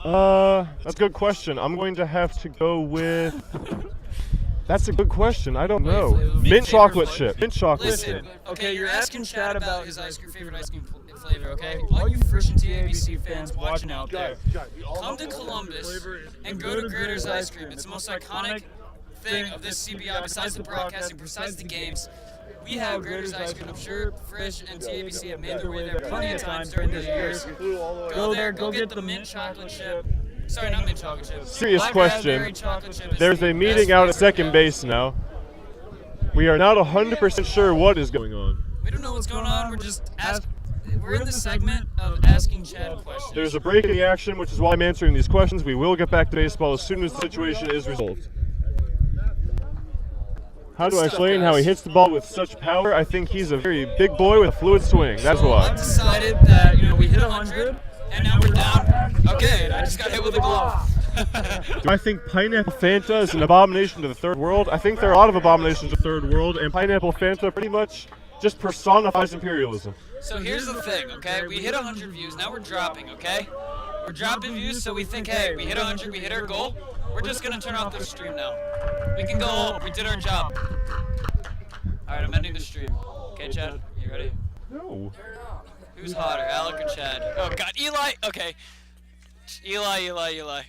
That's a good question. I'm going to have to go with... That's a good question. I don't know. Mint chocolate chip. Mint chocolate chip. Listen, okay, you're asking Chad about his favorite ice cream flavor, okay? All you Frisch and TABC fans watching out there, come to Columbus and go to Gritter's Ice Cream. It's the most iconic thing of this CBI besides the broadcasting, besides the games. We have Gritter's Ice Cream. I'm sure Frisch and TABC have made their way there plenty of times during the years. Go there, go get the mint chocolate chip. Sorry, not mint chocolate chip. Serious Black question. raspberry chocolate chip is There's the a meeting best out at flavor second ever. base now. We are not 100% sure what is going on. We don't know what's going on. We're in the segment of asking Chad questions. There's a break in the action, which is why I'm answering these questions. We will get back to baseball as soon as the situation is resolved. How do I explain how he hits the ball with such power? I think he's a very big boy with a fluid swing. That's I've why. decided that we hit 100 and now we're down. Okay, I just got hit with a glove. Do I think pineapple Fanta is an abomination to the third world? I think there are a lot of abominations to the third world, and pineapple Fanta pretty much just personifies imperialism. So here's the thing, okay? We hit 100 views. Now we're dropping, okay? We're dropping views, so we think, hey, we hit 100, we hit our goal. We're just gonna turn off the stream now. We can go home. We did our job. All right, I'm ending the stream. Okay, Chad, you ready? No. Who's hotter, Alec or Chad? Oh God, Eli. Okay, Eli.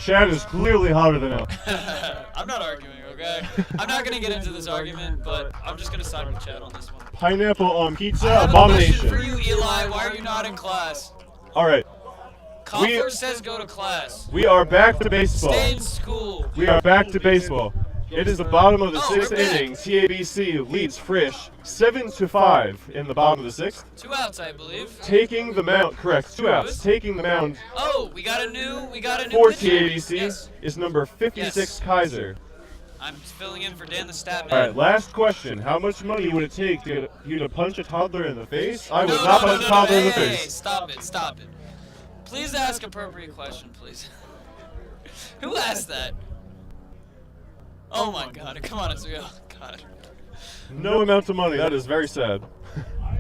Chad is clearly hotter than Al. I'm not arguing, okay? I'm not gonna get into this argument, but I'm just gonna side with Chad on this one. Pineapple on pizza, I have a question abomination. for you, Eli. Why are you not in class? All right. Comfort says go to class. We are back to baseball. Stay in school. We are back to baseball. It is the bottom of the Oh, 6th we're back. inning. TABC leads Frisch 7-5 in the bottom of the 6th. 2 outs, I believe. Taking the mound, correct, 2 outs. Taking the mound Oh, we got a new for pitcher. TABC Yes. is number 56, Yes. Kaiser. I'm filling in for Dan the Stat All Man. right, last question. How much money would it take to get you to punch a toddler in the face? I would No, not no, punch no, a toddler in the hey, face. Stop it. Please ask appropriate question, please. Who asked that? Oh my God! Come on, it's real. God. No amount of money. That is very sad.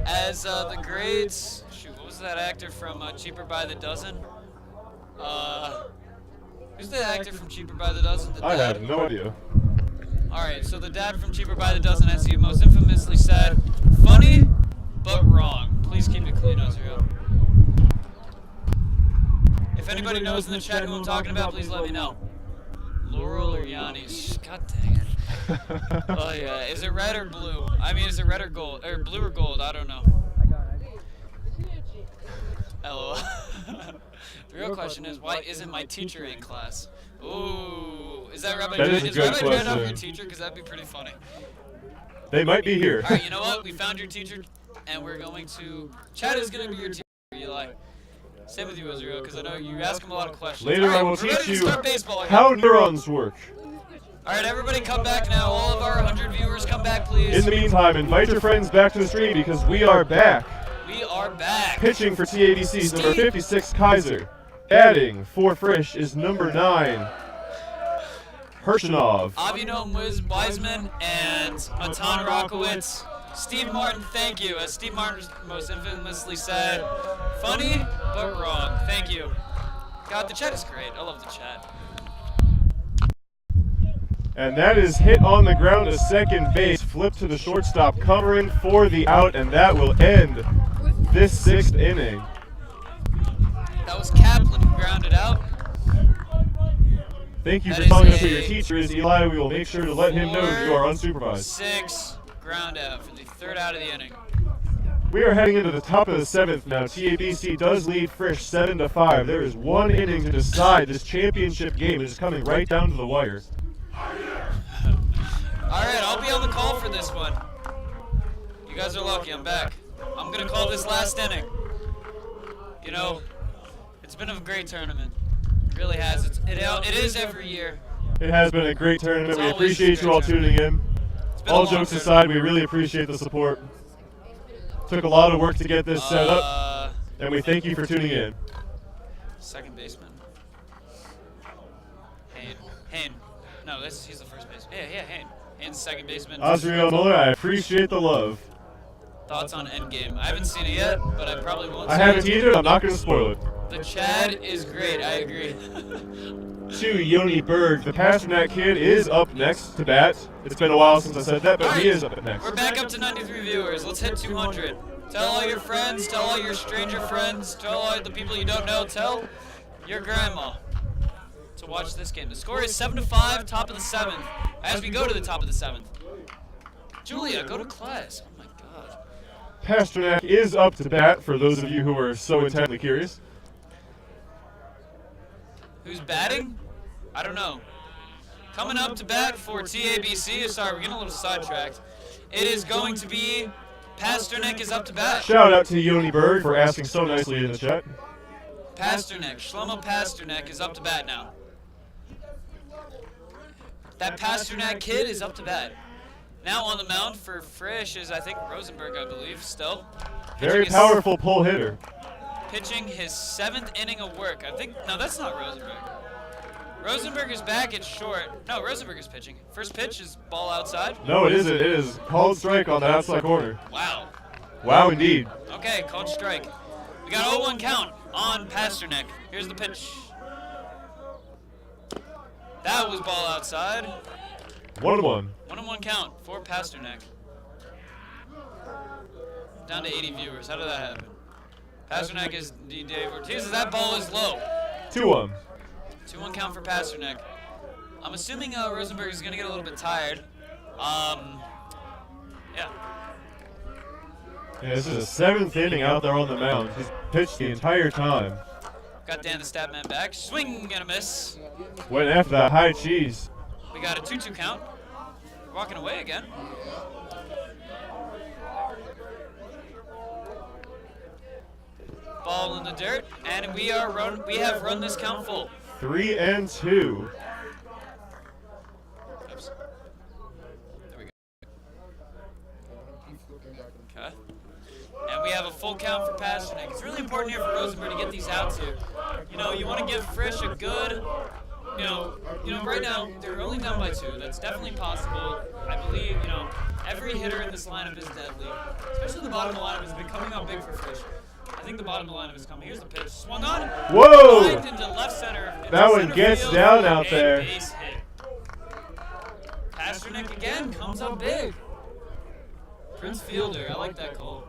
As the grades, shoot, what was that actor from Cheaper by the Dozen? Who's the actor from Cheaper by the Dozen? The I dad. have no idea. All right, so the dad from Cheaper by the Dozen, as he most infamously said, "Funny, but wrong." Please keep it clean, Azrael. If anybody knows in the chat who I'm talking about, please let me know. Laurel or Yanni? God dang it. Oh yeah, is it red or blue? I mean, is it red or gold? Or blue or gold? I don't know. LOL. The real question is, why isn't my teacher in class? Ooh, is that Rabbi That Jan? is a Is good Rabbi Jan up question. your teacher? Because that'd be pretty funny. They might be here. All right, you know what? We found your teacher, and we're going to. Chad is going to be your teacher, Eli. Same with you, Israel, because I know you ask him a lot of questions. Later All right, I will we're ready teach to you start baseball again. how neurons work. All right, everybody come back now. All of our 100 viewers, come back, please. In the meantime, invite your friends back to the stream because we are back. We are back. Pitching for TABC's number 56, Kaiser. Batting for Frisch is number 9, Hershinov. Avino Wiseman and Matan Rockowitz. Steve Martin, thank you. As Steve Martin most infamously said, funny but wrong. Thank you. God, the chat is great. I love the chat. And that is hit on the ground to second base, flip to the shortstop, covering for the out, and that will end this 6th inning. That was Kaplan who grounded out. Thank you That for is telling us who a your teacher is, Eli. We will make sure to let him know that you are unsupervised. 6 ground out for the 3rd out of the inning. We are heading into the top of the 7th now. TABC does lead Frisch 7-5. There is one inning to decide this championship game. It is coming right down to the wire. Alright, I'll be on the call for this one. You guys are lucky, I'm back. I'm gonna call this last inning. You know, it's been a great tournament. It really has. It is every year. It has been a great tournament. It's We always appreciate a you all great tuning in. It's been a All long jokes tournament. aside, we really appreciate the support. Took a lot of work to get this set up, and we thank you for tuning in. Second baseman. Hayne. No, he's the first baseman. Yeah, Hayne. Hayne's the second baseman. Osriel Miller, I appreciate the love. Thoughts on Endgame? I haven't seen it yet, but I probably won't see I haven't it. either, I'm not going to spoil it. The Chad is great, I agree. To Yoni Berg, the Pasternak kid is up next to bat. It's been a while since I said that, but he is up next. We're back up to 93 viewers. Let's hit 200. Tell all your friends, tell all your stranger friends, tell all the people you don't know, tell your grandma to watch this game. The score is 7-5, top of the 7th, as we go to the top of the 7th. Julia, go to class. Oh my god. Pasternak is up to bat, for those of you who are so intently curious. Who's batting? I don't know. Coming up to bat for TABC, sorry, we're getting a little sidetracked. It is going to be Pasternak is up to bat. Shout out to Yoni Berg for asking so nicely in the chat. Pasternak, Shlomo Pasternak is up to bat now. That Pasternak kid is up to bat. Now on the mound for Frisch is, I think, Rosenberg, I believe, still. Very powerful pull hitter. Pitching his 7th inning of work. I think, no, that's not Rosenberg. Rosenberg is back at short. No, Rosenberg is pitching. First pitch is ball outside. No, it isn't. It is called strike on the outside corner. Wow. Wow, indeed. Okay, called strike. We got 0-1 count on Pasternak. Here's the pitch. That was ball outside. 1-1. 1-1 count for Pasternak. Down to 80 viewers. How did that happen? Pasternak is Dave Ortiz. That ball is low. 2-1. 2-1 count for Pasternak. I'm assuming Rosenberg is going to get a little bit tired. Yeah. Yeah, this is the 7th inning out there on the mound. He's pitched the entire time. Got Dan the stat man back. Swing and a miss. Went after that high cheese. We got a 2-2 count. Walking away again. Ball in the dirt, and we have run this count full. 3-2. Oops. There we go. Okay. And we have a full count for Pasternak. It's really important here for Rosenberg to get these outs here. You know, you want to give Frisch a good, you know, right now they're only down by 2. That's definitely possible. I believe, every hitter in this lineup is deadly. Especially the bottom of the lineup has been coming out big for Frisch. I think the bottom of the lineup is coming. Here's the pitch. Swung on. Whoa! Lined into left center. That one gets down out there. Base hit. Pasternak again comes up big. Prince Fielder. I like that call.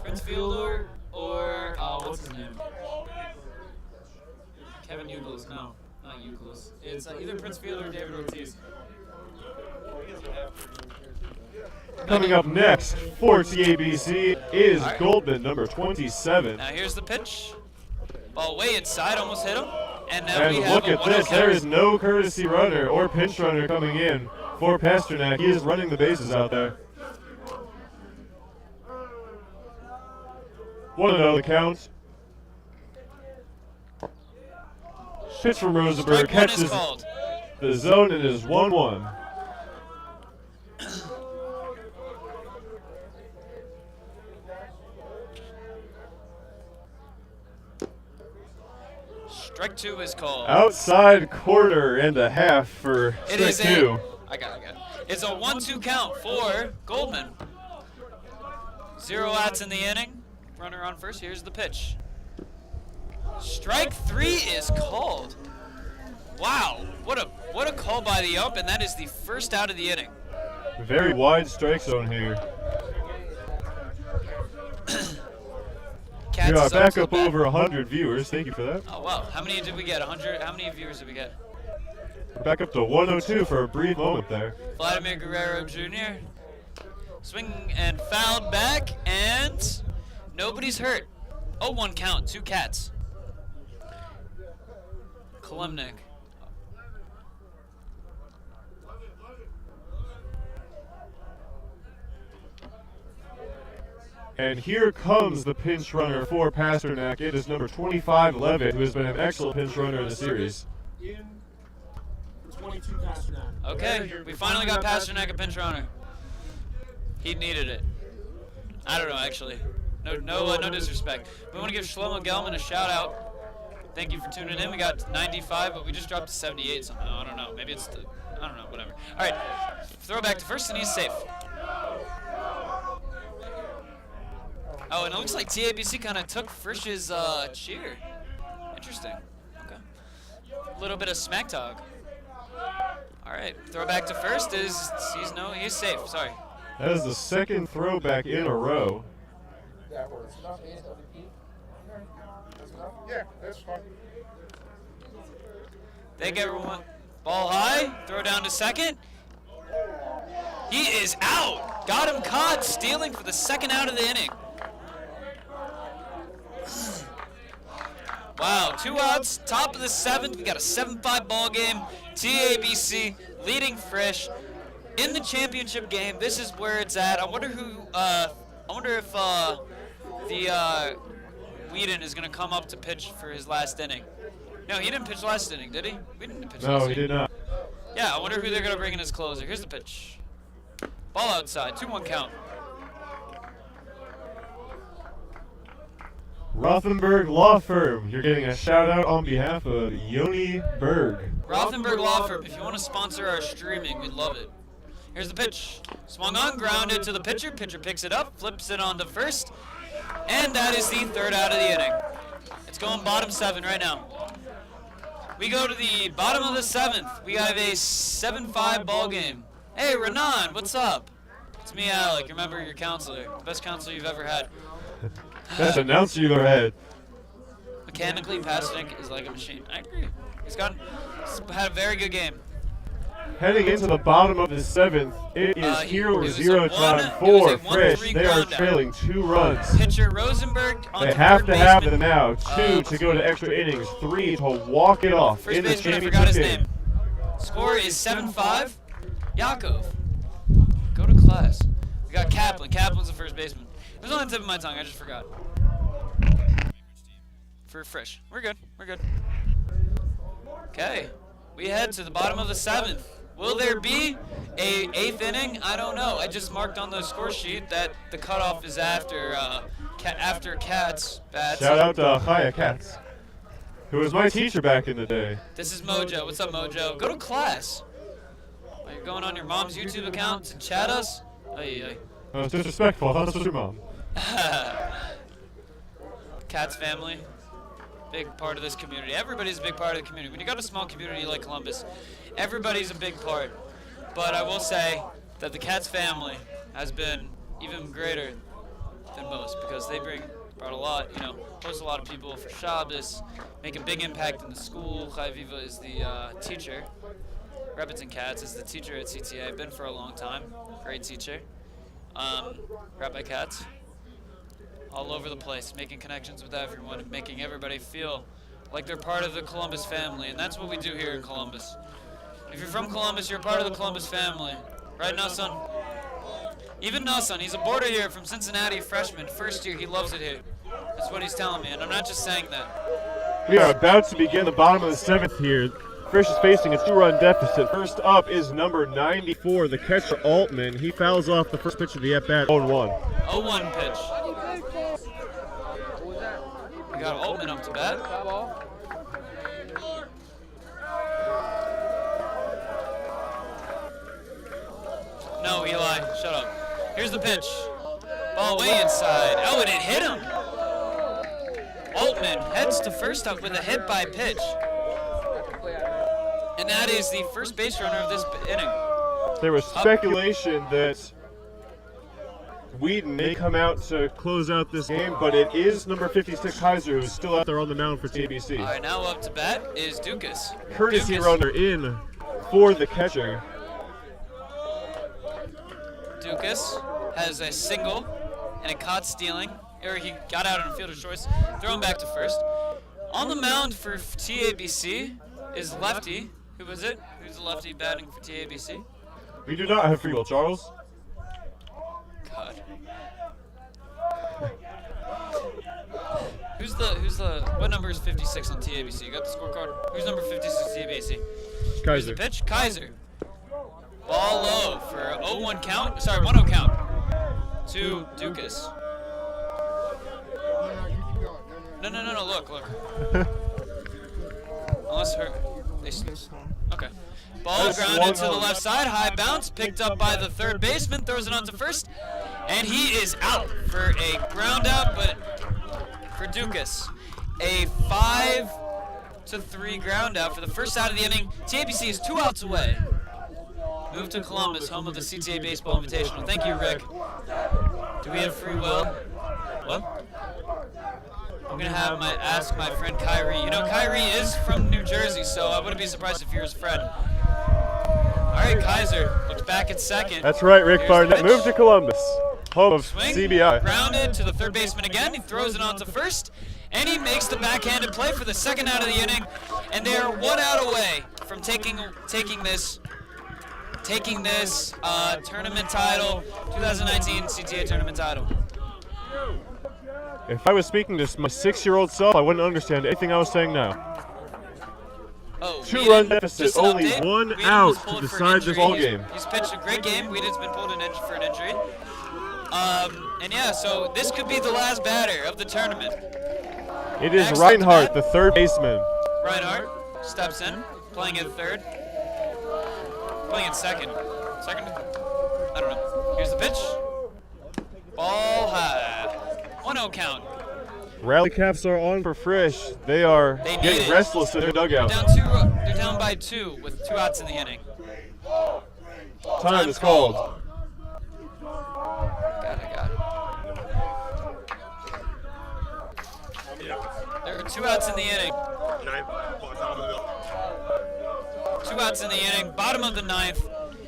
Prince Fielder or what's his name? Kevin Youkilis. No, not Youkilis. It's either Prince Fielder or David Ortiz. Coming up next for TABC is Goldman, number 27. Now here's the pitch. Ball way inside, almost hit him. And now we have look at this, there is no courtesy runner or pinch runner coming in for Pasternak. He is running the bases out there. 1-0 the count. Pitch from Rosenberg catches the zone and it is 1-1. Strike 2 is called. Outside quarter and a half for strike 2. I got it. It's a 1-2 count for Goldman. 0 outs in the inning. Runner on first. Here's the pitch. Strike 3 is called. Wow, what a call by the ump, and that is the first out of the inning. Very wide strike zone here. We are back up over 100 viewers. Thank you for that. Oh wow, how many did we get? 100. How many viewers did we get? We're back up to 102 for a brief moment there. Vladimir Guerrero Jr. Swing and fouled back, and nobody's hurt. 0-1 count, 2 cats. Kalemnik. And here comes the pinch runner for Pasternak. It is number 25, Levitt, who has been an excellent pinch runner in the series. In for 22 Pasternak. Okay, we finally got Pasternak a pinch runner. He needed it. I don't know, actually. No disrespect. We want to give Shlomo Gelman a shout out. Thank you for tuning in. We got 95, but we just dropped to 78 somehow. I don't know. Maybe it's I don't know. Whatever. All right, throw back to first, and he's safe. Oh, and it looks like TABC kind of took Frisch's cheer. Interesting. Okay. A little bit of smack talk. All right, throw back to first is he's safe. Sorry. That is the second throwback in a row. That works. Enough ASWP? That's enough? Yeah, that's fine. Thank everyone. Ball high, throw down to second. He is out. Got him caught, stealing for the second out of the inning. Wow, 2 outs, top of the 7th. We got a 7-5 ball game. TABC leading Frisch in the championship game. This is where it's at. I wonder if the Whedon is going to come up to pitch for his last inning. No, he didn't pitch last inning, did he? We didn't pitch last inning. No, he did not. Yeah, I wonder who they're going to bring in as closer. Here's the pitch. Ball outside, 2-1 count. Rothenberg Law Firm, you're getting a shout out on behalf of Yoni Berg. Rothenberg Law Firm, if you want to sponsor our streaming, we'd love it. Here's the pitch. Swung on, grounded to the pitcher. Pitcher picks it up, flips it on to first. And that is the 3rd out of the inning. It's going bottom 7 right now. We go to the bottom of the 7th. We have a 7-5 ball game. Hey, Renan, what's up? It's me, Alec. Remember your counselor. The best counselor you've ever had. Best announcer you've ever had. Mechanically, Pasternak is like a machine. I agree. He's had a very good game. Heading into the bottom of the 7th, it is 0-0 time for Frisch. They are trailing 2 runs. Pitcher Rosenberg on They to have third to have baseman. it now. 2 to go to extra innings. 3 to walk it off First in the baseman, I forgot his championship game. name. Score is 7-5. Yakov, go to class. We got Kaplan. Kaplan's the first baseman. It was on the tip of my tongue. I just forgot. For Frisch. We're good. We're good. Okay. We head to the bottom of the 7th. Will there be a 8th inning? I don't know. I just marked on the score sheet that the cutoff is after Katz bats. Shout out to Chaya Katz, who was my teacher back in the day. This is Mojo. What's up, Mojo? Go to class. Are you going on your mom's YouTube account to chat us? Ay. That was disrespectful. I thought this was your mom. Katz family. Big part of this community. Everybody's a big part of the community. When you got a small community like Columbus, everybody's a big part. But I will say that the Katz family has been even greater than most because they brought a lot, host a lot of people for Shabbos, make a big impact in the school. Chai Viva is the teacher. Rebbitzin Katz is the teacher at CTA. Been for a long time. Great teacher. Rabbi Katz. All over the place, making connections with everyone and making everybody feel like they're part of the Columbus family, and that's what we do here in Columbus. If you're from Columbus, you're part of the Columbus family. Right, Nassan? Even Nassan, he's a boarder here from Cincinnati, freshman, first year, he loves it here. That's what he's telling me, and I'm not just saying that. We are about to begin the bottom of the 7th here. Frisch is facing a 2-run deficit. First up is number 94, the catcher Altman. He fouls off the first pitch of the at-bat, 0-1. 0-1 pitch. We got Altman up to bat. No, Eli, shut up. Here's the pitch. Ball way inside. Oh, and it hit him. Altman heads to first up with a hit by pitch. And that is the first base runner of this inning. There was speculation that Whedon may come out to close out this game, but it is number 56 Heiser who's still out there on the mound for TABC. All right, now up to bat is Dukas. Courtesy runner in for the catcher. Dukas has a single and a caught stealing, or he got out on a fielder's choice. Throw him back to first. On the mound for TABC is lefty. Who was it? Who's the lefty batting for TABC? We do not have free will, Charles. God. what number is 56 on TABC? You got the scorecard? Who's number 56 TABC? Here's the Kaiser. pitch. Kaiser. Ball low for a 0-1 count. Sorry, 1-0 count to Dukas. No. Look. Unless okay. Ball grounded to the left side. High bounce. Picked up by the third baseman. Throws it on to first. And he is out for a ground out, but for Dukas. A 5-3 ground out for the first out of the inning. TABC is 2 outs away. Move to Columbus, home of the CTA Baseball Invitational. Thank you, Rick. Do we have free will? What? I'm going to ask my friend Kyrie. You know, Kyrie is from New Jersey, so I wouldn't be surprised if you're his friend. All right, Kaiser looks back at second. That's right, Rick Here's Barnett. Move to Columbus, home of Swing, CBI. grounded to the third baseman again. He throws it on to first, and he makes the backhanded play for the second out of the inning. And they are 1 out away from taking this tournament title, 2019 CTA tournament title. If I was speaking to my 6-year-old self, I wouldn't understand anything I was saying now. Oh, 2-run deficit, just an only update. 1 Whedon out was to pulled for decide this injury. ball game. He's pitched a great game. Whedon's been pulled for an injury. And yeah, so this could be the last batter of the tournament. It is Next Reinhardt, up the third baseman. Reinhardt steps in, playing at third. Playing at second. Second? I don't know. Here's the pitch. Ball high. 1-0 count. Rally caps are on for Frisch. They are getting restless in their dugout. They're down by 2 with 2 outs in the inning. Time is called. Got it. There are 2 outs in the inning. 2 outs in the inning. Bottom of the 9th.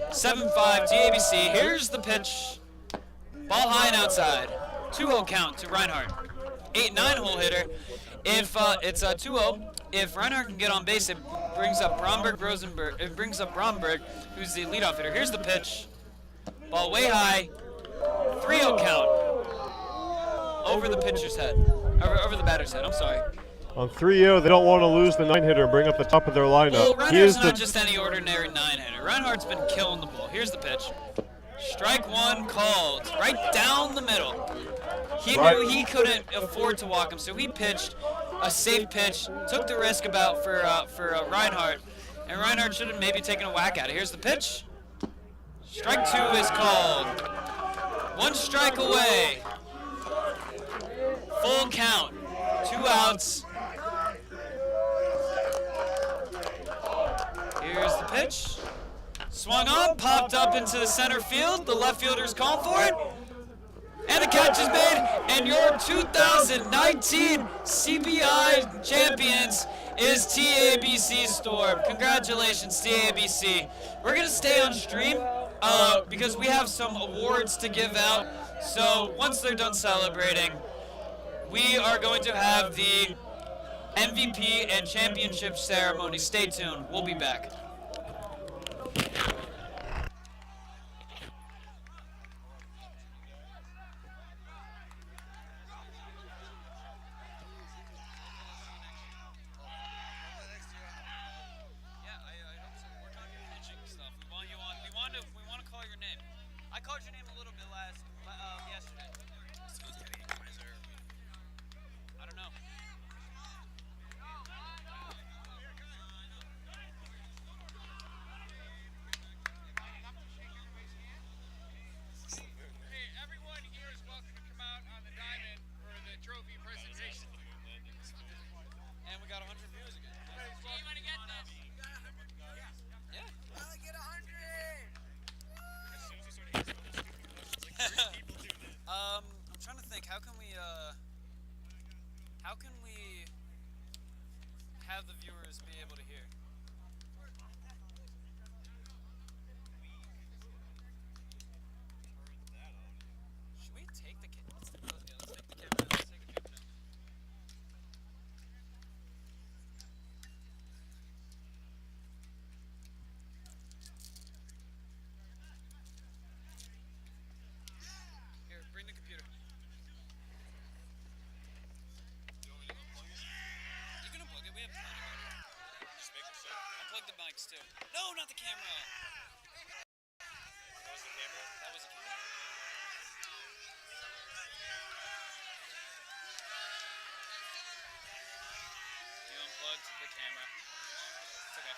7-5 TABC. Here's the pitch. Ball high and outside. 2-0 count to Reinhardt. 8-9 hole hitter. If it's 2-0, if Reinhardt can get on base, it brings up Bromberg, who's the leadoff hitter. Here's the pitch. Ball way high. 3-0 count. Over the pitcher's head. Over the batter's head. I'm sorry. On 3-0, they don't want to lose the 9-hitter and bring up the top of their lineup. Well, Reinhardt's not just any ordinary 9-hitter. Reinhardt's been killing the ball. Here's the pitch. Strike 1 called. Right down the middle. He knew he couldn't afford to walk him, so he pitched a safe pitch, took the risk about for Reinhardt, and Reinhardt should have maybe taken a whack at it. Here's the pitch. Strike 2 is called. 1 strike away. Full count. 2 outs. Here's the pitch. Swung on, popped up into the center field. The left fielder's calling for it. And the catch is made, and your 2019 CBI champions is TABC Storm. Congratulations, TABC. We're going to stay on stream because we have some awards to give out. So once they're done celebrating, we are going to have the MVP and championship ceremony. Stay tuned. We'll be back. I called your name a little bit yesterday. I don't know. Hey, everyone here is welcome to come out on the diamond for the trophy presentation. And we got 100 views again. Do you want to get this? Yeah. I'll get 100! I'm trying to think. How can we have the viewers be able to hear? Should we take the camera? Let's take the camera. Let's take a picture. Here, bring the computer. unplugged the camera. It's okay.